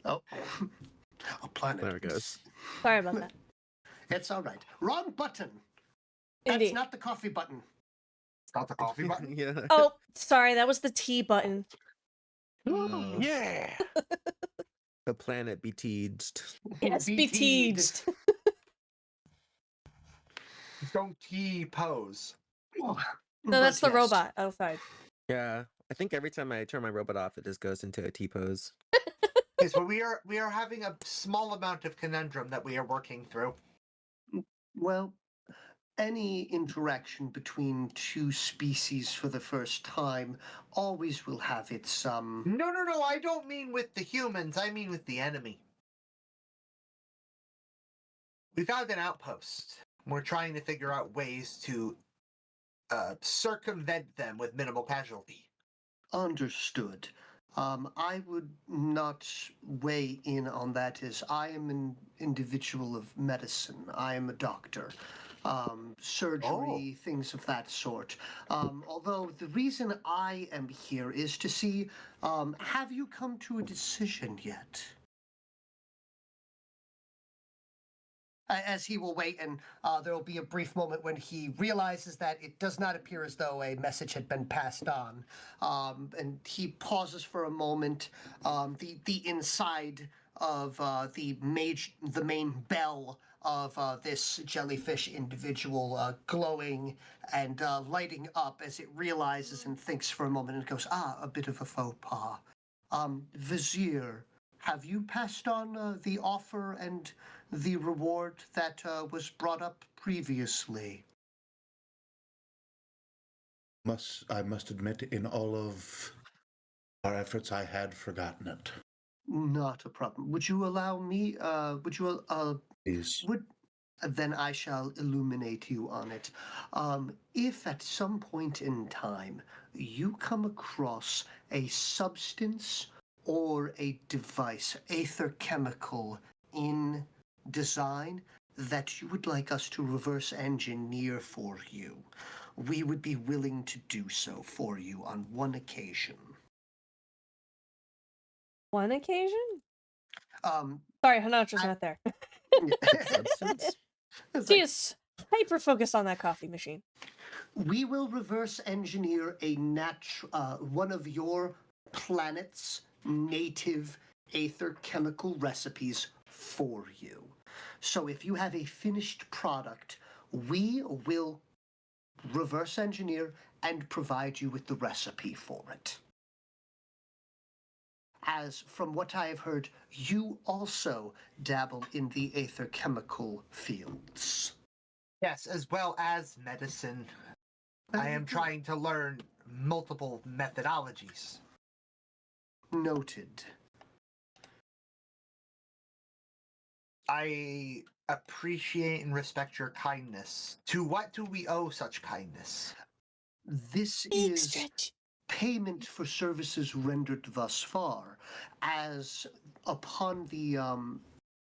Oh, a planet. There it goes. Sorry about that. It's all right. Wrong button. That's Indeed. not the coffee button. It's not the coffee button. Yeah. Oh, sorry, that was the T button. Oh. Yeah. The planet besieged. Yes, be BT'd. teased. Don't T-pose. No, that's the But yes, robot outside. Yeah. I think every time I turn my robot off, it just goes into a T pose. Okay, so we are having a small amount of conundrum that we are working through. Well, any interaction between two species for the first time always will have its No, I don't mean with the humans, I mean with the enemy. We found an outpost. We're trying to figure out ways to circumvent them with minimal casualty. understood. I would not weigh in on that as I am an individual of medicine. I am a doctor. Surgery, things of that sort. Although the reason I am here is to see, have you come to a decision yet? As he will wait, and there will be a brief moment when he realizes that it does not appear as though a message had been passed on. And he pauses for a moment. The inside of the main bell of this jellyfish individual glowing and lighting up as it realizes and thinks for a moment and goes, a bit of a faux pas. Vizier, have you passed on the offer and the reward that was brought up previously? I must admit, in all of our efforts, I had forgotten it. Not a problem. Would you allow me? Please. Then I shall illuminate you on it. If at some point in time you come across a substance or a device, aether chemical in design that you would like us to reverse engineer for you, we would be willing to do so for you on one occasion. One occasion? Um, Sorry, Hanatra's not there. Substance? it's She like, is hyper focused on that coffee machine. we will reverse engineer one of your planet's native aether chemical recipes for you. So if you have a finished product, we will reverse engineer and provide you with the recipe for it. As from what I have heard, you also dabble in the aether chemical fields. Yes, as well as medicine. I am trying to learn multiple methodologies. Noted. I appreciate and respect your kindness. To what do we owe such kindness? This Big is stretch. payment for services rendered thus far, as upon the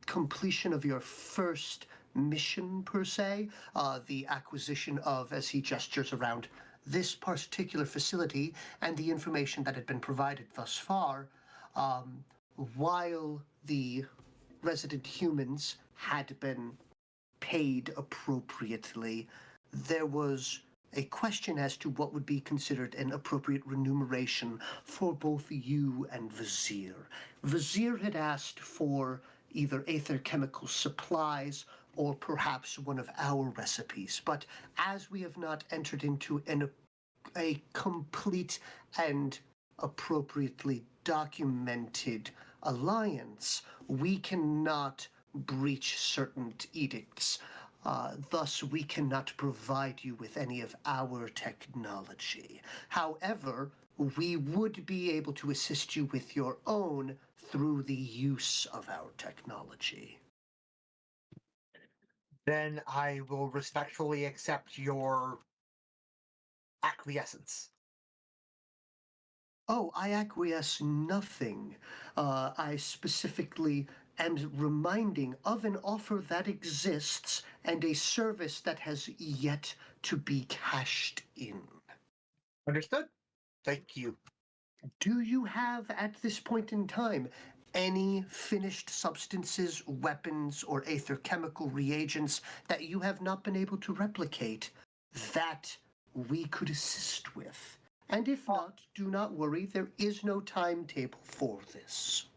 completion of your first mission per se. The acquisition of, as he gestures around, this particular facility and the information that had been provided thus far, while the resident humans had been paid appropriately, there was a question as to what would be considered an appropriate remuneration for both you and Vizier. Vizier had asked for either aether chemical supplies or perhaps one of our recipes, but as we have not entered into a complete and appropriately documented alliance, we cannot breach certain edicts. Thus, we cannot provide you with any of our technology. However, we would be able to assist you with your own through the use of our technology. Then I will respectfully accept your acquiescence. Oh, I acquiesce nothing. I specifically am reminding of an offer that exists and a service that has yet to be cashed in. Understood? Thank you. Do you have, at this point in time, any finished substances, weapons, or aether chemical reagents that you have not been able to replicate that we could assist with? And if not, do not worry, there is no timetable for this.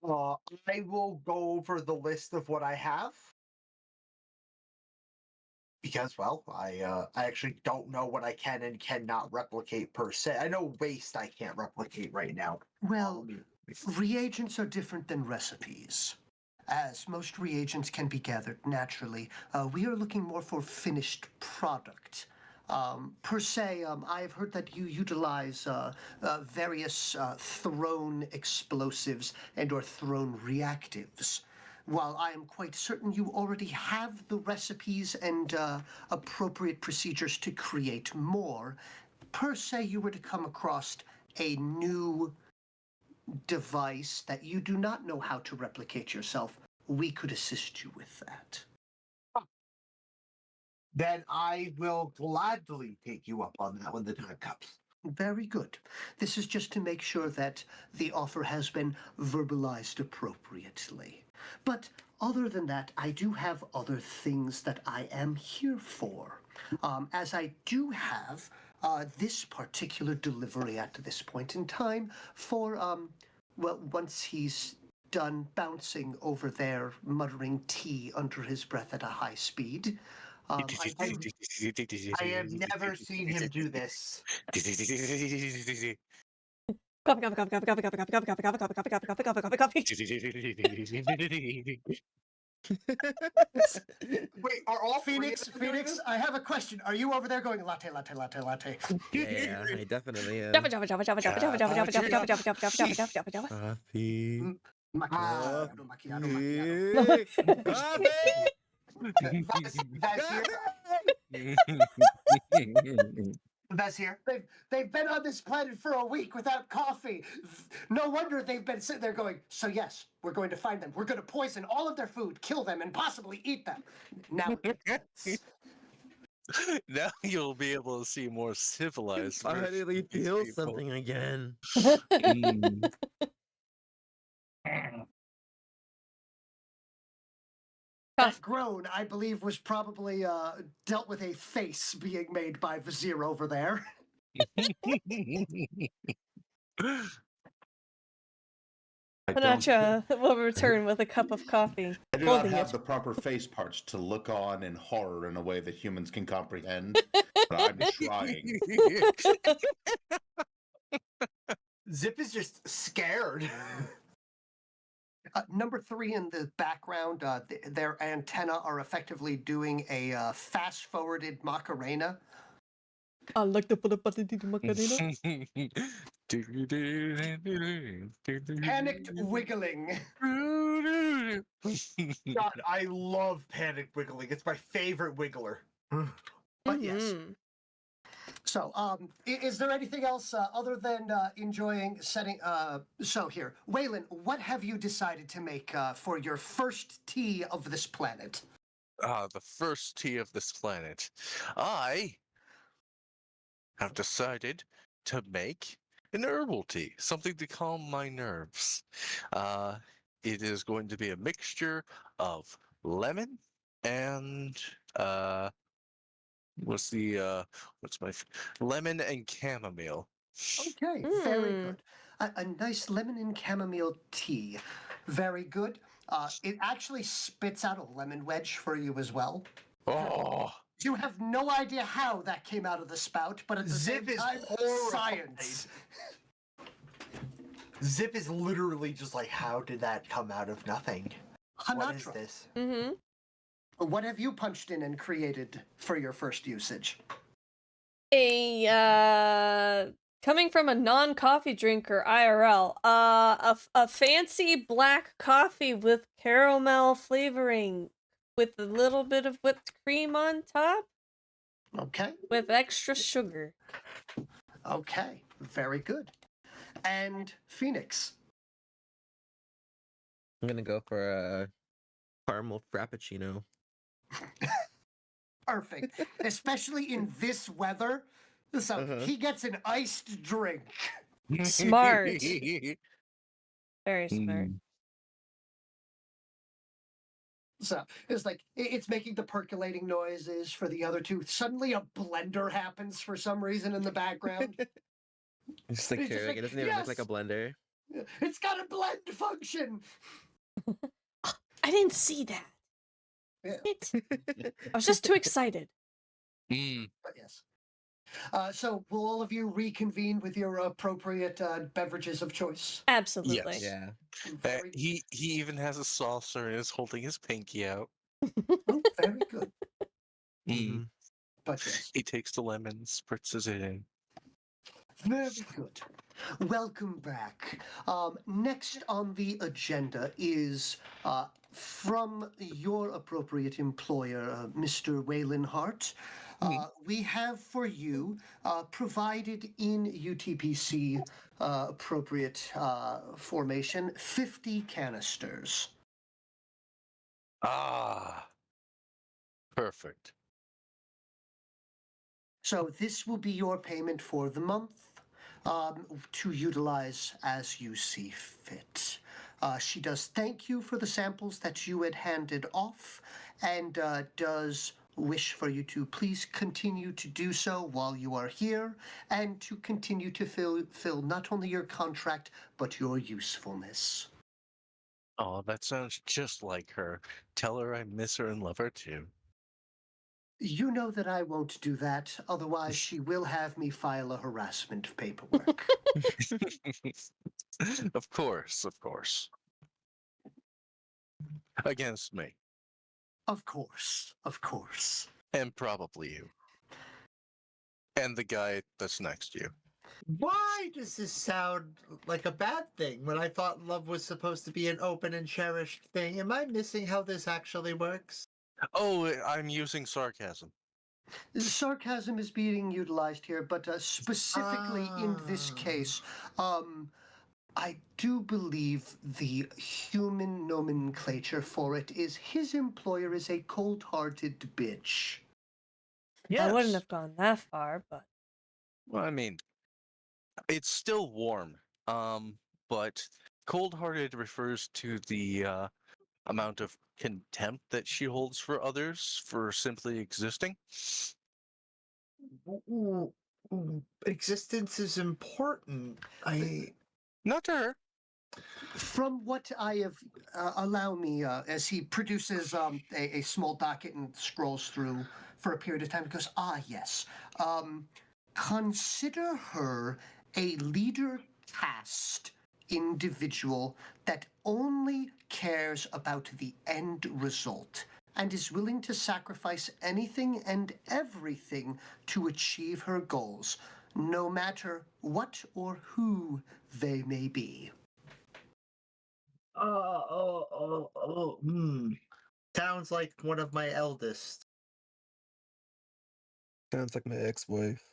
I will go over the list of what I have. Because, well, I actually don't know what I can and cannot replicate per se. I know waste I can't replicate right now. Well, reagents are different than recipes. As most reagents can be gathered naturally, we are looking more for finished product. Per se, I've heard that you utilize various thrown explosives and/or thrown reactives. While I am quite certain you already have the recipes and appropriate procedures to create more, per se, you were to come across a new device that you do not know how to replicate yourself, we could assist you with that. Then I will gladly take you up on that when the time comes. Very good. This is just to make sure that the offer has been verbalized appropriately. But other than that, I do have other things that I am here for. As I do have this particular delivery at this point in time for, well, once he's done bouncing over there, muttering tea under his breath at a high speed. I have never seen him do this. Copy, copy, copy, copy, copy, copy, copy, copy, copy, copy, copy, copy, copy, copy, copy. Wait, are all Phoenix, three of them doing this? I have a question. Are you over there going latte, latte, latte, latte? Yeah, I definitely am. Java, Java, Java, Java, Java, Java, Java, Java, Java, Java, Java, Java, Java, Java, Java, Java, Java. Coffee. Macchiato, macchiato, macchiato. Coffee. That's here. They've been on this planet for a week without coffee. No wonder they've been sitting there going, so yes, we're going to find them. We're going to poison all of their food, kill them, and possibly eat them. Now, Now you'll be able to see more civilized. version Finally of these feel people. something again. Mm. that groan, I believe, was probably dealt with a face being made by Vizier over there. Panacha will return with a cup of coffee. I do not Holding have it. the proper face parts to look on in horror in a way that humans can comprehend, but I'm trying. Zip is just scared. Number 3 in the background, their antenna are effectively doing a fast-forwarded Macarena. I like to put a button into Macarena. Panicked wiggling. God, I love panic wiggling. It's my favorite wiggler. But yes. So, is there anything else other than enjoying setting? So here, Waylon, what have you decided to make for your first tea of this planet? the first tea of this planet, I have decided to make an herbal tea, something to calm my nerves. Uh, it is going to be a mixture of lemon and what's the what's my lemon and chamomile. Okay, very good. A nice lemon and chamomile tea. Very good. It actually spits out a lemon wedge for you as well. Oh, You have no idea how that came out of the spout, but at the Zip same is time, horrified. science. Zip is literally just like, how did that come out of nothing? What is Hanatra, this? Mm-hmm. what have you punched in and created for your first usage? Coming from a non-coffee drinker IRL, a fancy black coffee with caramel flavoring with a little bit of whipped cream on top Okay, with extra sugar. okay, very good. And Phoenix. I'm gonna go for a caramel frappuccino. Perfect. Especially in this weather. So Uh-huh. he gets an iced drink. Smart. Very smart. Mm. So it's like it's making the percolating noises for the other two. Suddenly a blender happens for some reason in the background. Just like It's just curious, like, it doesn't even look like a yes! blender. It's got a blend function. I didn't see that. Yeah. I was just too excited. Mm. But yes. So will all of you reconvene with your appropriate beverages of choice? Absolutely. Yes. Yeah. Very, He even has a saucer and is holding his pinky out. very good. Mm. Mm-hmm. But yes. He takes the lemon, spritzes it in. Very good. Welcome back. Next on the agenda is from your appropriate employer, Mr. Waylon Hart. We have for you, provided in UTPC appropriate formation, 50 canisters. Ah, perfect. So this will be your payment for the month to utilize as you see fit. She does thank you for the samples that you had handed off and does wish for you to please continue to do so while you are here and to continue to fill not only your contract but your usefulness. Oh, that sounds just like her. Tell her I miss her and love her too. You know that I won't do that, otherwise she will have me file a harassment paperwork. Of course, of course. Against me. Of course, of course. And probably you. And the guy that's next to you. Why does this sound like a bad thing when I thought love was supposed to be an open and cherished thing? Am I missing how this actually works? Oh, I'm using sarcasm. Sarcasm is being utilized here, but specifically in this case, I do believe the human nomenclature for it is his employer is a cold-hearted bitch. I wouldn't have gone that far, but Well, I mean, it's still warm. But cold-hearted refers to the amount of contempt that she holds for others for simply existing. Existence is important. Not to her. From what I have, allow me, as he produces a small docket and scrolls through for a period of time, he goes, yes. Consider her a leader caste individual that only cares about the end result and is willing to sacrifice anything and everything to achieve her goals, no matter what or who they may be. Sounds like one of my eldest. Sounds like my ex-wife.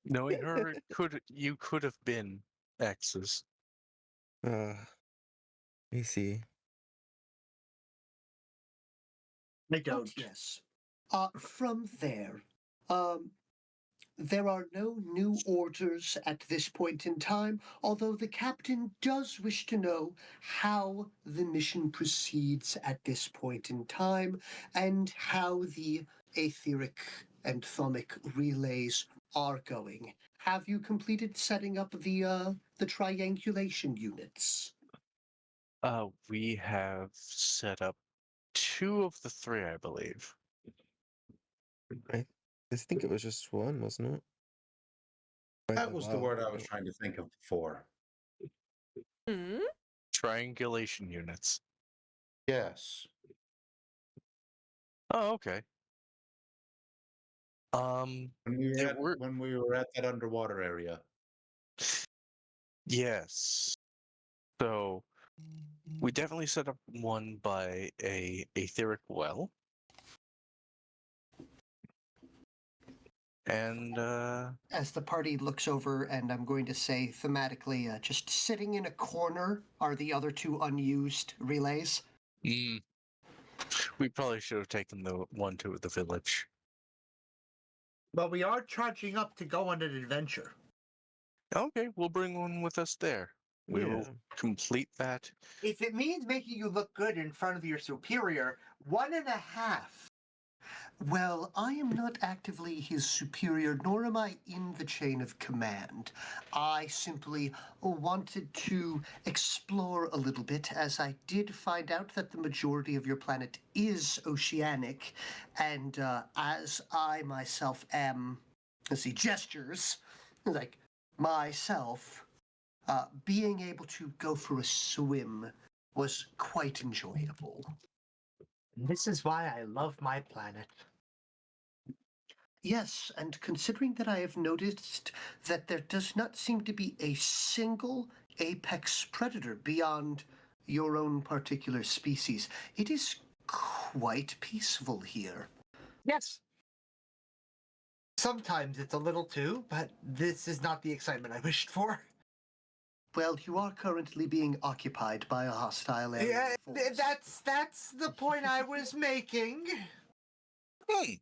Knowing her, you could have been exes. I see. I don't. But yes. From there, um, there are no new orders at this point in time, although the captain does wish to know how the mission proceeds at this point in time and how the etheric and thermic relays are going. Have you completed setting up the triangulation units? We have set up 2 of the 3, I believe. I think it was just one, wasn't it? Quite That a was the while word I was ago. trying to think of before. Hmm? Triangulation units. Yes. Oh, okay. There were When we were at that underwater area. yes. So we definitely set up one by a etheric well. And As the party looks over, and I'm going to say thematically, just sitting in a corner are the other two unused relays. we probably should have taken the one to the village. But we are charging up to go on an adventure. Okay, we'll bring one with us there. We will Yeah. complete that. If it means making you look good in front of your superior, 1.5. Well, I am not actively his superior, nor am I in the chain of command. I simply wanted to explore a little bit, as I did find out that the majority of your planet is oceanic, and as I myself am, let's see, gestures, like myself, being able to go for a swim was quite enjoyable. This is why I love my planet. Yes, and considering that I have noticed that there does not seem to be a single apex predator beyond your own particular species, it is quite peaceful here. Yes. Sometimes it's a little too, but this is not the excitement I wished for. Well, you are currently being occupied by a hostile alien Yeah, force. that's the point I was making. Hmm.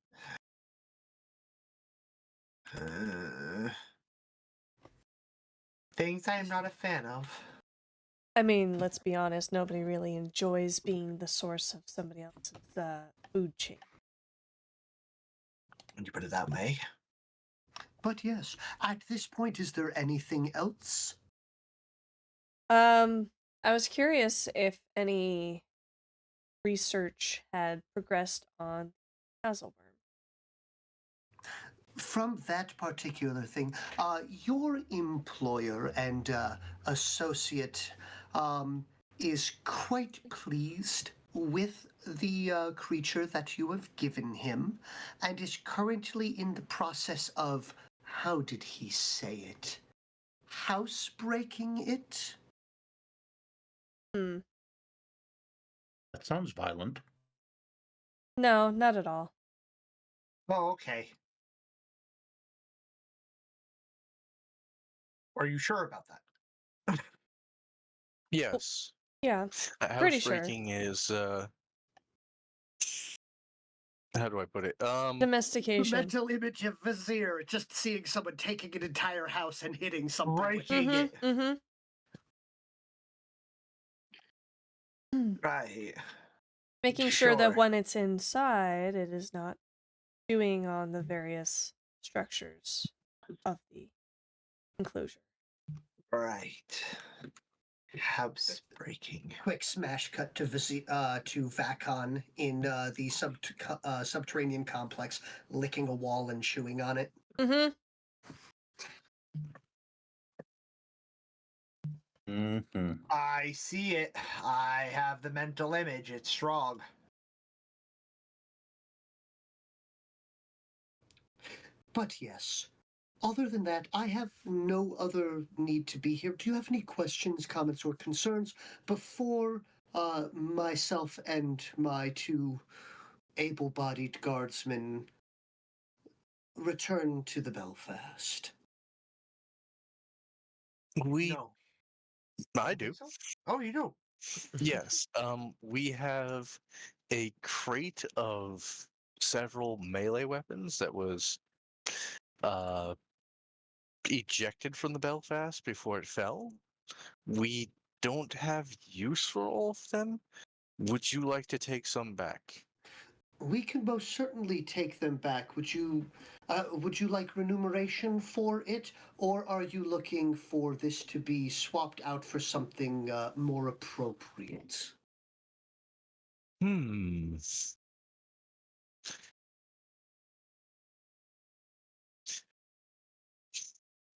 Things I am not a fan of. I mean, let's be honest, nobody really enjoys being the source of somebody else's food chain. When you put it that way. But yes, at this point, is there anything else? I was curious if any research had progressed on Hazelworm. From that particular thing, your employer and associate is quite pleased with the creature that you have given him and is currently in the process of, how did he say it? Housebreaking it? Hmm. That sounds violent. No, not at all. Oh, okay. Are you sure about that? Yes. Yeah, pretty sure. Housebreaking is how do I put it? The Domestication. mental image of Vizier, just seeing someone taking an entire house and hitting something with Breaking it. it. Mm-hmm. Right. Making sure that Sure. when it's inside, it is not chewing on the various structures of the enclosure. Right. Housebreaking. Quick smash cut to to Vacon in the subterranean complex, licking a wall and chewing on it. Mm-hmm. Mm-hmm. I see it. I have the mental image. It's strong. But yes, other than that, I have no other need to be here. Do you have any questions, comments, or concerns before myself and my two able-bodied guardsmen return to the Belfast? No. I Don't do. think so? Oh, you do? Yes. We have a crate of several melee weapons that was uh, ejected from the Belfast before it fell. We don't have use for all of them. Would you like to take some back? We can most certainly take them back. Would you like remuneration for it, or are you looking for this to be swapped out for something more appropriate? Hmm.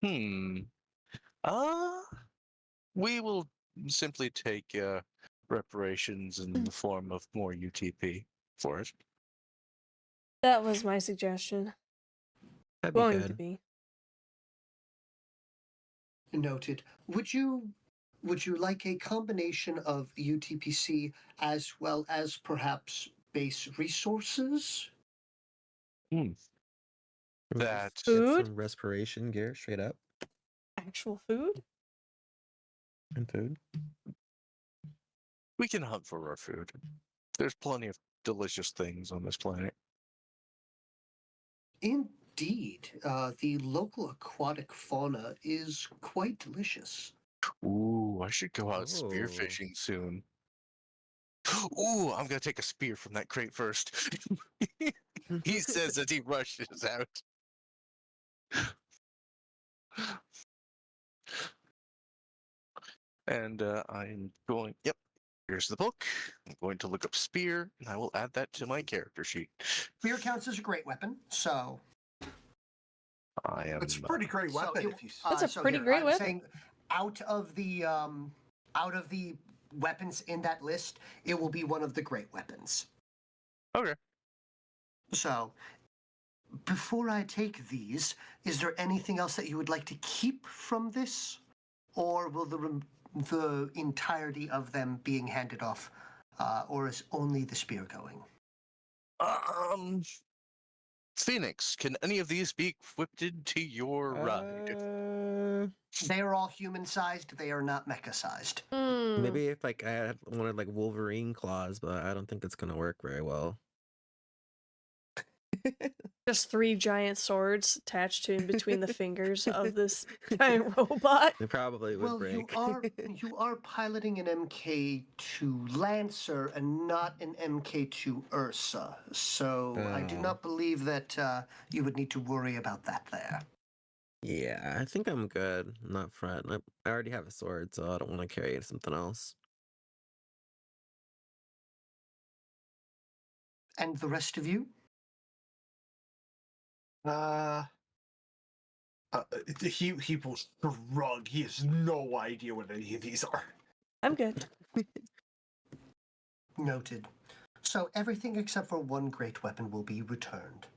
Hmm. Uh, we will simply take reparations in the form of more UTP for it. That was my suggestion. That'd be Going to good. be. Noted. Would you like a combination of UTPC as well as perhaps base resources? Hmm. Can we That just get Food? some respiration gear straight up Actual food? and food. we can hunt for our food. There's plenty of delicious things on this planet. Indeed, the local aquatic fauna is quite delicious. Ooh, I should go out Oh. spearfishing soon. Ooh, I'm gonna take a spear from that crate first. He says as he rushes out. And I'm going, yep, here's the book. I'm going to look up spear, and I will add that to my character sheet. Spear counts as a great weapon, so I am. It's a pretty great so weapon it- if you. That's a so pretty here, great I'm weapon. saying out of the weapons in that list, it will be one of the great weapons. Okay. So, before I take these, is there anything else that you would like to keep from this, or will the entirety of them being handed off, or is only the spear going? Phoenix, can any of these be equipped to your ride? They are all human-sized. They are not mecha-sized. Maybe if like I wanted like Wolverine claws, but I don't think it's gonna work very well. Just 3 giant swords attached to in between the fingers of this giant robot. It probably would Well, break. you are piloting an MK2 Lancer and not an MK2 Ursa, so I do Oh. not believe that you would need to worry about that there. Yeah, I think I'm good. I'm not front. I already have a sword, so I don't want to carry something else. And the rest of you? He will shrug. He has no idea what any of these are. I'm good. Noted. So everything except for one great weapon will be returned.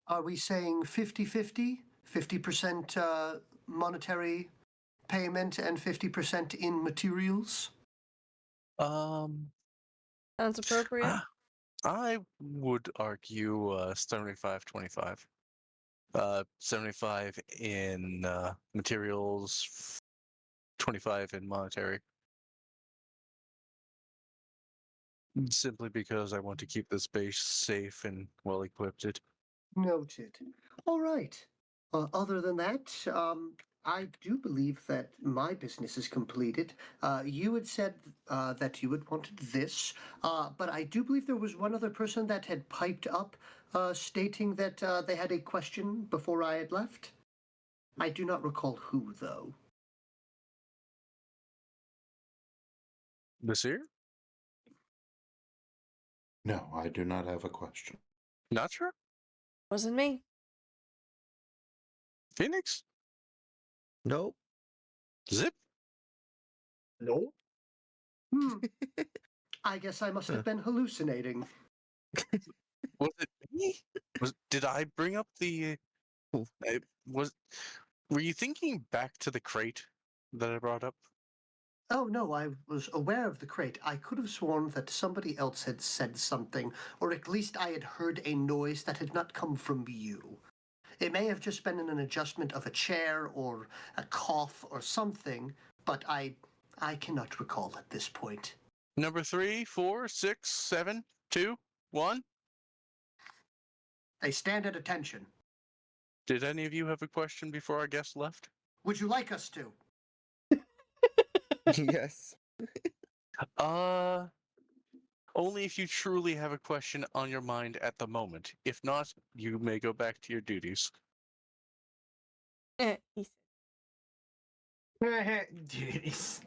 Are we saying 50-50? 50% monetary payment and 50% in materials? Sounds appropriate. I would argue 75-25. 75 in materials, 25 in monetary. Simply because I want to keep this base safe and well equipped. Noted. All right. Other than that, I do believe that my business is completed. You had said that you had wanted this, but I do believe there was one other person that had piped up stating that they had a question before I had left. I do not recall who, though. This here? No, I do not have a question. Not sure. Wasn't me. Phoenix? Nope. Zip? No. I guess I must have been hallucinating. Was it me? Did I bring up the? Were you thinking back to the crate that I brought up? Oh, no, I was aware of the crate. I could have sworn that somebody else had said something, or at least I had heard a noise that had not come from you. It may have just been an adjustment of a chair or a cough or something, but I cannot recall at this point. Number 3, 4, 6, 7, 2, 1. They stand at attention. Did any of you have a question before our guest left? Would you like us to? Yes. Only if you truly have a question on your mind at the moment. If not, you may go back to your duties. He said. Duties.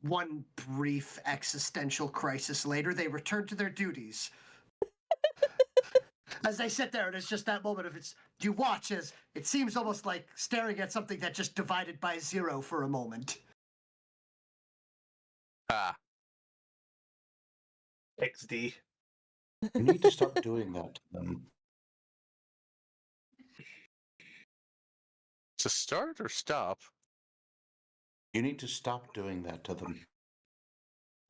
One brief existential crisis later, they return to their duties. As they sit there, and it's just that moment of you watch as it seems almost like staring at something that just divided by 0 for a moment. Ah, XD. You need to stop doing that to them. to start or stop? You need to stop doing that to them.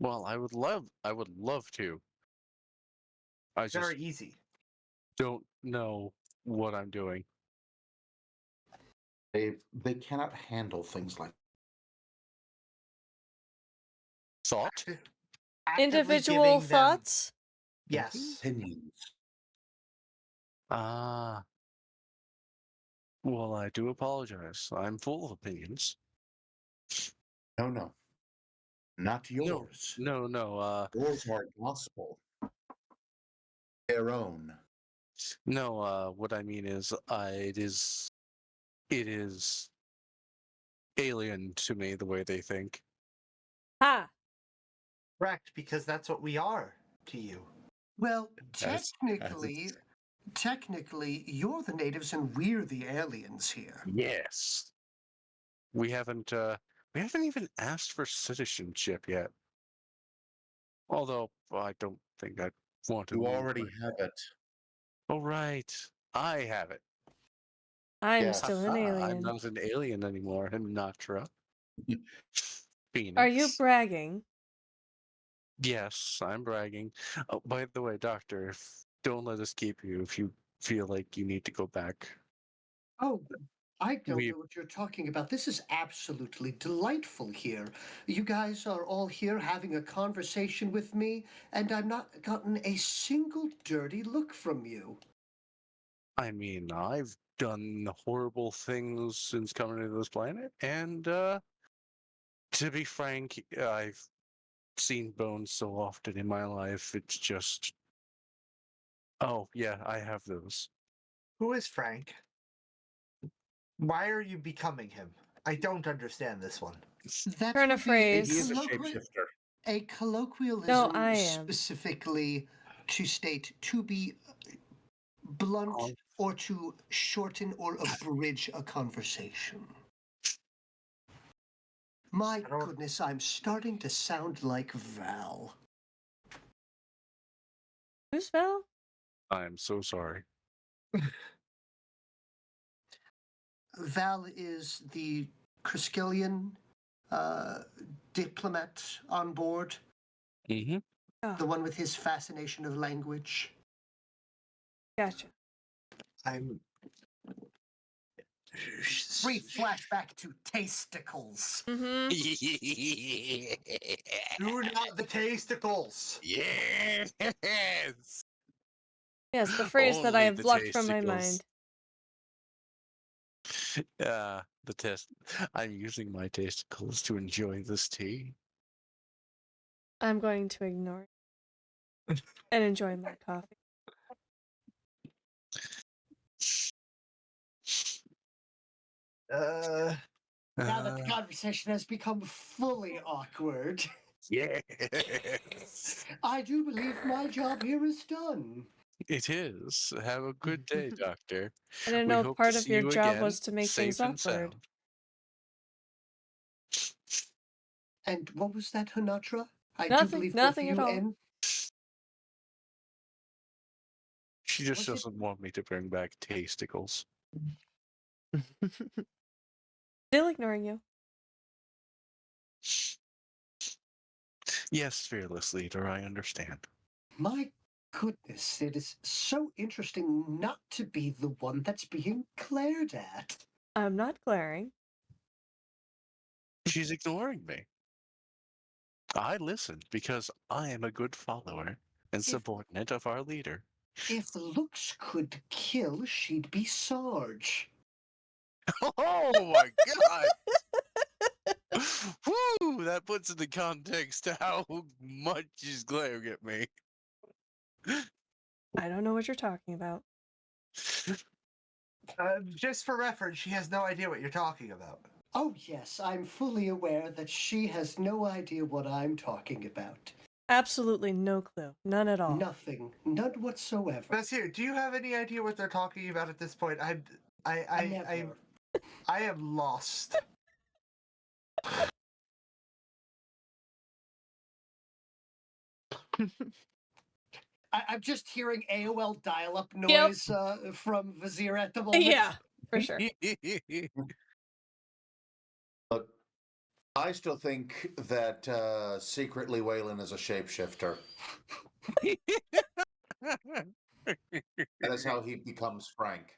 Well, I would love to. I just Very easy. don't know what I'm doing. They cannot handle things like Thought? Actively Individual giving them- thoughts? Yes. opinions. Ah. Well, I do apologize. I'm full of opinions. No. Not yours. No. Yours are gospel. Their own. No. What I mean is, it is alien to me the way they think. Ha! Correct, because that's what we are to you. Well, As- technically, you're the natives and we're the aliens here. Yes. We haven't even asked for citizenship yet. Although I don't think I want to. You already have it. Oh right, I have it. I'm Yes. still an I'm alien. not an alien anymore, and Natra. Phoenix. Are you bragging? Yes, I'm bragging. Oh, by the way, Doctor, don't let us keep you if you feel like you need to go back. Oh, I don't We- know what you're talking about. This is absolutely delightful here. You guys are all here having a conversation with me, and I've not gotten a single dirty look from you. I mean, I've done horrible things since coming to this planet, and to be frank, I've seen bones so often in my life. It's just, oh yeah, I have those. Who is Frank? Why are you becoming him? I don't understand this one. That Turn a would be phrase. He is a colloqui- shapeshifter. a colloquialism No, I am. specifically to state to be blunt Oh. or to shorten or abridge a conversation. My I don't- goodness, I'm starting to sound like Val. Who's Val? I'm so sorry. Val is the Criskillian diplomat on board, Mm-hmm. Oh, the one with his fascination of language. gotcha. I'm. Brief flashback to tasticles. Mm-hmm. Do not the tasticles. Yes. Yes, the phrase that I Only have the blocked from my tasticles. mind. The test. I'm using my tasticles to enjoy this tea. I'm going to ignore it and enjoy my coffee. Uh, Now that the Uh, conversation has become fully awkward, yes. I do believe my job here is done. It is. Have a good day, Doctor. I didn't We know hope part to of see your you job again, was to make safe things and awkward. sound. And what was that, Hanatra? I do Nothing- believe nothing both at you all. and She just What's it- doesn't want me to bring back tasticles. Still ignoring you. Yes, fearless leader, I understand. my goodness, it is so interesting not to be the one that's being glared at. I'm not glaring. She's ignoring me. I listened because I am a good follower and subordinate of our leader. If looks could kill, she'd be Sarge. Oh my god! Woo! That puts into context how much she's glaring at me. I don't know what you're talking about. Just for reference, she has no idea what you're talking about. Oh, yes, I'm fully aware that she has no idea what I'm talking about. Absolutely no clue. None at all. Nothing. None whatsoever. Nasir, do you have any idea what they're talking about at this point? Never. I am lost. I'm just hearing AOL dial-up noise from Vizier at the moment. Yeah, for sure. Look, I still think that secretly Waylon is a shapeshifter. That is how he becomes Frank.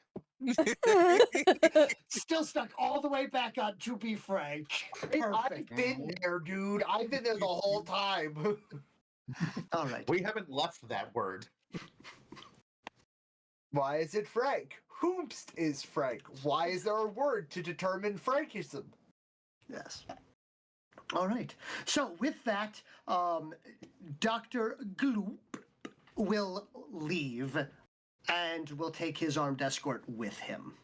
Still stuck all the way back on to be frank. Perfect. I've been there, dude. I've been there the whole time. All right. We haven't left that word. Why is it Frank? Whomst is Frank? Why is there a word to determine Frankism? Yes. All right. So with that, Dr. Gloop will leave and will take his armed escort with him.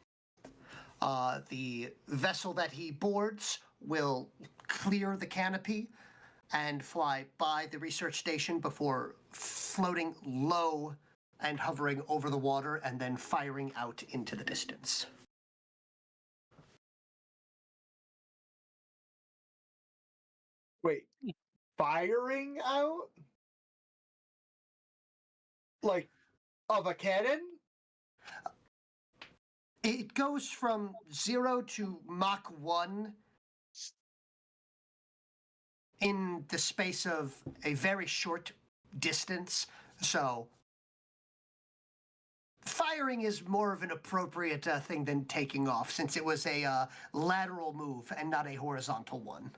The vessel that he boards will clear the canopy and fly by the research station before floating low and hovering over the water and then firing out into the distance. Wait, firing out? Like, of a cannon? It goes from 0 to Mach 1 in the space of a very short distance. So firing is more of an appropriate thing than taking off, since it was a lateral move and not a horizontal one.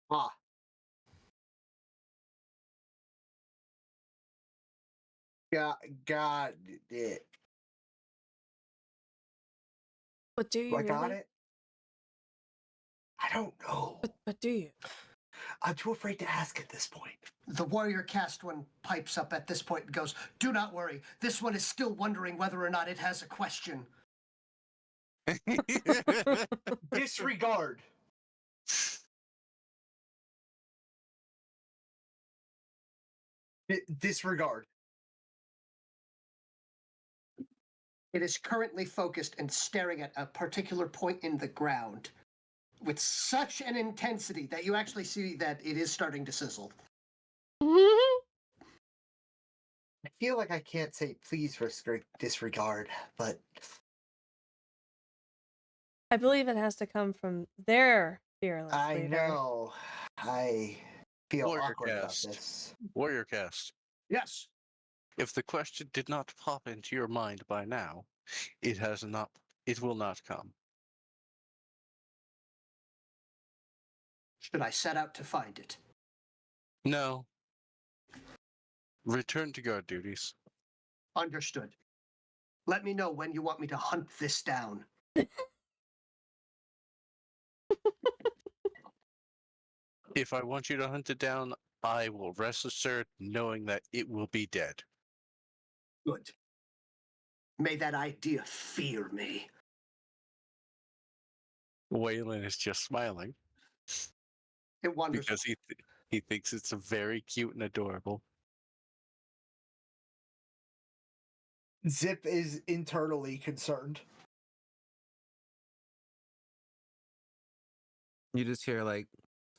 Ah. Got it. But do you I got really? it. I don't know. But do you? I'm too afraid to ask at this point. The warrior cast one pipes up at this point and goes, "Do not worry. This one is still wondering whether or not it has a question." Disregard. Disregard. It is currently focused and staring at a particular point in the ground with such an intensity that you actually see that it is starting to sizzle. I feel like I can't say please for disregard, but I believe it has to come from their fearless I leader. know. I feel Warrior awkward about cast. this. Warrior cast. Yes. If the question did not pop into your mind by now, it has not. It will not come. Should I set out to find it? No. Return to guard duties. Understood. Let me know when you want me to hunt this down. If I want you to hunt it down, I will rest assured knowing that it will be dead. Good. May that idea fear me. Waylon is just smiling It wanders. because he thinks it's very cute and adorable. Zip is internally concerned. You just hear like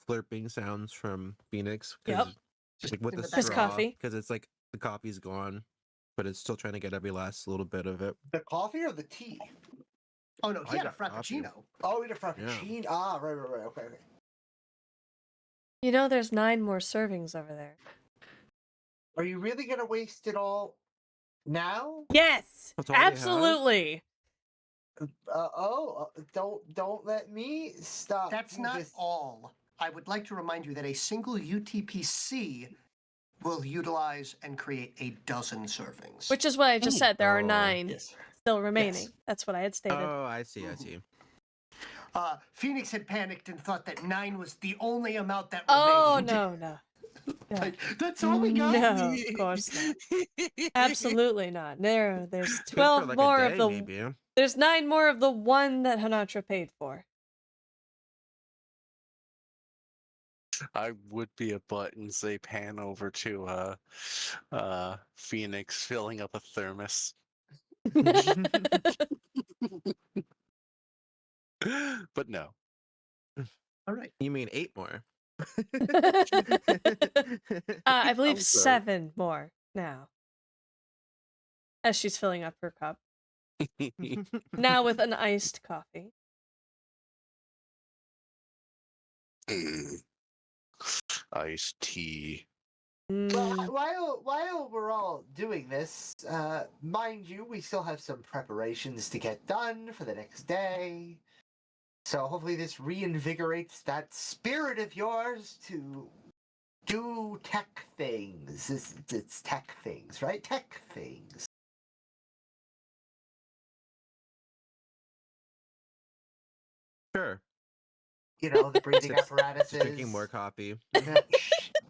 slurping sounds from Phoenix. Yep. Like with in the the His straw, coffee. because it's like the coffee's gone, but it's still trying to get every last little bit of it. The coffee or the tea? Oh no, I he had a got coffee. frappuccino. Oh, we had a frappuccino. Ah, right. Okay. You know there's 9 more servings over there. Are you really gonna waste it all now? Yes! That's all they have? Absolutely! Don't let me stop. That's not this. all. I would like to remind you that a single UTPC will utilize and create a dozen servings. Which is what I just said. There are Oh. 9 Yes. still remaining. That's what I had stated. Oh, I see. I see. Phoenix had panicked and thought that 9 was the only amount that Oh, remained. no, no. No. Like, that's all we got? No, of course not. Absolutely not. There's Good for 12 like more a of day, the. maybe. There's 9 more of the one that Hanatra paid for. I would be a butt and say pan over to Phoenix filling up a thermos. But no. All right. You mean 8 more? I believe I'm sorry. 7 more now. As she's filling up her cup. Now with an iced coffee. Iced tea. Mm, While we're all doing this, mind you, we still have some preparations to get done for the next day. So hopefully this reinvigorates that spirit of yours to do tech things. It's tech things, right? Tech things. Sure. You know, the breathing Just apparatuses. drinking more coffee.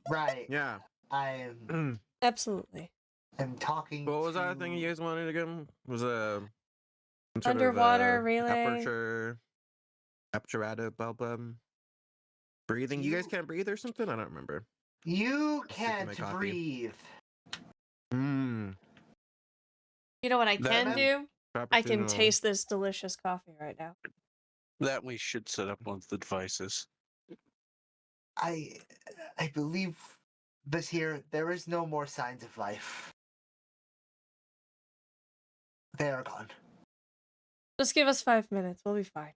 Right. Yeah. I'm absolutely. talking. What was that thing you guys wanted again? Was a some sort Underwater of, relay. aperture, blah blah. Breathing. You guys You- can't breathe or something? I don't remember. You Just drinking my can't coffee. breathe. Mmm. You know what I That can man- do? I can Frappuccino. taste this delicious coffee right now. That we should set up one of the devices. I believe this here. There is no more signs of life. They are gone. Just give us 5 minutes. We'll be fine.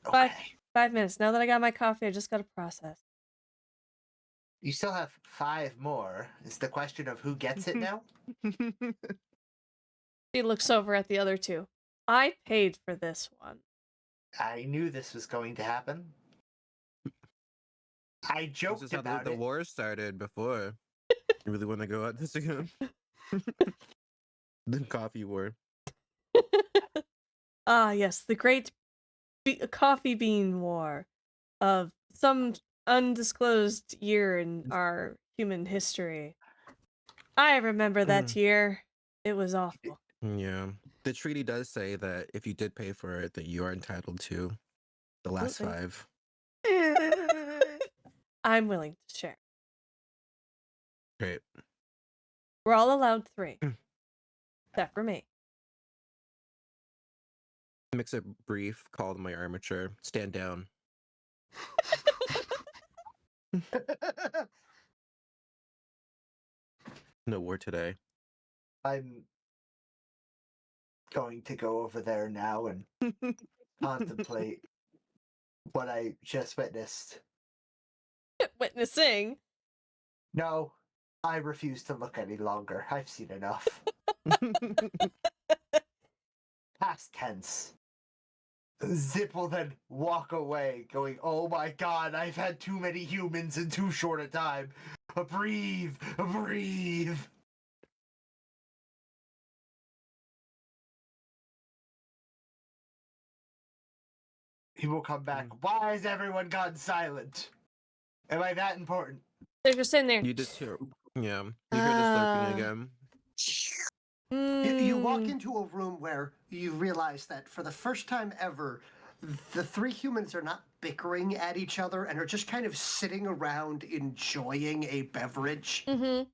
Okay. 5 minutes. Now that I got my coffee, I just gotta process. You still have 5 more. It's the question of who gets it now. She looks over at the other 2. I paid for this one. I knew this was going to happen. I This joked is how about the it. war started before. You really want to go at this again? The coffee war. Ah, yes, the great coffee bean war of some undisclosed year in our human history. I remember that year. It was awful. Yeah. The treaty does say that if you did pay for it, that you are entitled to the last Absolutely. 5. I'm willing to share. Great. We're all allowed 3. Except for me. Makes it brief, called my armature. Stand down. No war today. I'm going to go over there now and contemplate what I just witnessed. Witnessing. No, I refuse to look any longer. I've seen enough. Past tense. Zip will then walk away, going, "Oh my god, I've had too many humans in too short a time. Breathe, breathe." He will come back. Why has everyone gone silent? Am I that important? They're just sitting there. You just hear, yeah. You hear the slurping again. You walk Mm. into a room where you realize that for the first time ever, the 3 humans are not bickering at each other and are just kind of sitting around enjoying a beverage. Mm-hmm.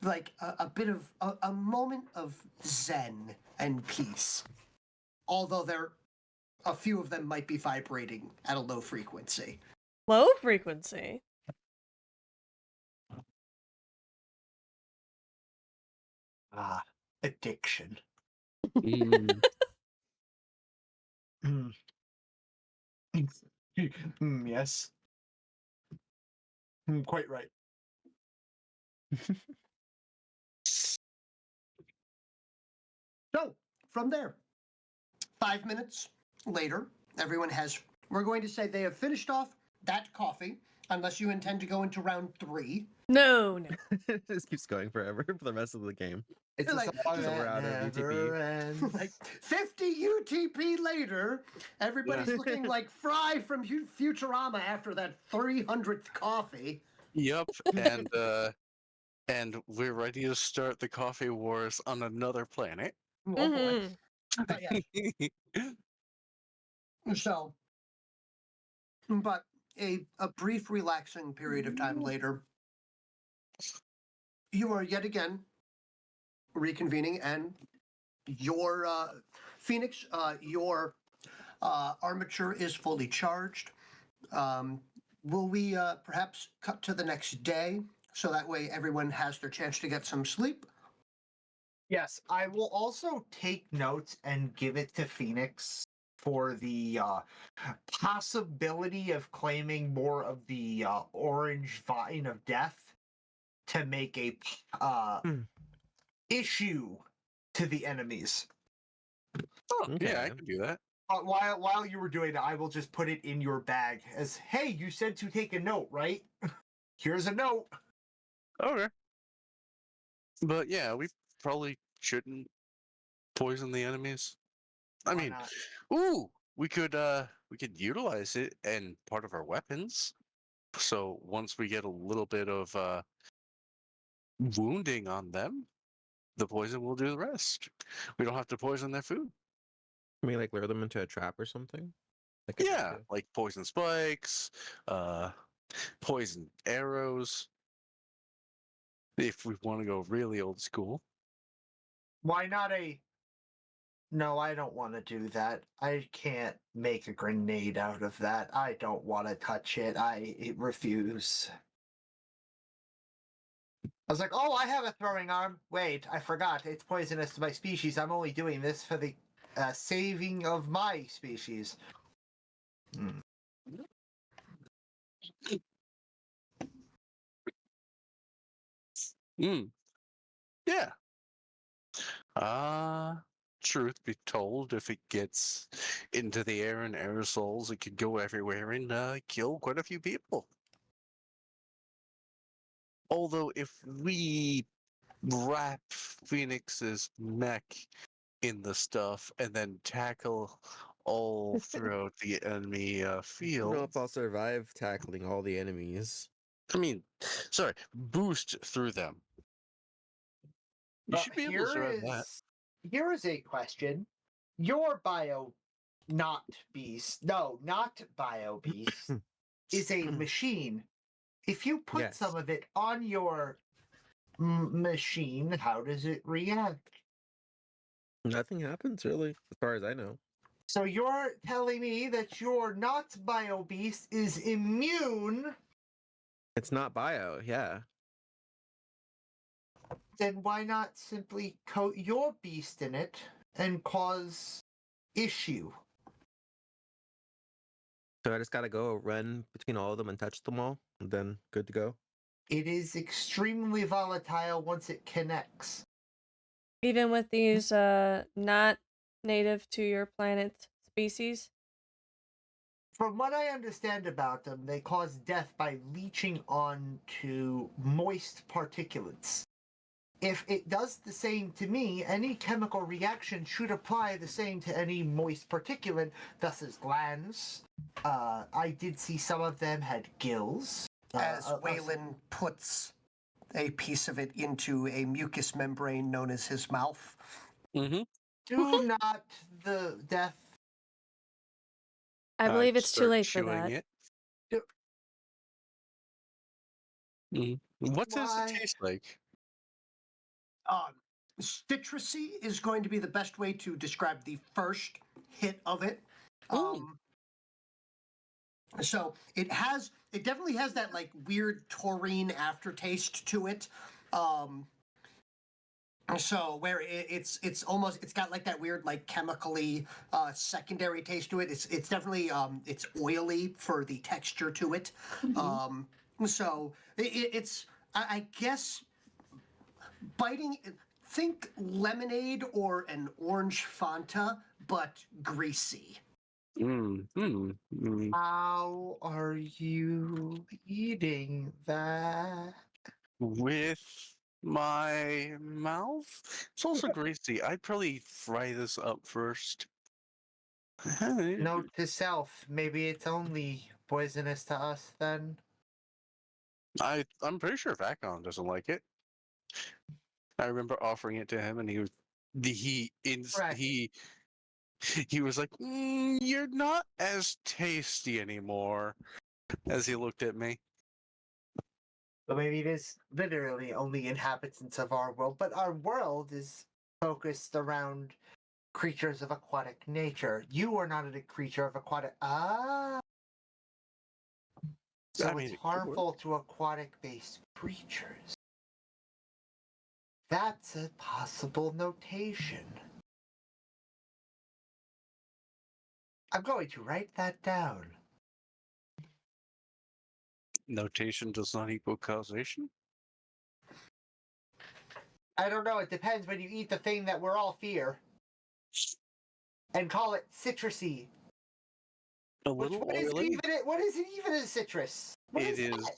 Like a bit of a moment of zen and peace. Although a few of them might be vibrating at a low frequency. Low frequency. Ah, addiction. Mm. Yes. Quite right. So, from there, 5 minutes later, everyone has, we're going to say they have finished off that coffee unless you intend to go into round 3. No. It just keeps going forever for the rest of the game. It's Like- a song So that we're out of never UTP. ends. Like 50 UTP later, everybody's looking like Fry from Futurama after that 300th coffee. Yep, and we're ready to start the coffee wars on another planet. Oh boy. Mhm. But yeah, so, but a brief relaxing period of time later, you are yet again reconvening, and your Phoenix, your armature is fully charged. Will we perhaps cut to the next day so that way everyone has their chance to get some sleep? Yes, I will also take notes and give it to Phoenix for the possibility of claiming more of the orange vine of death to make a issue to the enemies. Oh, yeah, I Okay. can do that. While you were doing that, I will just put it in your bag as, hey, you said to take a note, right? Here's a note. Okay. But yeah, we probably shouldn't poison the enemies. I Why mean, not? we could utilize it and part of our weapons. So once we get a little bit of wounding on them, the poison will do the rest. We don't have to poison their food. Can we like lure them into a trap or something? Like a Yeah, trap, like poison spikes, poison arrows. If we want to go really old school. Why not a... No, I don't want to do that. I can't make a grenade out of that. I don't want to touch it. I refuse. I was like, oh, I have a throwing arm. Wait, I forgot. It's poisonous to my species. I'm only doing this for the saving of my species. Mm. Yeah. Truth be told, if it gets into the air and aerosols, it could go everywhere and kill quite a few people. Although, if we wrap Phoenix's mech in the stuff and then tackle all throughout the enemy I don't know field, if I'll survive tackling all the enemies. I mean, sorry, boost through them. You should be able to survive that. Here is a question. Your bio not beast, no, not bio beast, is a machine. If you put Yes. some of it on your machine, how does it react? Nothing happens really, as far as I know. So you're telling me that your not bio beast is immune? It's not bio, yeah. Then why not simply coat your beast in it and cause issue? So I just gotta go run between all of them and touch them all, and then good to go. It is extremely volatile once it connects. Even with these not native to your planet species. From what I understand about them, they cause death by leaching onto moist particulates. If it does the same to me, any chemical reaction should apply the same to any moist particulate, thus as glands. I did see some of them had gills. As Waylon puts a piece of it into a mucous membrane known as his mouth. Mm-hmm. Do not the death. I believe it's too late for that. It. What does Why? it taste like? Citrusy is going to be the best way to describe the first hit of it. So it definitely has that like weird taurine aftertaste to it. So where it's got like that weird like chemically secondary taste to it. It's definitely it's oily for the texture to it. So it's I guess biting. Think lemonade or an orange Fanta, but greasy. How are you eating that? With my mouth? It's also greasy. I'd probably fry this up first. Note to self, maybe it's only poisonous to us then. I'm pretty sure Vacon doesn't like it. I remember offering it to him, and Correct. he was like, "You're not as tasty anymore," as he looked at me. But maybe it is literally only inhabitants of our world, but our world is focused around creatures of aquatic nature. You are not a creature of aquatic. So I mean, it's it could work. harmful to aquatic-based creatures. That's a possible notation. I'm going to write that down. Notation does not equal causation. I don't know. It depends when you eat the thing that we're all fear and call it citrusy. What is it even a citrus? What It is is. that?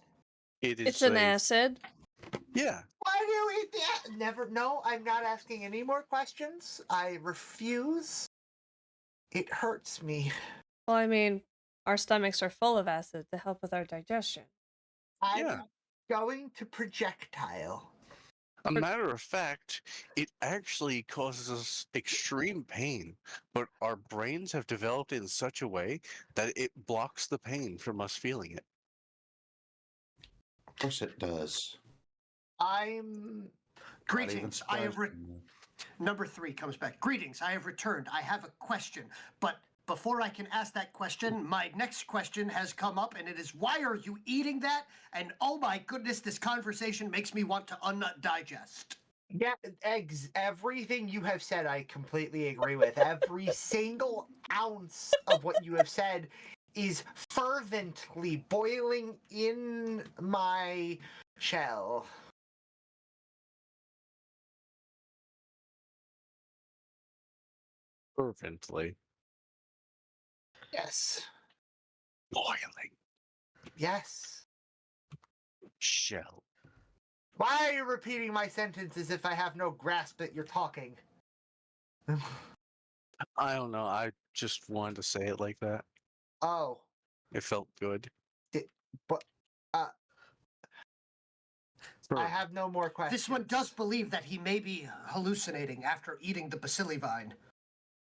It is. It's an acid. Yeah. Why do you eat that? Never. No, I'm not asking any more questions. I refuse. It hurts me. Well, I mean, our stomachs are full of acid to help with our digestion. I'm going to projectile. A matter of fact, it actually causes us extreme pain, but our brains have developed in such a way that it blocks the pain from us feeling it. Of course it does. I'm. Not even Greetings. I have surprised. Number 3 comes back. Greetings. I have returned. I have a question, but before I can ask that question, my next question has come up, and it is, why are you eating that? And oh my goodness, this conversation makes me want to undigest. Yeah, everything you have said, I completely agree with. Every single ounce of what you have said is fervently boiling in my shell. Fervently Yes. boiling Yes. shell. Why are you repeating my sentence as if I have no grasp that you're talking? I don't know. I just wanted to say it like that. Oh. It felt good. But, I have no more questions. This one does believe that he may be hallucinating after eating the bacilli vine.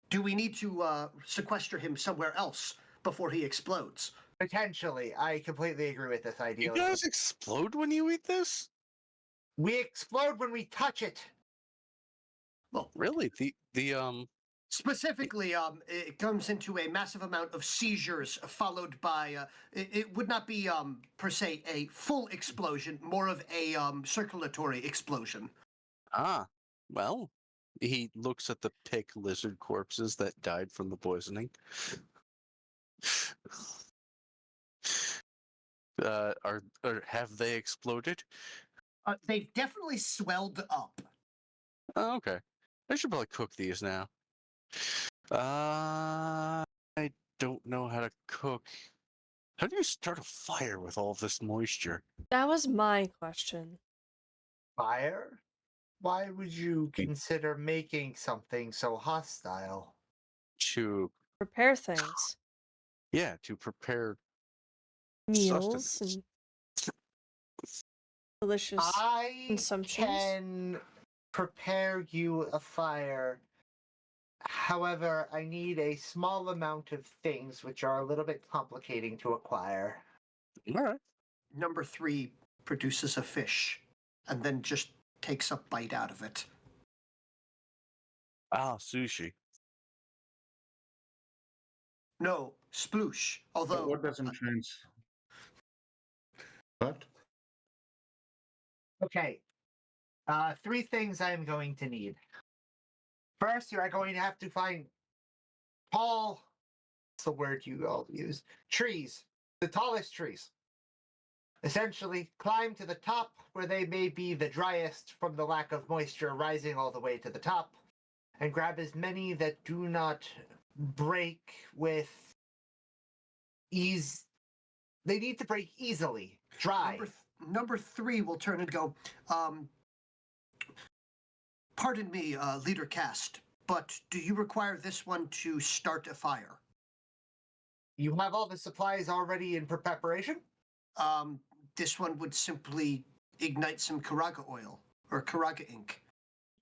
Do we need to sequester him somewhere else before he explodes? Potentially. I completely agree with this idea. You guys explode when you eat this? We explode when we touch it. Well, Really? The specifically, it comes into a massive amount of seizures, followed by it would not be per se a full explosion, more of a circulatory explosion. well, he looks at the pig lizard corpses that died from the poisoning. Or have they exploded? They've definitely swelled up. Oh, okay. I should probably cook these now. I don't know how to cook. How do you start a fire with all this moisture? That was my question. Fire? Why would you consider making something so hostile? To Prepare things. to prepare Meals sustenance. and delicious I consumptions. can prepare you a fire. However, I need a small amount of things which are a little bit complicating to acquire. All right. Number 3 produces a fish, and then just takes a bite out of it. Sushi. No, sploosh. Although What doesn't What? Okay. 3 things I am going to need. First, you are going to have to find tall, what's the word you all use? Trees. The tallest trees. Essentially, climb to the top where they may be the driest from the lack of moisture rising all the way to the top, and grab as many that do not break with They need to break easily, dry. Number 3 will turn and go, pardon me, Leader Cast, but do you require this one to start a fire? You have all the supplies already in preparation? This one would simply ignite some Karaga oil or Karaga ink.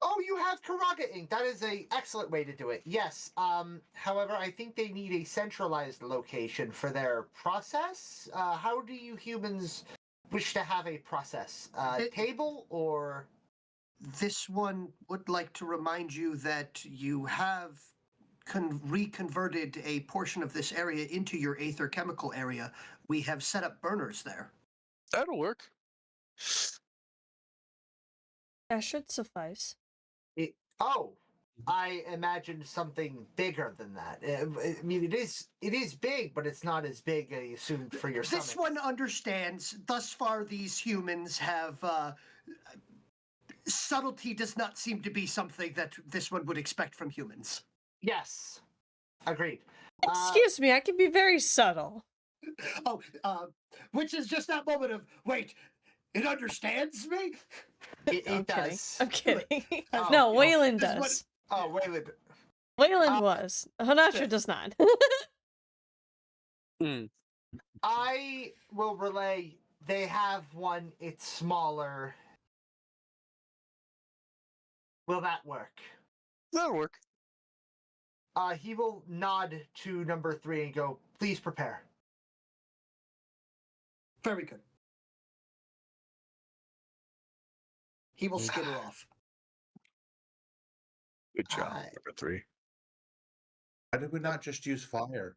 Oh, you have Karaga ink. That is an excellent way to do it. Yes. However, I think they need a centralized location for their process. How do you humans wish to have a process? Table or? This one would like to remind you that you have reconverted a portion of this area into your aether chemical area. We have set up burners there. That'll work. That should suffice. I imagined something bigger than that. I mean, it is big, but it's not as big, I assume, for your This stomach. one understands. Thus far, these humans have subtlety does not seem to be something that this one would expect from humans. Yes, agreed. Excuse me, I can be very subtle. Which is just that moment of, wait, it understands me? It does. I'm kidding. Oh, No, Wayland this one- does. Oh, Wayland. Wayland was. Hanasha does not. I will relay. They have one. It's smaller. Will that work? That'll work. He will nod to number 3 and go, please prepare. Very good. He will skitter off. Good job, Alright. number 3. Why did we not just use fire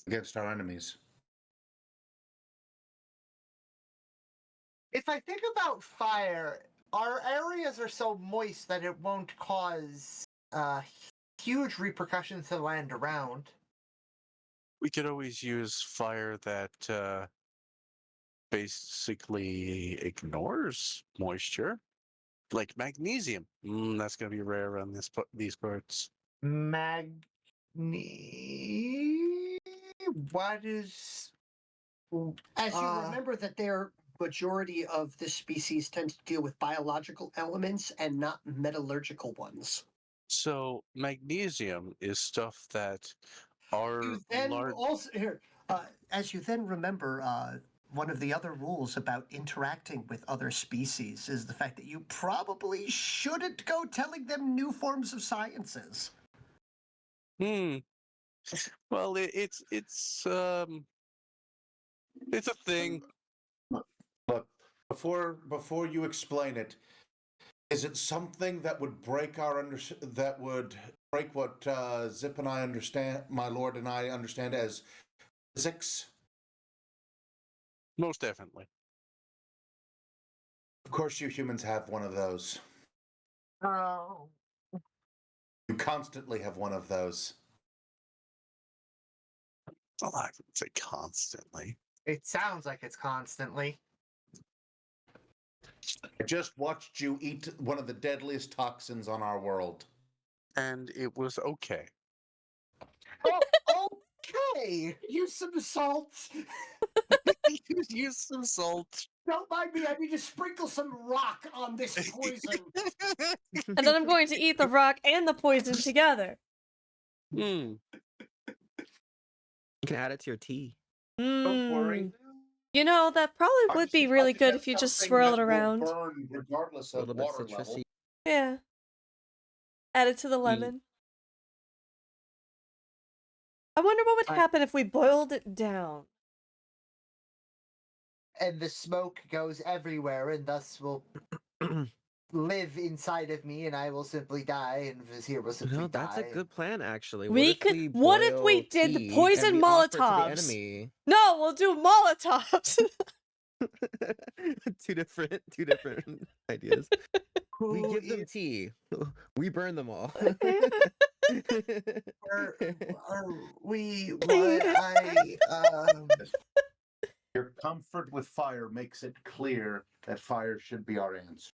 against our enemies? If I think about fire, our areas are so moist that it won't cause huge repercussions to the land around. We could always use fire that basically ignores moisture, like magnesium. That's going to be rare around these parts. What is? As you remember that their majority of this species tend to deal with biological elements and not metallurgical ones. So magnesium is stuff that are You then large. also here, as you then remember, one of the other rules about interacting with other species is the fact that you probably shouldn't go telling them new forms of sciences. Well, it's a thing. Look, before you explain it, is it something that would break that would break what Zip and I understand, my lord and I understand as physics? Most definitely. Of course, you humans have one of those. Oh. You constantly have one of those. Well, I would say constantly. It sounds like it's constantly. I just watched you eat one of the deadliest toxins on our world. And it was okay. Oh, okay. Use some salt. Use some salt. Don't mind me, I need to sprinkle some rock on this poison. And then I'm going to eat the rock and the poison together. You can add it to your tea. Don't worry. You know, that probably would be really good if you just swirl it around. Burn regardless A of little bit water level. citrusy. Yeah. Add it to the lemon. I wonder what would happen if we boiled it down. And the smoke goes everywhere, and thus will live inside of me, and I will simply die, and Vizier will simply die. That's a good plan, actually. What if we did the poison Molotovs? No, we'll do Molotovs. two different ideas. We give them tea. We burn them all. Your comfort with fire makes it clear that fire should be our answer.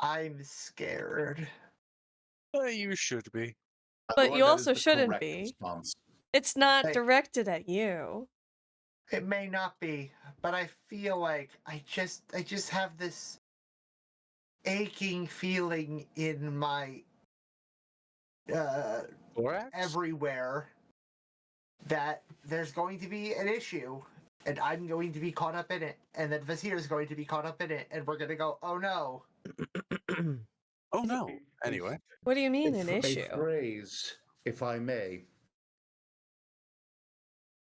I'm scared. You should be. But Lord, you that also is the shouldn't correct be. response. It's not Hey. directed at you. It may not be, but I feel like I just have this aching feeling in my Thorax? everywhere that there's going to be an issue, and I'm going to be caught up in it, and then Vazir is going to be caught up in it, and we're gonna go, oh no. Oh no. Anyway. What do you mean, A an a issue? phrase, if I may.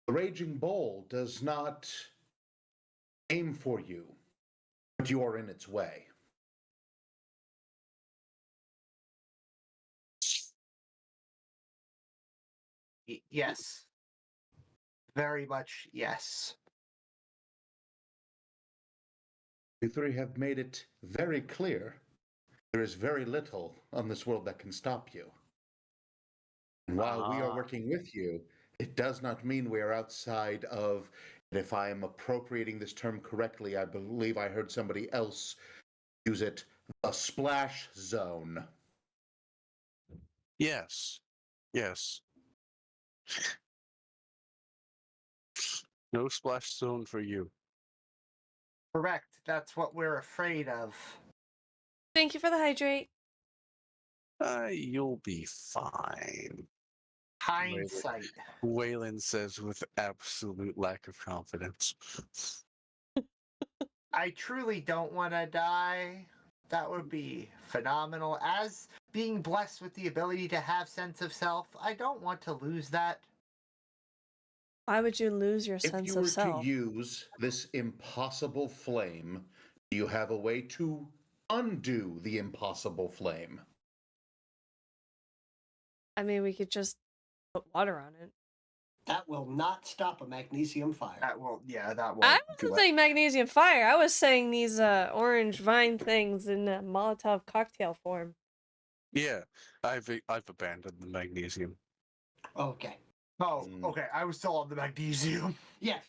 The Raging Bull does not aim for you, but you are in its way. Yes. Very much yes. You three have made it very clear there is very little on this world that can stop you. And while we are Ah. working with you, it does not mean we are outside of, and if I am appropriating this term correctly, I believe I heard somebody else use it, the splash zone. Yes. Yes. No splash zone for you. Correct. That's what we're afraid of. Thank you for the hydrate. You'll be fine. Hindsight. Waylon says with absolute lack of confidence. I truly don't want to die. That would be phenomenal. As being blessed with the ability to have sense of self, I don't want to lose that. Why would you lose your If sense you of were self? to use this impossible flame, do you have a way to undo the impossible flame? I mean, we could just put water on it. That will not stop a magnesium fire. That will, yeah, that will. I wasn't saying magnesium fire. I was saying these orange vine things in a Molotov cocktail form. Yeah, I've abandoned the magnesium. Okay. Oh, okay. I was still on the magnesium. Yeah,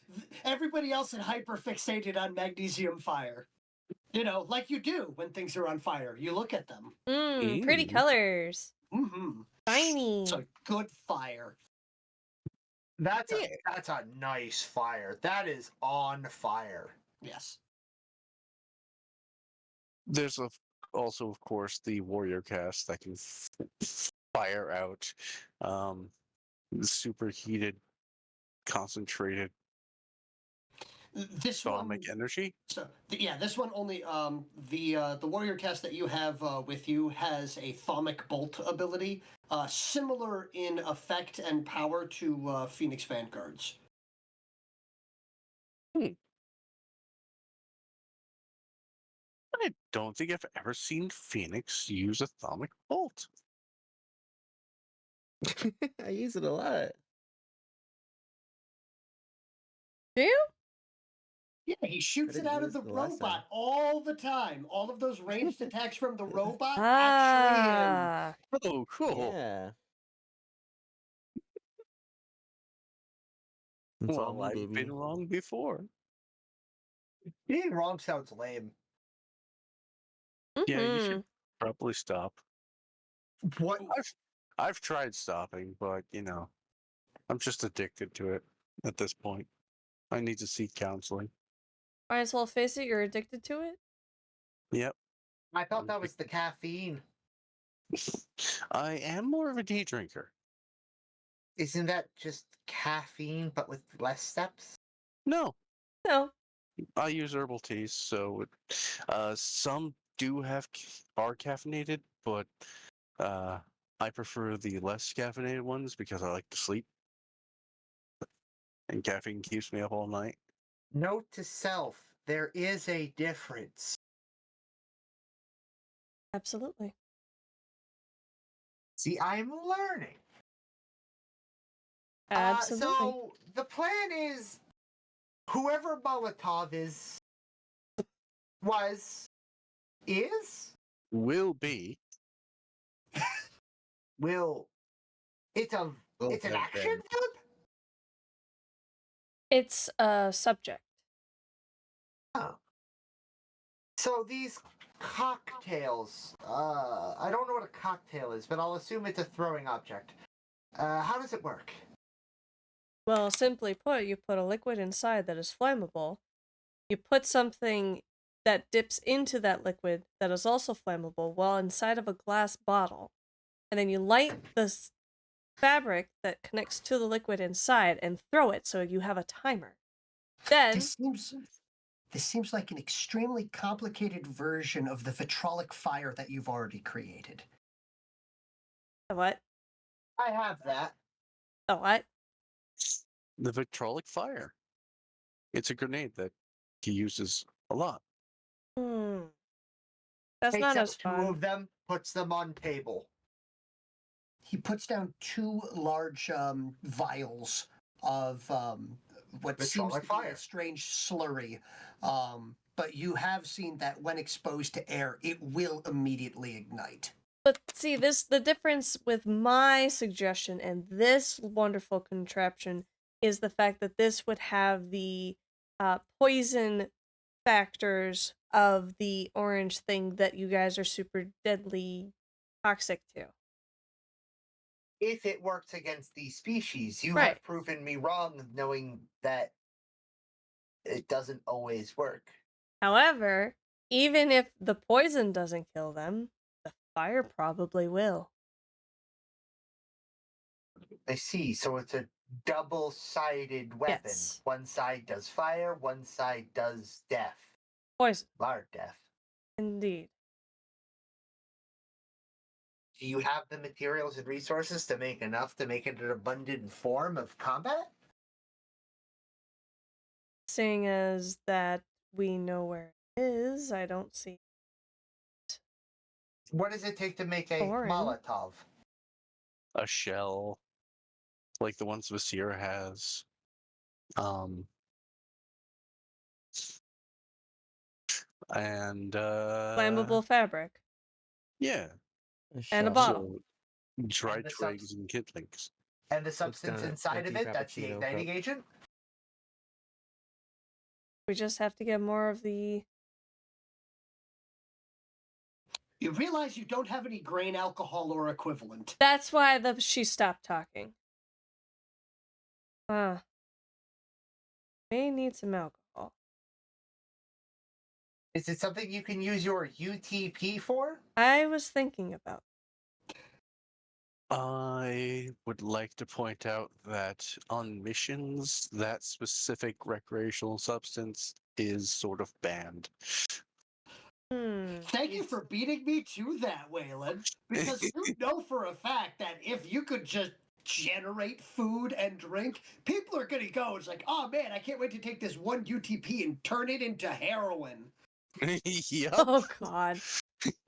everybody else is hyperfixated on magnesium fire. You know, like you do when things are on fire. You look at them. Pretty colors. Mm-hmm. Shiny. It's a good fire. That's a nice fire. That is on fire. Yes. There's also, of course, the warrior cast that can fire out superheated, concentrated This one, atomic energy. so yeah, this one only the warrior cast that you have with you has a thaumic bolt ability, similar in effect and power to Phoenix Vanguards. I don't think I've ever seen Phoenix use atomic bolt. I use it a lot. Do you? Yeah, he shoots I it didn't out of use the it the last time. robot all the time. All of those ranged attacks from the robot actually Ah. Oh, cool. Yeah. It's all Well, me, I've baby. been wrong before. Being wrong sounds lame. Yeah, you Mhm. should probably stop. What? I've tried stopping, but I'm just addicted to it at this point. I need to seek counseling. Might as well face it, you're addicted to it? Yep. I thought that was the caffeine. I am more of a tea drinker. Isn't that just caffeine but with less steps? No, No. I use herbal teas, so some are caffeinated, but I prefer the less caffeinated ones because I like to sleep, and caffeine keeps me up all night. Note to self, there is a difference. Absolutely. See, I'm learning. Absolutely. So the plan is, whoever Molotov is, Will be. It's an action verb? It's a subject. Oh. So these cocktails. I don't know what a cocktail is, but I'll assume it's a throwing object. How does it work? Well, simply put, you put a liquid inside that is flammable. You put something that dips into that liquid that is also flammable while inside of a glass bottle. And then you light the fabric that connects to the liquid inside and throw it so you have a timer. Then, This seems like an extremely complicated version of the vitrolic fire that you've already created. what? I have that. The what? The vitrolic fire. It's a grenade that he uses a lot. That's Takes not out as two fun. of them, puts them on table. He puts down two large vials of what seems to Vitrolic be fire. a strange slurry. But you have seen that when exposed to air, it will immediately ignite. But see, the difference with my suggestion and this wonderful contraption is the fact that this would have the poison factors of the orange thing that you guys are super deadly toxic to. If it works against these species, you Right. have proven me wrong, knowing that it doesn't always work. However, even if the poison doesn't kill them, the fire probably will. I see. So it's a double-sided weapon. Yes. One side does fire, one side does death. Poison, Large death. indeed. Do you have the materials and resources to make enough to make it an abundant form of combat? Seeing as that we know where it is, I don't see What does it take to make a Foreign. Molotov? A shell, like the ones Vasir has. And flammable fabric yeah. and a shell. bottle. So dry And the twigs and kindlings. And the Puts substance down an inside of empty it, that's the Frappuccino igniting cup. agent? We just have to get more of the. You realize you don't have any grain alcohol or equivalent. That's why she stopped talking. May need some alcohol. Is it something you can use your UTP for? I was thinking about. I would like to point out that on missions, that specific recreational substance is sort of banned. Thank you for beating me to that, Waylon. Because you know for a fact that if you could just generate food and drink, people are going to go. It's like, oh man, I can't wait to take this one UTP and turn it into heroin. Yep. Oh God.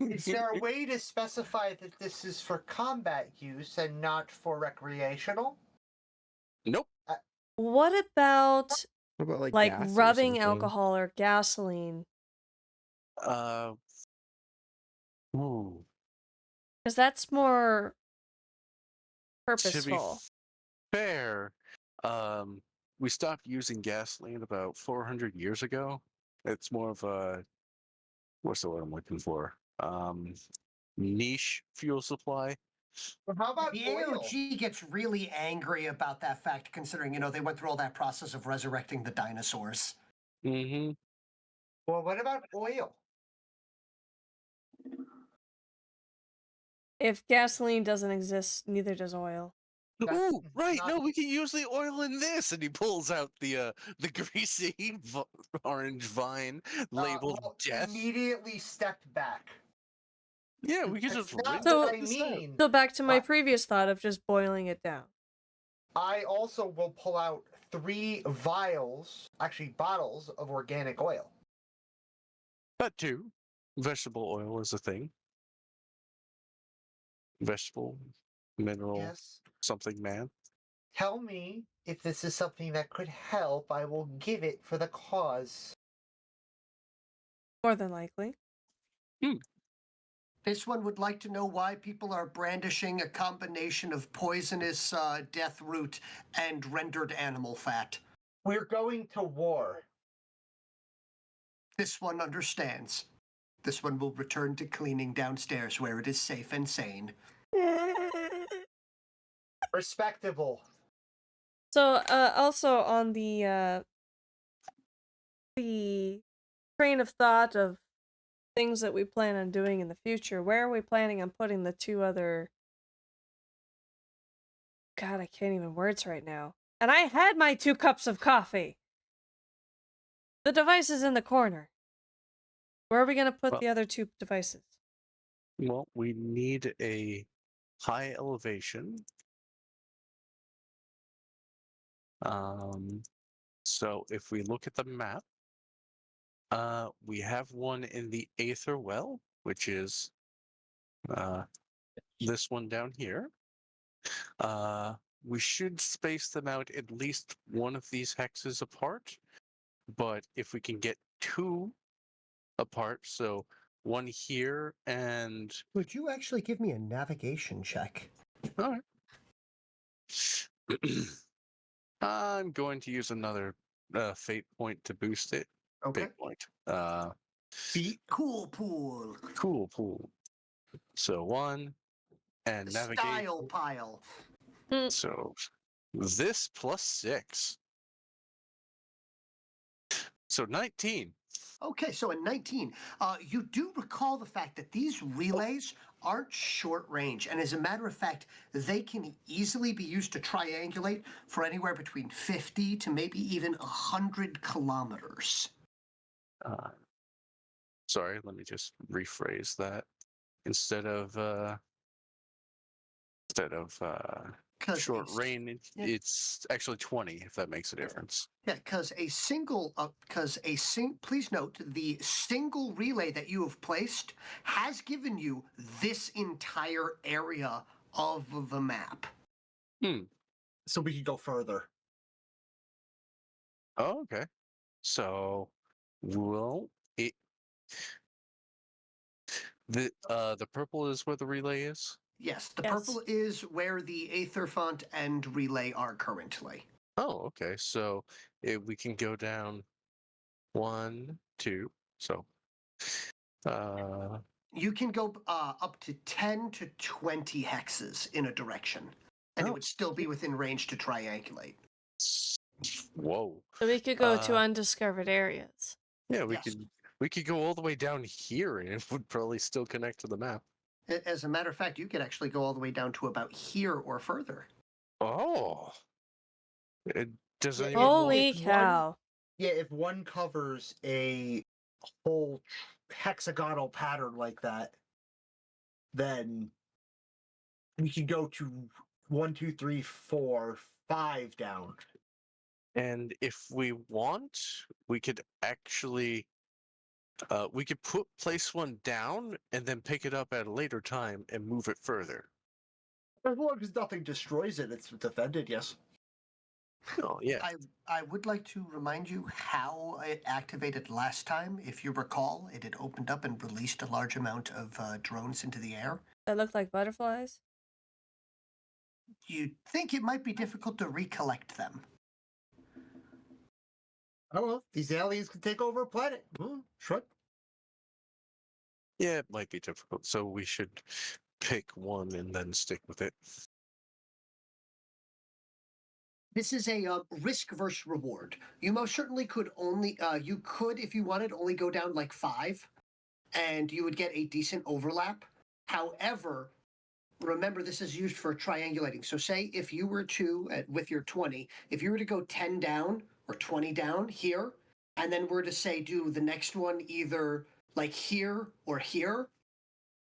Is there a way to specify that this is for combat use and not for recreational? Nope. What about What about like gas or rubbing something? alcohol or gasoline? Ooh. Because that's more To be purposeful. fair, we stopped using gasoline about 400 years ago. It's more of a, what's the word I'm looking for? Niche fuel supply. Well, how about The oil? AOG gets really angry about that fact, considering, they went through all that process of resurrecting the dinosaurs. Mm-hmm. Well, what about oil? If gasoline doesn't exist, neither does oil. Ooh, right. not- No, we can use the oil in this, and he pulls out the greasy orange vine labeled Well, death. immediately stepped back. Yeah, we can That's just not rinse So- what I this out. mean. So back to my What? previous thought of just boiling it down. I also will pull out 3 vials, actually bottles of organic oil. That too. Vegetable oil is a thing. Vegetable, mineral, Yes. something man. Tell me if this is something that could help. I will give it for the cause. More than likely. This one would like to know why people are brandishing a combination of poisonous death root and rendered animal fat. We're going to war. This one understands. This one will return to cleaning downstairs where it is safe and sane. Respectable. So, also on the train of thought of things that we plan on doing in the future, where are we planning on putting the two other... God, I can't even words right now. And I had my 2 cups of coffee! The device is in the corner. Where are we gonna put Well- the other 2 devices? Well, we need a high elevation. So if we look at the map, we have one in the Aether Well, which is this one down here. We should space them out at least one of these hexes apart, but if we can get 2 apart, so one here and... Would you actually give me a navigation check? All right. I'm going to use another fate point to boost it. Okay. Fate point. The cool pool. Cool pool. So 1 and The navigate. style pile. So this plus 6. So 19. Okay, so in 19, you do recall the fact that these relays aren't short range, and as a matter of fact, they can easily be used to triangulate for anywhere between 50 to maybe even 100 kilometers. Sorry, let me just rephrase that. Instead of short range, it's actually 20, if that makes a difference. Yeah, because please note, the single relay that you have placed has given you this entire area of the map. So we can go further. Oh, okay. So, well, the purple is where the relay is? Yes, the Yes. purple is where the Aether font and relay are currently. Oh, okay. So we can go down 1, 2. So, You can go up to 10 to 20 hexes in a direction, and it Oh. would still be within range to triangulate. Whoa. So we could go to undiscovered areas. Yeah, Yes. we could go all the way down here, and it would probably still connect to the map. As a matter of fact, you could actually go all the way down to about here or further. Oh. Does Yeah, anyone Holy if one- cow. Yeah, if one covers a whole hexagonal pattern like that, then we can go to 1, 2, 3, 4, 5 down. And if we want, we could actually we could place one down and then pick it up at a later time and move it further. As long as nothing destroys it, it's defended, yes. Oh, yeah. I would like to remind you how it activated last time. If you recall, it had opened up and released a large amount of drones into the air. That look like butterflies? You'd think it might be difficult to recollect them. I don't know. These aliens can take over a planet. Shrug. Yeah, it might be difficult. So we should pick one and then stick with it. This is a risk versus reward. You most certainly could only, you could, if you wanted, only go down like 5, and you would get a decent overlap. However, remember this is used for triangulating. So say if you were to, with your 20, if you were to go 10 down or 20 down here, and then were to say do the next one either like here, or here,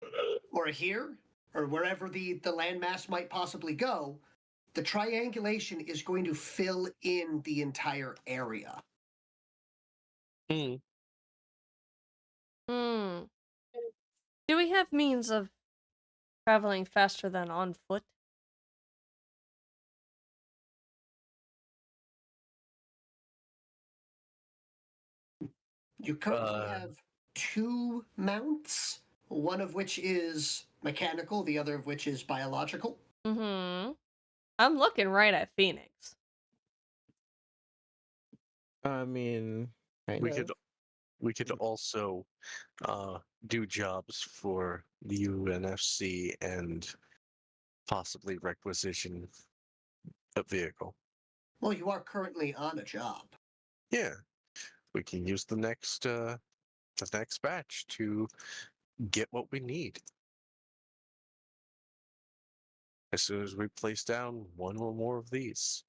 or wherever the landmass might possibly go, the triangulation is going to fill in the entire area. Hmm. Do we have means of traveling faster than on foot? You currently have 2 mounts, one of which is mechanical, the other of which is biological. Mm-hmm. I'm looking right at Phoenix. I mean, kind We of. could also do jobs for the UNFC and possibly requisition a vehicle. Well, you are currently on a job. Yeah, we can use the next batch to get what we need. As soon as we place down one or more of these.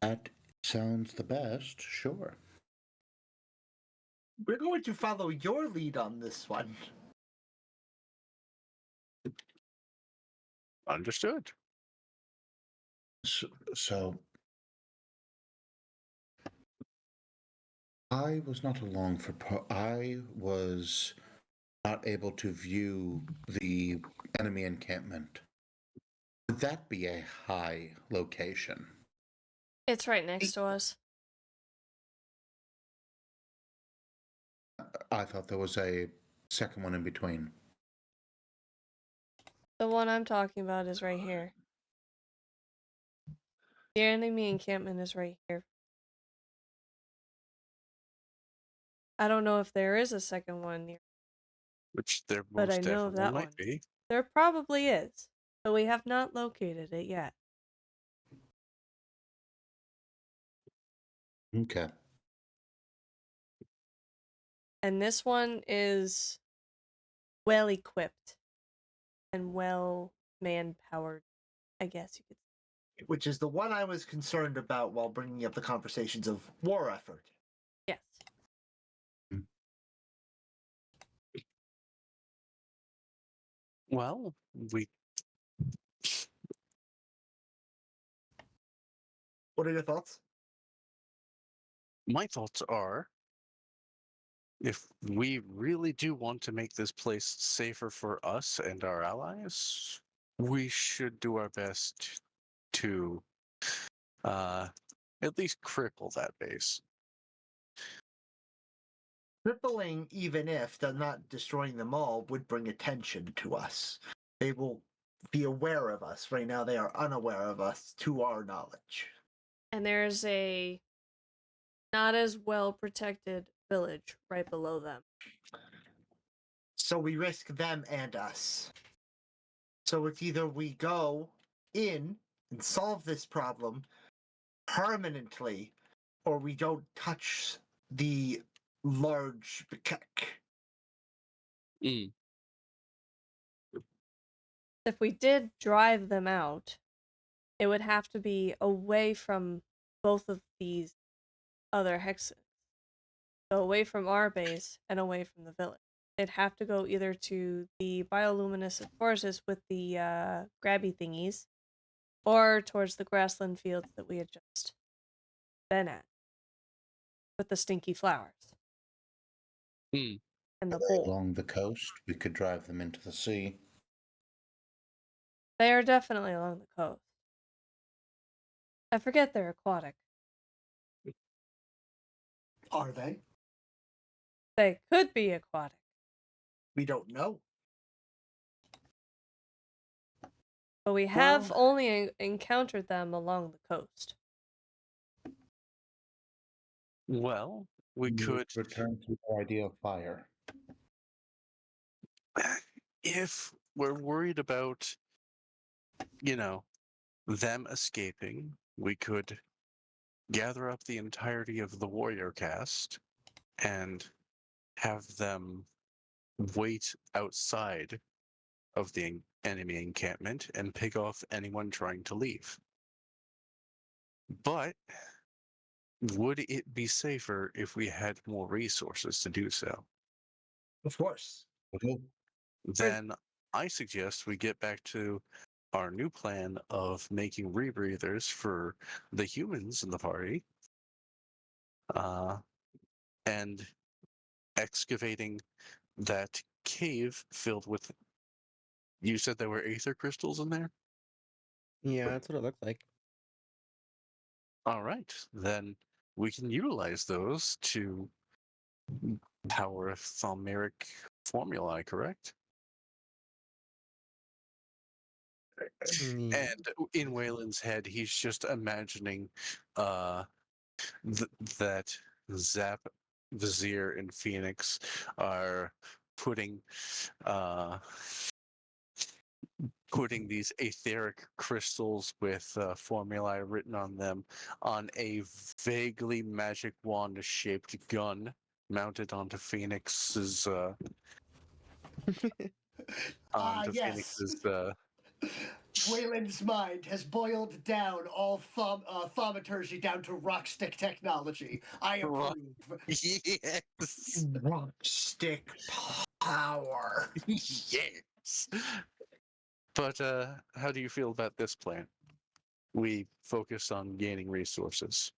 That sounds the best, sure. We're going to follow your lead on this one. Understood. So I was not along for. I was not able to view the enemy encampment. Would that be a high location? It's right next to us. I thought there was a second one in between. The one I'm talking about is right here. The enemy encampment is right here. I don't know if there is a second one near, Which there but I most know of definitely that might one. be. There probably is, but we have not located it yet. Okay. And this one is well equipped and well man-powered, I guess you could say. Which is the one I was concerned about while bringing up the conversations of war effort. Yes. Well, What are your thoughts? my thoughts are, if we really do want to make this place safer for us and our allies, we should do our best to at least cripple that base. Crippling, even if they're not destroying them all, would bring attention to us. They will be aware of us. Right now, they are unaware of us to our knowledge. And there's a not as well protected village right below them. So we risk them and us. So it's either we go in and solve this problem permanently, or we don't touch the large macaque. If we did drive them out, it would have to be away from both of these other hexes. So away from our base and away from the village. It'd have to go either to the bioluminescent forests with the grabby thingies, or towards the grassland fields that we had just been at, with the stinky flowers. And the bowl. Along the coast, we could drive them into the sea. They are definitely along the coast. I forget they're aquatic. Are they? They could be aquatic. We don't know. But we have only encountered them along the coast. Well, we could return to our idea of fire. if we're worried about, them escaping, we could gather up the entirety of the warrior cast and have them wait outside of the enemy encampment and pick off anyone trying to leave. But would it be safer if we had more resources to do so? Of course. Okay. Then I suggest we get back to our new plan of making rebreathers for the humans in the party, and excavating that cave filled with. You said there were aether crystals in there? Yeah, that's what it looked like. All right, then we can utilize those to power a thaumatic formulae, correct? Mm, And in Waylon's head, he's just imagining that Zap, Vizier, and Phoenix are putting uh, putting these etheric crystals with formulae written on them on a vaguely magic wand shaped gun mounted onto Phoenix's Yes. uh, Wayland's mind has boiled down all thaumaturgy down to rock stick technology. I Rock- approve. yes. Rock stick power. Yes. But how do you feel about this plan? We focus on gaining resources.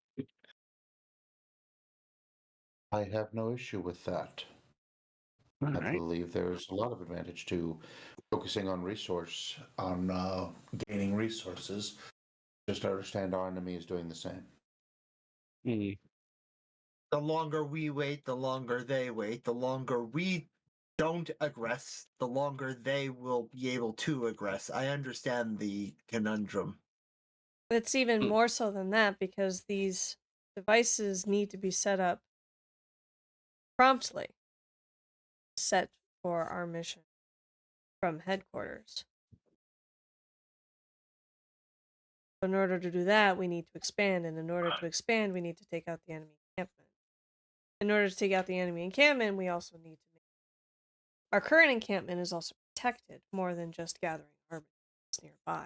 I have no issue with that. All I right. believe there's a lot of advantage to focusing on gaining resources. Just understand our enemy is doing the same. Mm. The longer we wait, the longer they wait. The longer we don't aggress, the longer they will be able to aggress. I understand the conundrum. It's even more so than that because these devices need to be set up promptly, set for our mission from headquarters. In order to do that, we need to expand, and in order to expand, we need to take out the enemy encampment. In order to take out the enemy encampment, we also need to make our current encampment is also protected more than just gathering armies nearby.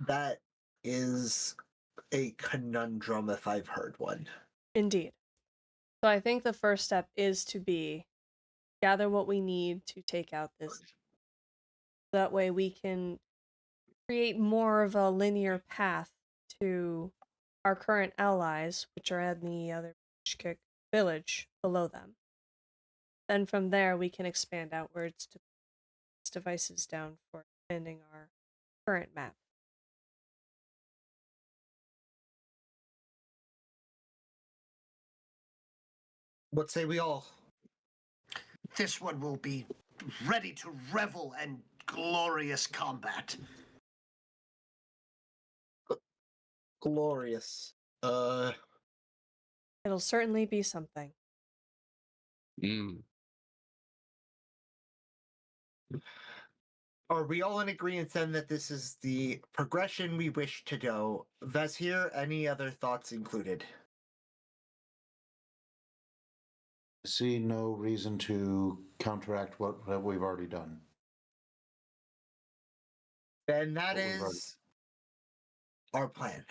That is a conundrum if I've heard one. Indeed. So I think the first step is to gather what we need to take out this. That way we can create more of a linear path to our current allies, which are in the other Bishkek village below them. Then from there we can expand outwards to place devices down for expanding our current map. What say we all? This one will be ready to revel in glorious combat. Glorious. It'll certainly be something. Mm. Are we all in agreement then that this is the progression we wish to go? Vazir, any other thoughts included? I see no reason to counteract what we've already done. Then that What we've already- is our plan.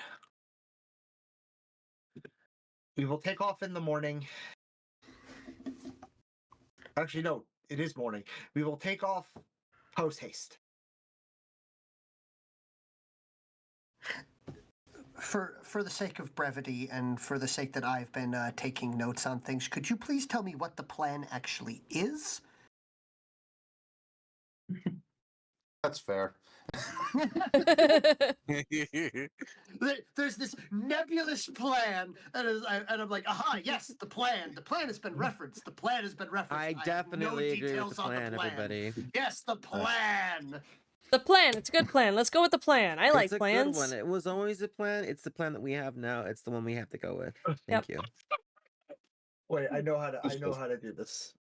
We will take off in the morning. Actually, no, it is morning. We will take off post haste. For the sake of brevity and for the sake that I've been taking notes on things, could you please tell me what the plan actually is? That's fair. There's this nebulous plan, and I'm like, aha, yes, the plan. The plan has been referenced. The plan has been referenced. I have definitely no agree with details the on plan, everybody. Yes, the plan. The plan, it's a good plan. Let's go with the plan. I like It's a plans. good one. It was always a plan. It's the plan that we have now. It's the one we have to go with. Thank you. Wait, I know how to do this.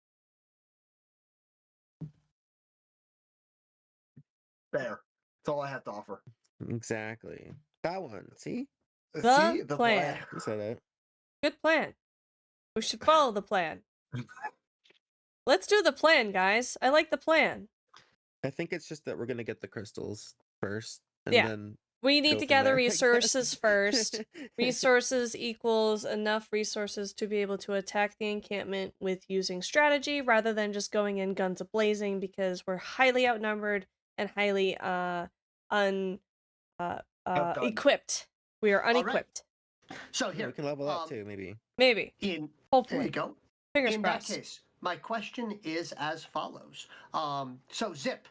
There. That's all I have to offer. Exactly. That one. See? The plan. You said it. Good plan. We should follow the plan. Let's do the plan, guys. I like the plan. I think it's just that we're gonna get the crystals first, and Yeah. then We need go to from gather there, I guess. resources first. Resources equals enough resources to be able to attack the encampment with using strategy rather than just going in guns a-blazing because we're highly outnumbered and highly equipped. We are All right. unequipped. So Yeah, here, we can level up too, maybe. Maybe. there Hopefully. you go. Fingers In crossed. that case, my question is as follows. So Zip,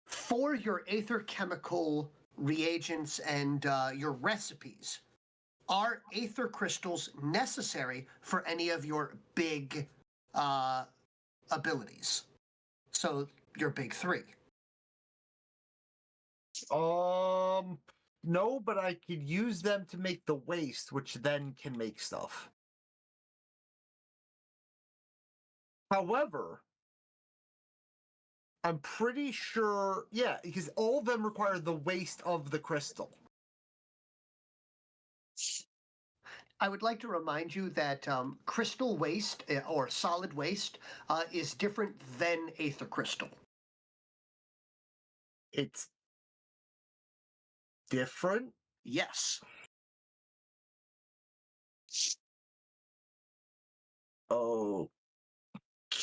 for your aether chemical reagents and your recipes, are aether crystals necessary for any of your big abilities. So your big three. No, but I could use them to make the waste, which then can make stuff. However, I'm pretty sure, yeah, because all of them require the waste of the crystal. I would like to remind you that crystal waste or solid waste is different than aether crystal. It's different. Yes. Okay.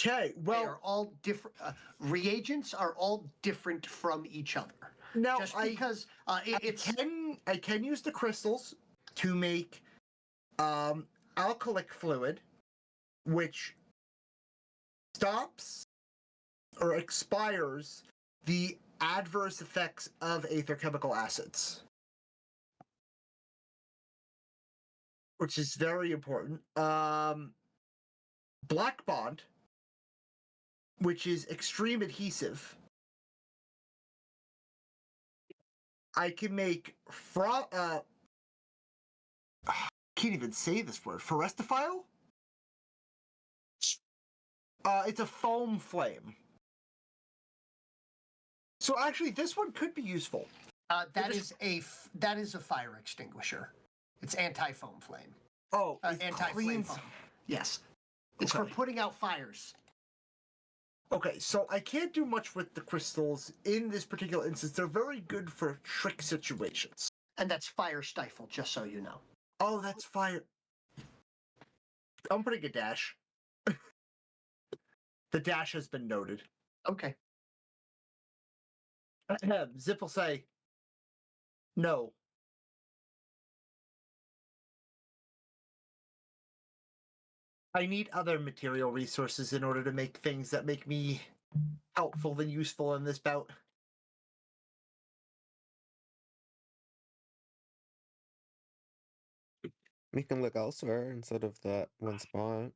They Well, are all different. Reagents are all different from each other. now Just because it's I can use the crystals to make alkalic fluid, which stops or expires the adverse effects of aether chemical acids, which is very important. Black bond, which is extreme adhesive. I can make can't even say this word. Forestiphile? It's a foam flame. So actually, this one could be useful. that is a fire extinguisher. It's anti-foam flame. Oh, it Anti-flame cleans. foam. Yes. It's for Okay. putting out fires. Okay, so I can't do much with the crystals in this particular instance. They're very good for trick situations. And that's fire stifle, just so you know. Oh, that's fire. I'm putting a dash. The dash has been noted. Okay. Zip will say, no. I need other material resources in order to make things that make me helpful and useful in this bout. We can look elsewhere instead of that one spot.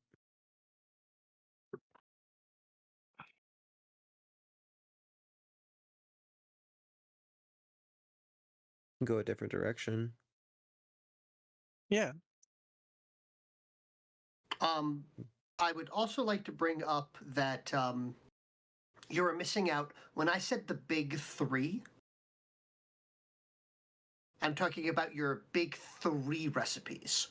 Go a different direction. Yeah. I would also like to bring up that you were missing out when I said the big three. I'm talking about your big three recipes,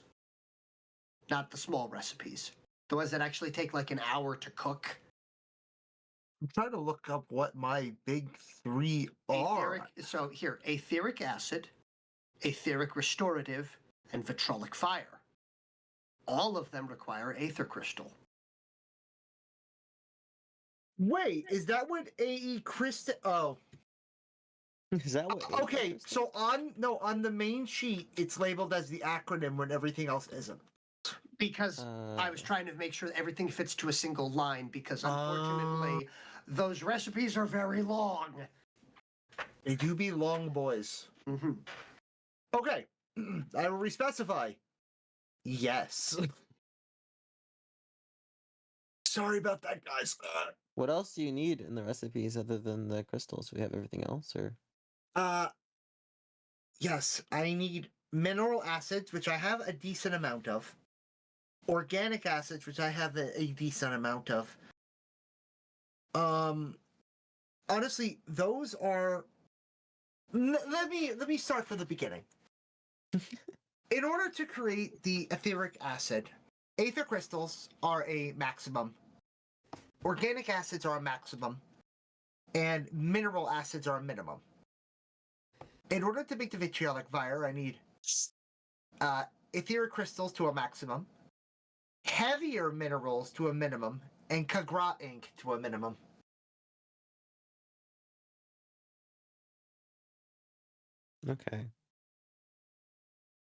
not the small recipes. The ones that actually take like an hour to cook. I'm trying to look up what my big three are. So here, etheric acid, etheric restorative, and vitrolic fire. All of them require aether crystal. Wait, is that what AE Crystal? Oh, Is that what? okay. So on the main sheet, it's labeled as the acronym when everything else isn't. Because I was trying to make sure that everything fits to a single line, because unfortunately, those recipes are very long. They do be long boys. Mm-hmm. Okay, I will respecify. Yes. Sorry about that, guys. What else do you need in the recipes other than the crystals? We have everything else, or Yes, I need mineral acids, which I have a decent amount of. Organic acids, which I have a decent amount of. Honestly, those are. Let me start from the beginning. In order to create the etheric acid, aether crystals are a maximum. Organic acids are a maximum, and mineral acids are a minimum. In order to make the vitriolic fire, I need etheric crystals to a maximum, heavier minerals to a minimum, and Kagra ink to a minimum. okay.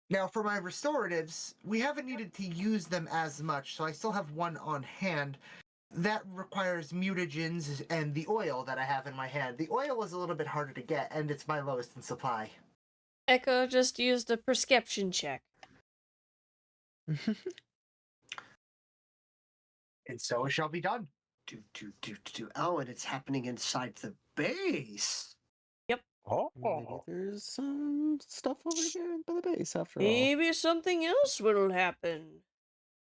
Now, for my restoratives, we haven't needed to use them as much, so I still have one on hand. That requires mutagens and the oil that I have in my hand. The oil is a little bit harder to get, and it's my lowest in supply. Echo just used a prescription check. And so it shall be done. Oh, and it's happening inside the base. Oh, Maybe there's some stuff over here by the base after all. Maybe something else will happen.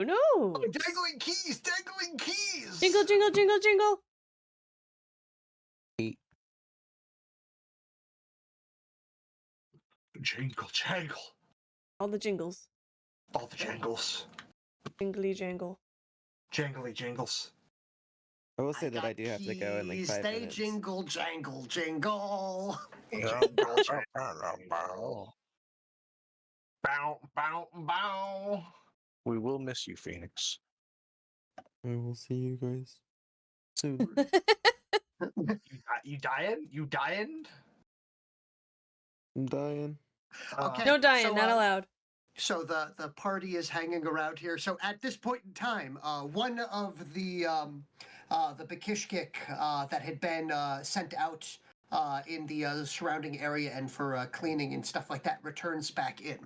Who knows? Oh, dangling keys! Dangling keys! Jingle, jingle, jingle, jingle. Jingle, jangle. All the jingles. All the jangles. Jingly jangle. Jangly jingles. I will say that I do have to go in like keys, 5 they minutes. jingle, jangle, jingle. Jingle, jangle. Bow, bow, bow. we will miss you, Phoenix. I will see you guys soon. You dying? You dying? I'm dying. Okay. No dying, so, not allowed. So the party is hanging around here. So at this point in time, one of the Bekishkik that had been sent out in the surrounding area and for cleaning and stuff like that returns back in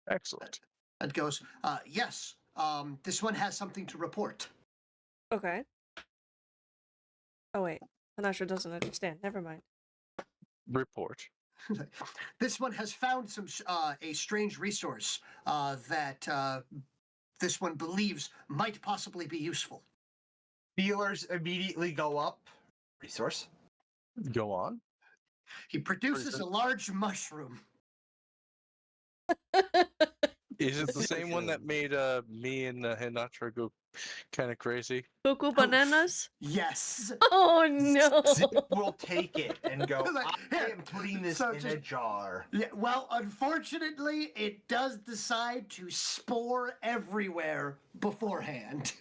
Excellent. and goes, yes, this one has something to report. Okay. Oh wait, Hanasha doesn't understand. Never mind. Report. This one has found some a strange resource that this one believes might possibly be useful. Feelers immediately go up. Resource. Go on. He produces Prison. a large mushroom. Is it the same one that made me and Hinatra go kind of crazy? Cuckoo bananas? Yes. Oh no! Zip will take it and go, Like, I here, am putting this so in a just- jar. Yeah, well, unfortunately, it does decide to spore everywhere beforehand.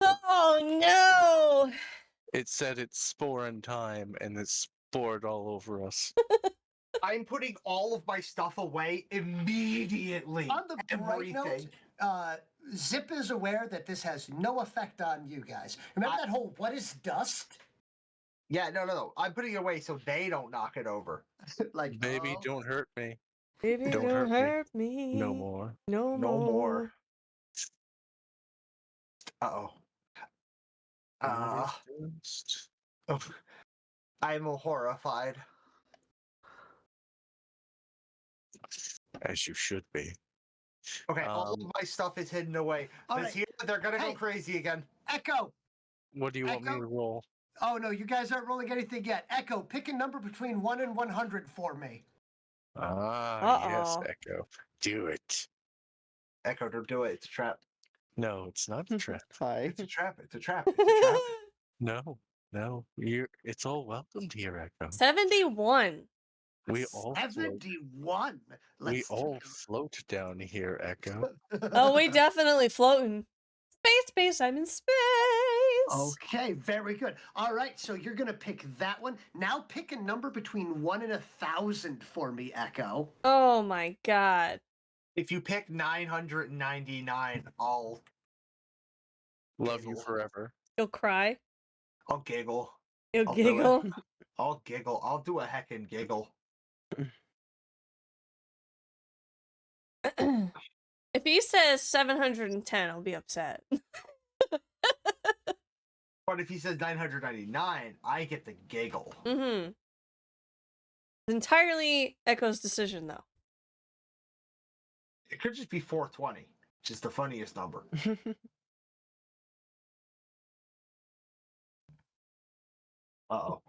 Oh no! It said it's spore in time, and it's spored all over us. I'm putting all of my stuff away immediately. On the bright note, Everything. Zip is aware that this has no effect on you guys. Remember that whole "what is dust"? Yeah, no. I'm putting it away so they don't knock it over. Like, Baby, oh. don't hurt me. Baby, Don't don't hurt hurt me. No more. No No more. more. Uh-oh. Just- I'm horrified. As you should be. Okay, all of my stuff is hidden away. All This right. here, they're gonna Hey. go crazy again. Echo. What do you want me Echo? to roll? Oh no, you guys aren't rolling anything yet. Echo, pick a number between 1 and 100 for me. Ah, yes, Uh-oh. Echo. Do it. Echo, don't do it. It's a trap. No, it's not a trap. Hi. It's a trap. It's a trap. It's a trap. No. It's all welcomed here, Echo. 71. We all float. 71. We Let's all float down here, Echo. Oh, we definitely floating. Space, I'm in space. Okay, very good. All right, so you're gonna pick that one. Now pick a number between 1 and 1,000 for me, Echo. Oh my god. If you pick 999, I'll Love you Giggle. forever. You'll cry. I'll giggle. You'll I'll do it. giggle. I'll giggle. I'll do a heckin' giggle. If he says 710, I'll be upset. But if he says 999, I get the giggle. Mm-hmm. It's entirely Echo's decision, though. It could just be 420, which is the funniest number. Uh-oh.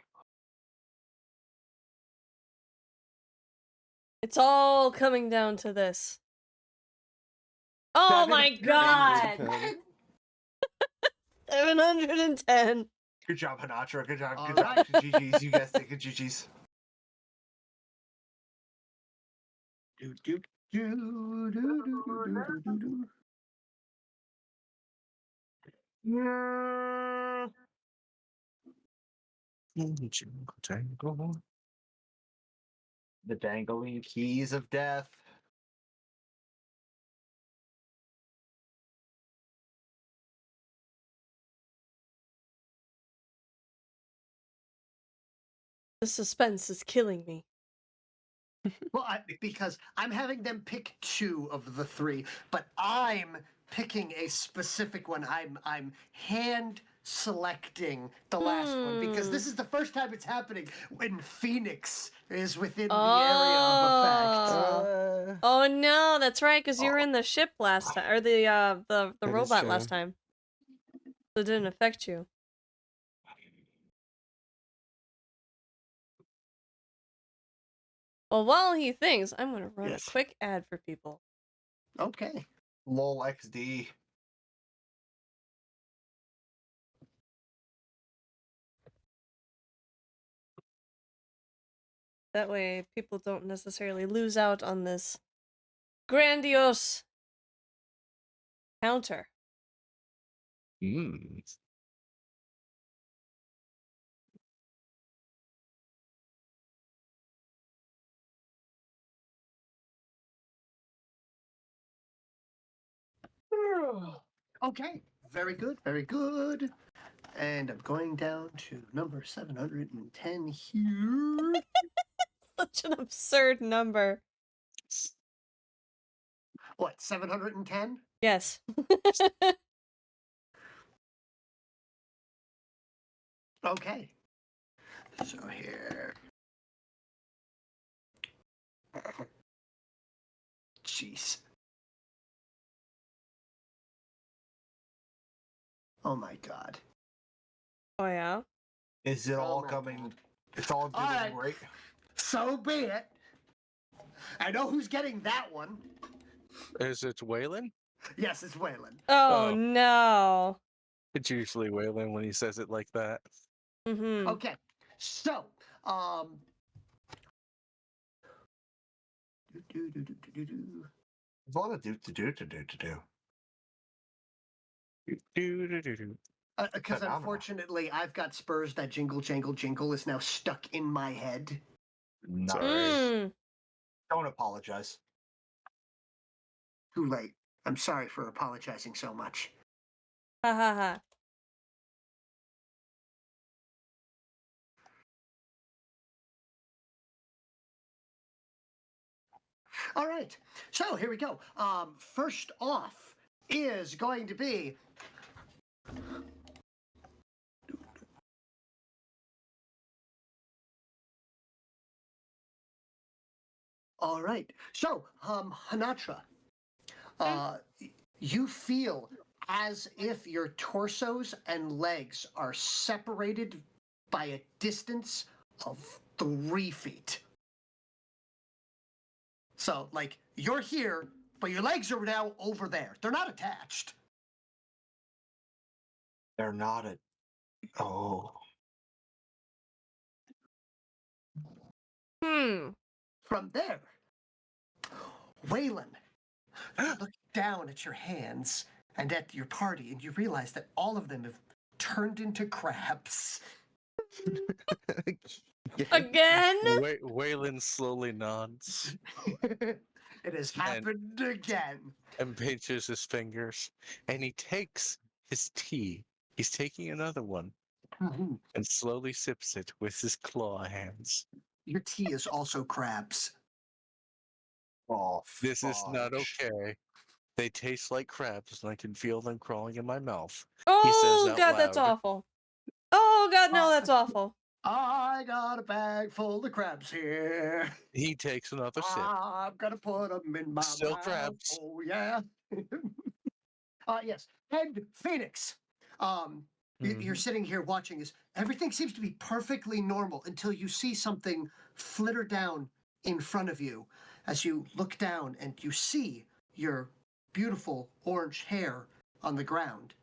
It's all coming down to this. Oh my god! 710. Good job, Hanatra. Good job. All Good right. job. GG's. You guys take it. GG's. Do, do, do, do, do, do, do, do. Jingle jangle. The dangling keys of death. The suspense is killing me. Well, because I'm having them pick 2 of the 3, but I'm picking a specific one. I'm hand selecting the last one because this is the first time it's happening when Phoenix is within the area of effect. Oh no, that's right, because you were in the ship last time, or the That is robot last true. time. So it didn't affect you. Well, while he thinks, I'm gonna run Yes. a quick ad for people. Okay. Lol XD. That way people don't necessarily lose out on this grandiose counter. Mm. Okay. Very good. Very good. And I'm going down to number 710 here. Such an absurd number. What, 710? Yes. Okay. So here. Jeez. Oh my god. Oh yeah? Is it Oh all my coming? God. It's all good All and right. great. So be it. I know who's getting that one. Is it Waylon? Yes, it's Waylon. Oh Oh. no. It's usually Waylon when he says it like that. Mm-hmm. Okay. So, There's a lot of do. Do-do-do-do. because Phenomenal. unfortunately, I've got Spurs that jingle, jangle, jingle is now stuck in my head. No, Sorry. Mm. don't apologize. Too late. I'm sorry for apologizing so much. Ha ha ha. All right. So here we go. First off is going to be all right. So, Hanatra, you feel as if your torsos and legs are separated by a distance of 3 feet. So, like, you're here, but your legs are now over there. They're not attached. They're not a. Oh. Hmm. From there, Waylon, you look down at your hands and at your party, and you realize that all of them have turned into crabs. Again? Waylon slowly nods It has happened again. and pinches his fingers, and he takes his tea. He's taking another one Mhm. and slowly sips it with his claw hands. Your tea is also crabs. Oh, This is not fudge. okay. They taste like crabs, and I can feel them crawling in my mouth. He says Oh out god, loud. that's awful. Oh god, no, that's awful. I got a bag full of crabs here. He takes another sip. I'm gonna put them in my Still mouth. crabs. Oh yeah. Yes. And Phoenix. You're sitting here watching this. Everything seems to be perfectly normal until you see something flitter down in front of you. As you look down and you see your beautiful orange hair on the ground.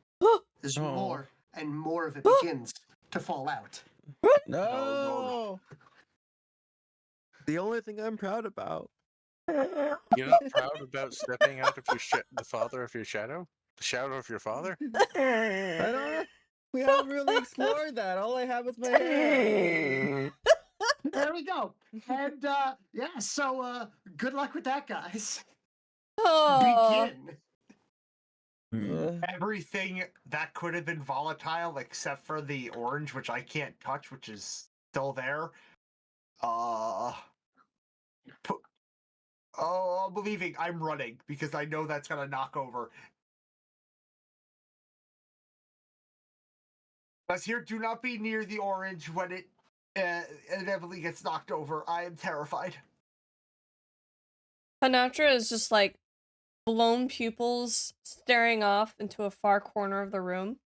As Oh. more and more of it begins to fall out. No. The only thing I'm proud about. You're not proud about stepping out of the father of your shadow? The shadow of your father? I don't know. We haven't really explored that. All I have is my hair. There we go. And yeah, so good luck with that, guys. Oh. Begin. Everything that could have been volatile, except for the orange, which I can't touch, which is still there. I'm leaving. I'm running because I know that's gonna knock over Let's hear, do not be near the orange when it inevitably gets knocked over. I am terrified. Hanatra is just like blown pupils staring off into a far corner of the room,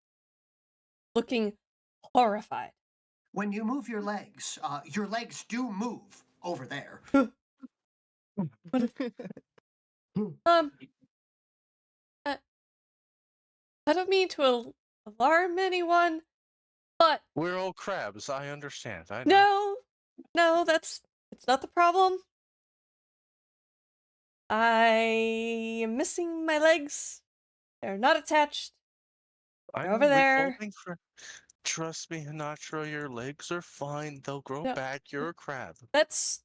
looking horrified. When you move your legs do move over there. Um, I don't mean to alarm anyone, but We're all crabs. I understand. I know. no, it's not the problem. I am missing my legs. They're not attached. They're over there. Trust me, Hinatra, your legs are fine. They'll grow No. back. You're a crab. That's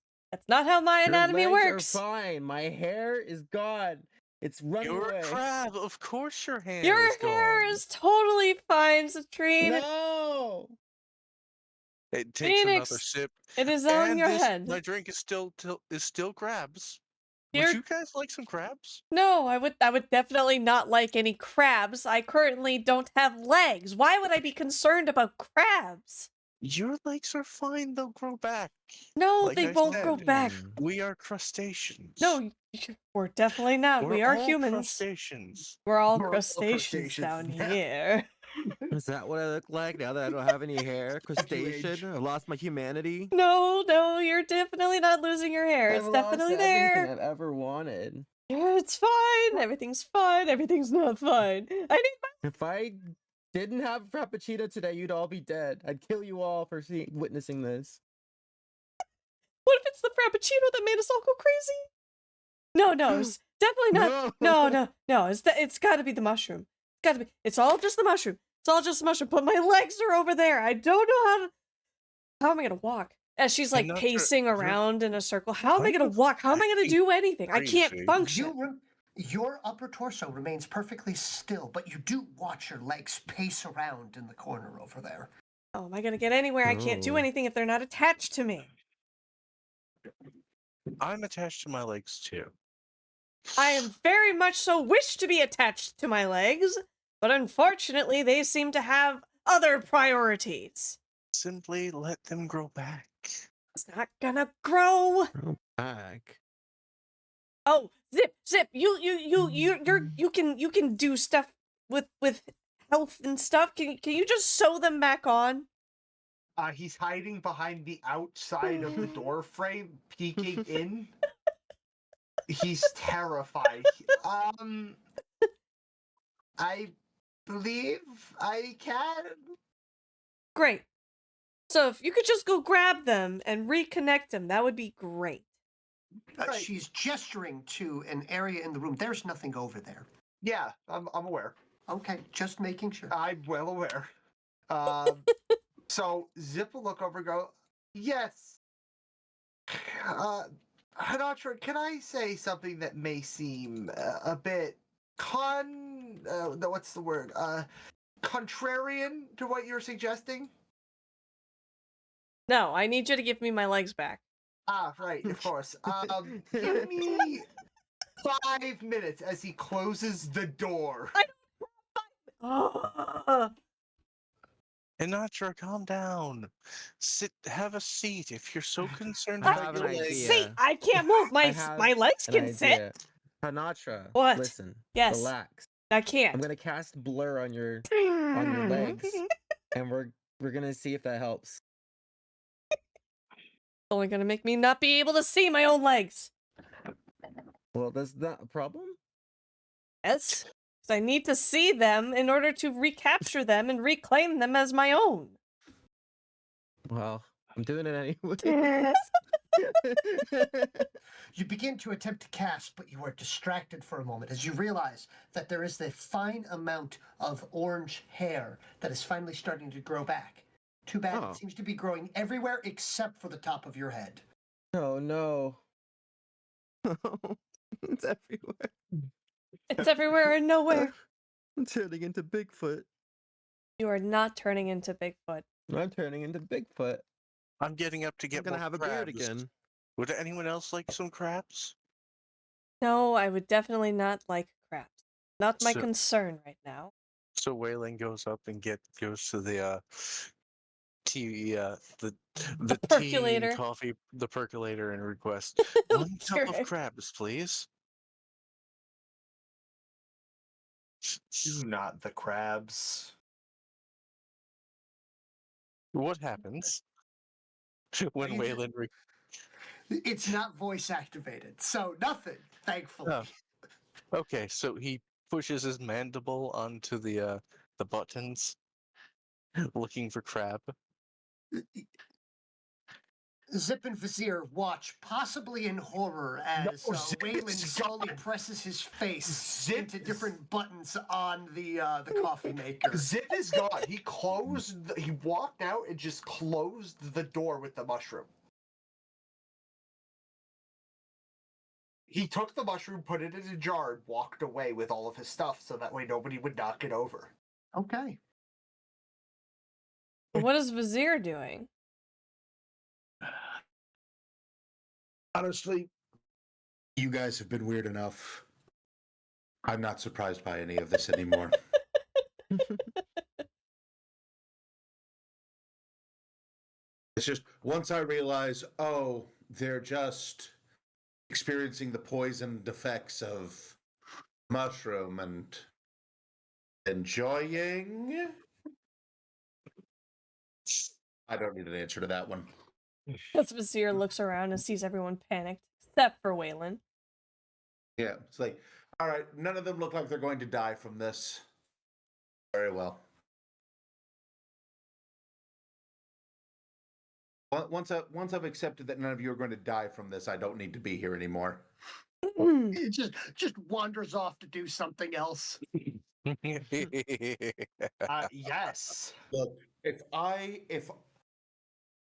not how my anatomy Your legs works. are fine. My hair is gone. It's running You're away. a crab. Of course your hair Your is hair gone. is totally fine, Citrine. No. It takes another Phoenix, sip. it is on And your this, head. my drink is still crabs. You're- Would you guys like some crabs? No, I would definitely not like any crabs. I currently don't have legs. Why would I be concerned about crabs? Your legs are fine. They'll grow back. No, Like they I won't said, grow back. We are crustaceans. No, we're definitely not. We We're are all humans. Crustaceans. We're all We're all crustaceans crustaceans down now. here. Is that what I look like now that I don't have any hair? Crustacean? I lost my humanity. No, you're definitely not losing your hair. It's I've definitely lost everything there. I've ever wanted. Yeah, it's fine. Everything's fine. Everything's not fine. I need my. If I didn't have Frappuccino today, you'd all be dead. I'd kill you all for witnessing this. What if it's the Frappuccino that made us all go crazy? No, it's definitely not. No. It's got to be the mushroom. It's got to be. It's all just the mushroom. It's all just the mushroom. But my legs are over there. I don't know how am I gonna walk? As she's like pacing around in a circle. How am I gonna walk? How am I gonna do anything? I can't function. Your upper torso remains perfectly still, but you do watch your legs pace around in the corner over there. Oh, am I gonna get anywhere? I can't do Oh. anything if they're not attached to me. I'm attached to my legs too. I am very much so wish to be attached to my legs, but unfortunately they seem to have other priorities. Simply let them grow back. It's not gonna grow. Go back. Oh, Zip, you can do stuff with health and stuff. Can you just sew them back on? He's hiding behind the outside of the door frame, peeking in. He's terrified. I believe I can. Great. So if you could just go grab them and reconnect them, that would be great. Right. She's gesturing to an area in the room. There's nothing over there. Yeah, I'm aware. Okay, just making sure. I'm well aware. So Zip will look over and go, yes. Hinatra, can I say something that may seem a bit what's the word? Contrarian to what you're suggesting? No, I need you to give me my legs back. Ah, right, of course. Give me 5 minutes as he closes the door. Hinatra, calm down. Have a seat if you're so concerned I about have your an legs. idea. See, I can't move. I have My legs an can sit. idea. Hanatra, What? listen. Yes. Relax. I can't. I'm gonna cast blur on your legs, and we're gonna see if that helps. Only gonna make me not be able to see my own legs. Well, that's not a problem. Yes. 'Cause I need to see them in order to recapture them and reclaim them as my own. Well, I'm doing it anyway. You begin to attempt to cast, but you are distracted for a moment as you realize that there is a fine amount of orange hair that is finally starting to grow back. Too bad Oh. it seems to be growing everywhere except for the top of your head. Oh no. It's everywhere. It's everywhere and nowhere. I'm turning into Bigfoot. You are not turning into Bigfoot. I'm turning into Bigfoot. I'm getting up to get I'm gonna more have a crabs. beard again. Would anyone else like some crabs? No, I would definitely not like crabs. Not my So- concern right now. So Wayland goes up and goes to the tea the tea and Percolator. coffee, the percolator, and requests 1 cup of Sure. crabs, please. Do not the crabs. What happens when You ju- Wayland It's not voice activated, so nothing, thankfully. Oh. Okay, so he pushes his mandible onto the buttons, looking for crab. Zip and Vizier watch, possibly in horror, as No, Zip Wayland is slowly gone. presses his face Zip into is- different buttons on the coffee maker. Zip is gone. He closed. He walked out and just closed the door with the mushroom. He took the mushroom, put it in a jar, and walked away with all of his stuff, so that way nobody would knock it over. Okay. What is Vizier doing? Honestly, you guys have been weird enough. I'm not surprised by any of this anymore. It's just once I realize, oh, they're just experiencing the poisoned effects of mushroom and enjoying. I don't need an answer to that one. As Vizier looks around and sees everyone panicked, except for Wayland. Yeah, it's like, all right, none of them look like they're going to die from this. Very well. Once I've accepted that none of you are going to die from this, I don't need to be here anymore. It just wanders off to do something else. Yes. Look,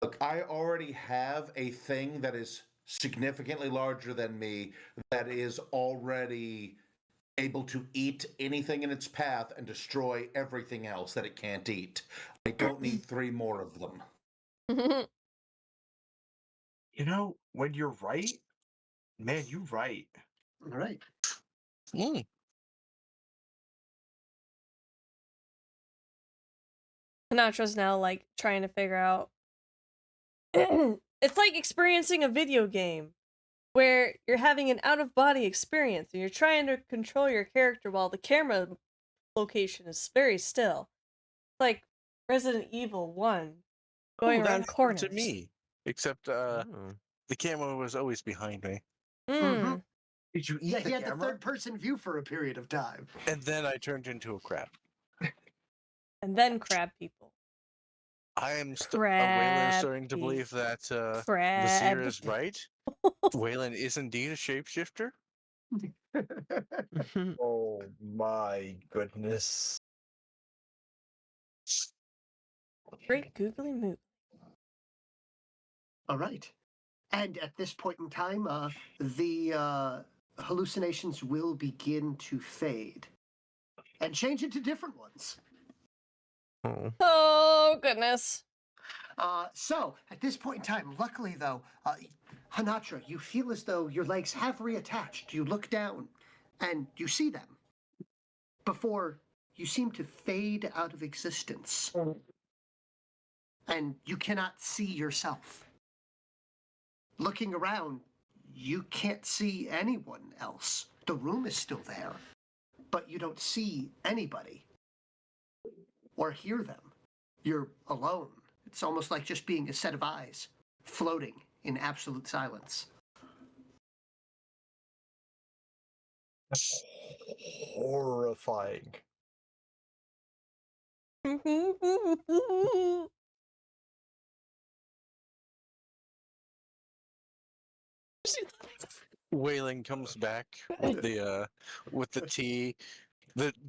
look, I already have a thing that is significantly larger than me that is already able to eat anything in its path and destroy everything else that it can't eat. I don't need 3 more of them. You know, when you're right, man, you're right. All right. Mm. Sinatra's now like trying to figure out. It's like experiencing a video game where you're having an out of body experience and you're trying to control your character while the camera location is very still. It's like Resident Evil 1 going Oh, that around happened corners. to me, except Oh. the camera was always behind me, Mm. Did you eat Yeah, the he had the camera? third-person view for a period of time. and then I turned into a crab. And then crab people. I am Wayland is Crab starting to believe that Vizier crab. is right. Wayland is indeed a shapeshifter. Oh my goodness. Great googly moo. All right. And at this point in time, the hallucinations will begin to fade and change into different ones. Oh. Oh, goodness. So, at this point in time, luckily though, Hanatra, you feel as though your legs have reattached. You look down and you see them before you seem to fade out of existence. And you cannot see yourself. Looking around, you can't see anyone else. The room is still there, but you don't see anybody or hear them. You're alone. It's almost like just being a set of eyes floating in absolute silence. Horrifying. Wayland comes back with the tea,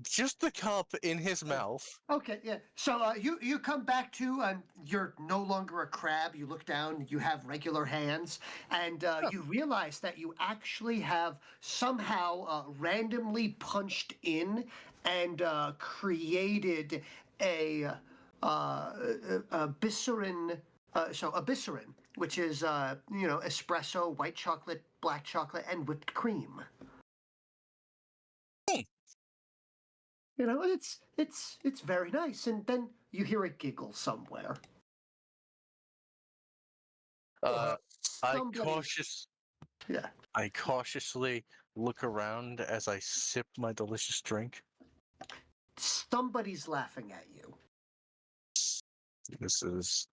just the cup in his mouth. Okay, yeah. So you come back to, and you're no longer a crab. You look down, you have regular hands, and you realize that you actually have somehow randomly punched in and created a Bisserin. So a Bisserin, which is espresso, white chocolate, black chocolate, and whipped cream. You know, it's very nice. And then you hear a giggle somewhere. I Somebody, yeah, I cautiously look around as I sip my delicious drink. somebody's laughing at you. This is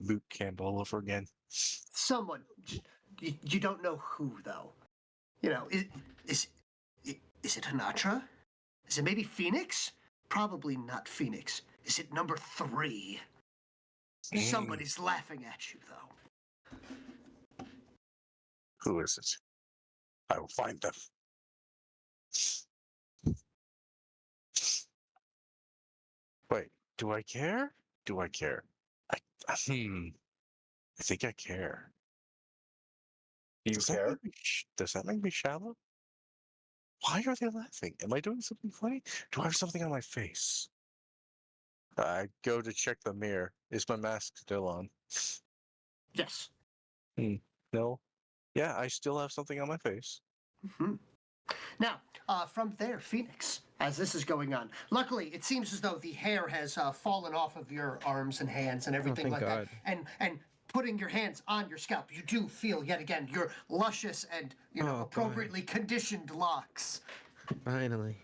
boot camp all over again. Someone, you don't know who though. You know, is is it Hanatra? Is it maybe Phoenix? Probably not Phoenix. Is it number 3? Somebody's laughing at you though. Who is it? I will find them. Wait, do I care? Do I care? I think I care. Does that make me shallow? Why are they laughing? Am I doing something funny? Do I have something on my face? I go to check the mirror. Is my mask still on? Yes. No. Yeah, I still have something on my face. Mm-hmm. Now, from there, Phoenix, as this is going on, luckily it seems as though the hair has fallen off of your arms and hands and everything thank like God. that. And putting your hands on your scalp, you do feel yet again your luscious and Oh, appropriately conditioned locks. Finally.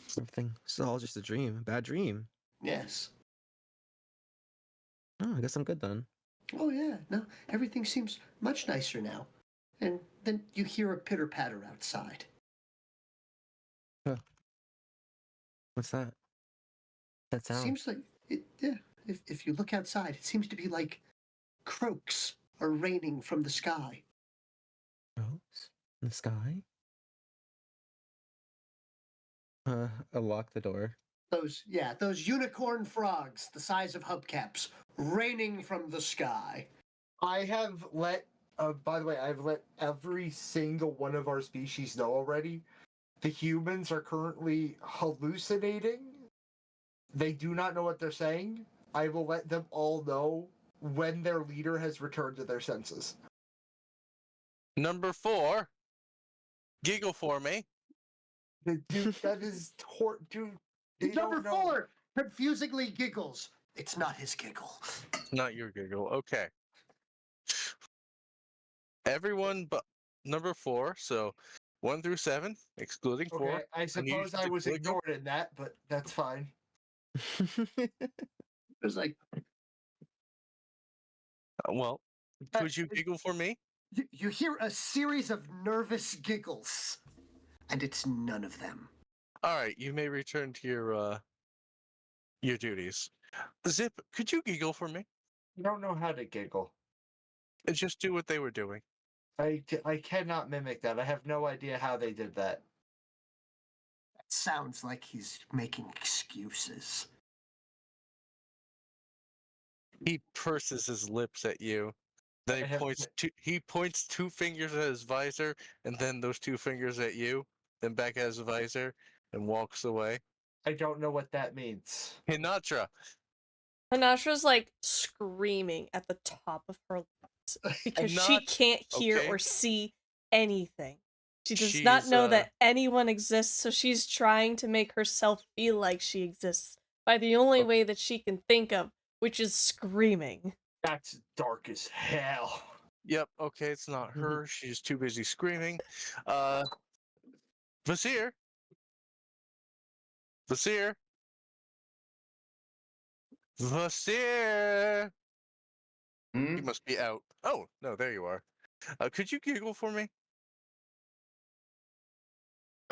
Something. It's all just a dream. A bad dream. Yes. Oh, I guess I'm good then. Oh yeah. No, everything seems much nicer now. And then you hear a pitter patter outside. What's that? That sound? Seems like yeah. If you look outside, it seems to be like croaks are raining from the sky. Rose in the sky? I lock the door. Those unicorn frogs, the size of hubcaps, raining from the sky. I have let, by the way, I've let every single one of our species know already. The humans are currently hallucinating. They do not know what they're saying. I will let them all know when their leader has returned to their senses. Number 4. Giggle for me. Dude, that is dude. They Number don't know. 4 confusingly giggles. It's not his giggle. Not your giggle. Okay. Everyone but number 4. So 1 through 7, excluding 4. Okay, I suppose you I to was giggle. ignored in that, but that's fine. It was like Well, could you giggle for me? you hear a series of nervous giggles, and it's none of them. All right, you may return to your duties. Zip, could you giggle for me? I don't know how to giggle. And just do what they were doing. I cannot mimic that. I have no idea how they did that. That sounds like he's making excuses. He purses his lips at you. Then he points 2 fingers at his visor, and then those 2 fingers at you, then back at his visor, and walks away. I don't know what that means. Hinatra. Hanatra's like screaming at the top of her lungs because she can't hear or see anything. She does not know that anyone exists, so she's trying to make herself feel like she exists by the only way that she can think of, which is screaming. That's dark as hell. Yep, okay, it's not her. She's too busy screaming. Vasir? Vasir? Vasir! You must be out. Oh, no, there you are. Could you giggle for me?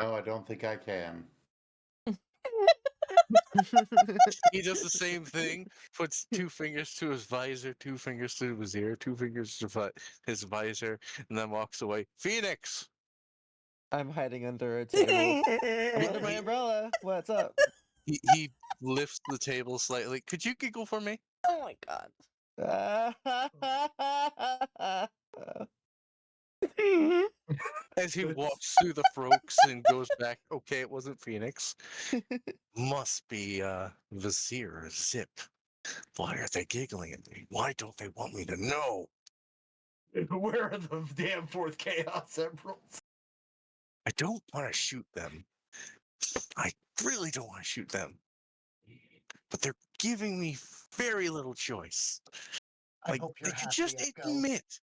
No, I don't think I can. He does the same thing, puts 2 fingers to his visor, 2 fingers to his ear, 2 fingers to his visor, and then walks away. Phoenix! I'm hiding under a table. I'm under my umbrella. What's up? He lifts the table slightly. Could you giggle for me? Oh my god. As he walks through the Froaks and goes back, okay, it wasn't Phoenix. Must be Vasir or Zip. Why are they giggling at me? Why don't they want me to know? Where are the damn 4th Chaos Emeralds? I don't want to shoot them. I really don't want to shoot them, but they're giving me very little choice. I Like, hope they you're could happy, just Echo. admit.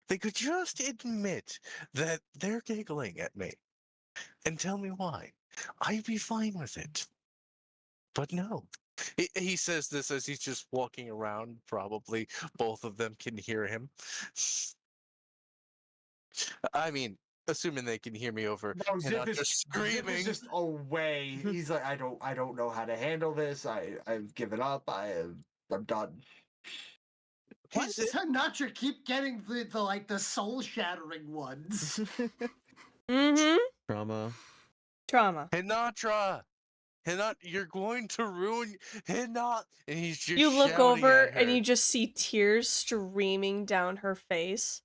They could just admit that they're giggling at me and tell me why. I'd be fine with it. But no. He says this as he's just walking around. Probably both of them can hear him. I mean, assuming they can hear me over No, and Zip not is just Zip is screaming. just away. He's like, I don't know how to handle this. I've given up. I'm done. Why Is does it? Hanatra keep getting the soul shattering ones? Mm-hmm. Trauma. Trauma. Hinatra! Hinat, you're going to ruin Hinat! And he's just You look shouting over at her. and you just see tears streaming down her face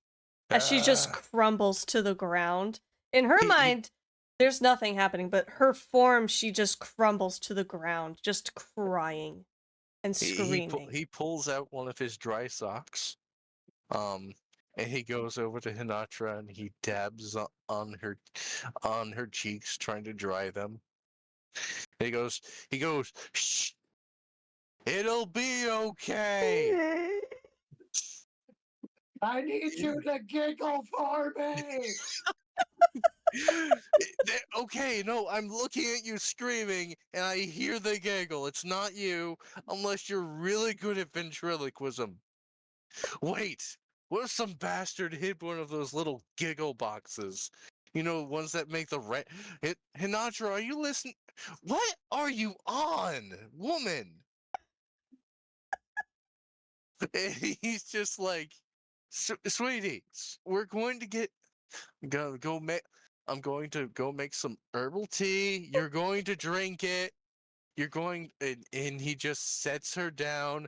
as she just crumbles to the ground. In her He- mind, there's nothing happening, but her form, she just crumbles to the ground, just crying and screaming. He pulls out one of his dry socks, and he goes over to Hinatra and he dabs on her cheeks, trying to dry them. He goes, shh, it'll be okay. I need you to giggle for me. Okay, no, I'm looking at you screaming, and I hear the giggle. It's not you, unless you're really good at ventriloquism. Wait, what if some bastard hid one of those little giggle boxes? You know, ones that make the Hinatra, are you listening? What are you on, woman? And he's just like, sweetie, we're going to go make. I'm going to go make some herbal tea. You're going to drink it. You're going, and he just sets her down,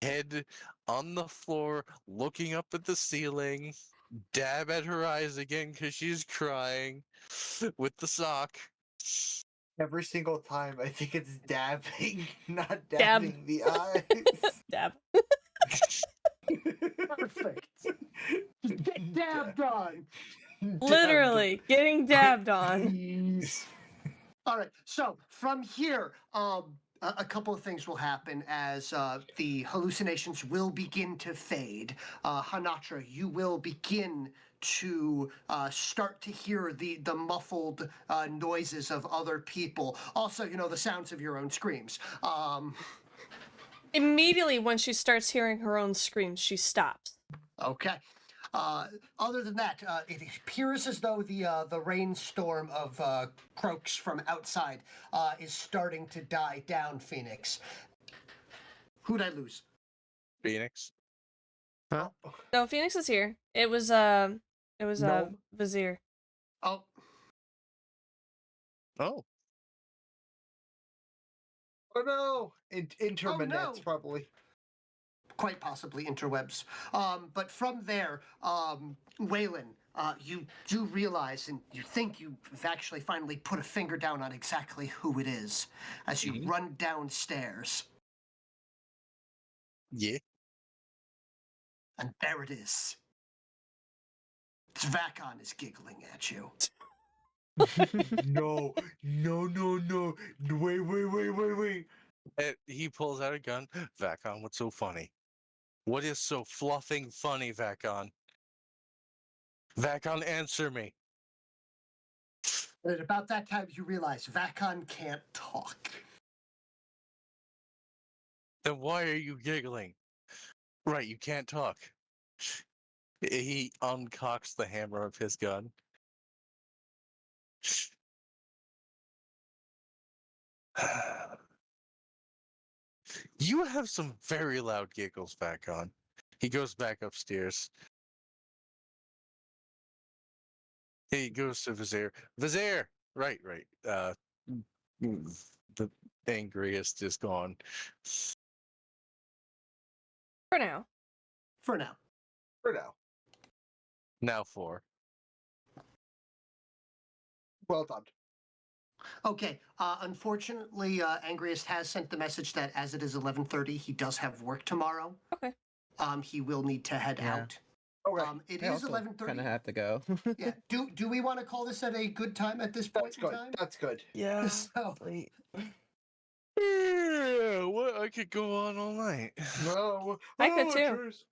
head on the floor, looking up at the ceiling, dab at her eyes again because she's crying with the sock. Every single time, I think it's dabbing, not Dab. dabbing the eyes. Dab. Perfect. Get dabbed on. Literally, getting dabbed on. Please. All right. So from here, a couple of things will happen as the hallucinations will begin to fade. Hanatra, you will begin to start to hear the muffled noises of other people. Also, the sounds of your own screams. Immediately when she starts hearing her own screams, she stops. Okay. Other than that, it appears as though the rainstorm of croaks from outside is starting to die down, Phoenix. Who'd I lose? Phoenix. Huh? No, Phoenix is here. It was Nope. Vizier. Oh, Oh, Oh no! Interminets, no. probably. quite possibly interwebs. But from there, Waylon, you do realize and you think you've actually finally put a finger down on exactly who it is as you run downstairs. yeah. And there it is. Vakon is giggling at you. No. Wait. And he pulls out a gun. Vakon, what's so funny? What is so fluffing funny, Vakon? Vakon, answer me. And at about that time, you realize Vakon can't talk. Then why are you giggling? Right, you can't talk. He uncocks the hammer of his gun. You have some very loud giggles, Vakon. He goes back upstairs. He goes to Vizier. Vizier! Right. The angriest is gone. For now. For now. For now. Now 4. Well done. Okay. Unfortunately, Angriest has sent the message that as it is 11:30, he does have work tomorrow. Okay. He will need to head Yeah. out. Okay. It I is also 11:30. kind of have to go. Yeah. Do we want to call this at a good time at this point That's in good. time? That's good. Yeah. So, Yeah, what? I could go on all night. No. I could too. Cheers.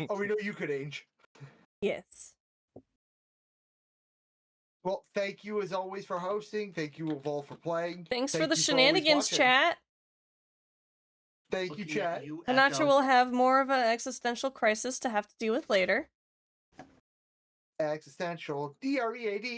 Oh, we know you could, Ange. Yes. Well, thank you as always for hosting. Thank you all for playing. Thanks for Thank the you always shenanigans, watching. chat. Thank you, looking at chat. you, Hanacha Echo. will have more of an existential crisis to have to deal with later. Existential. DREAD.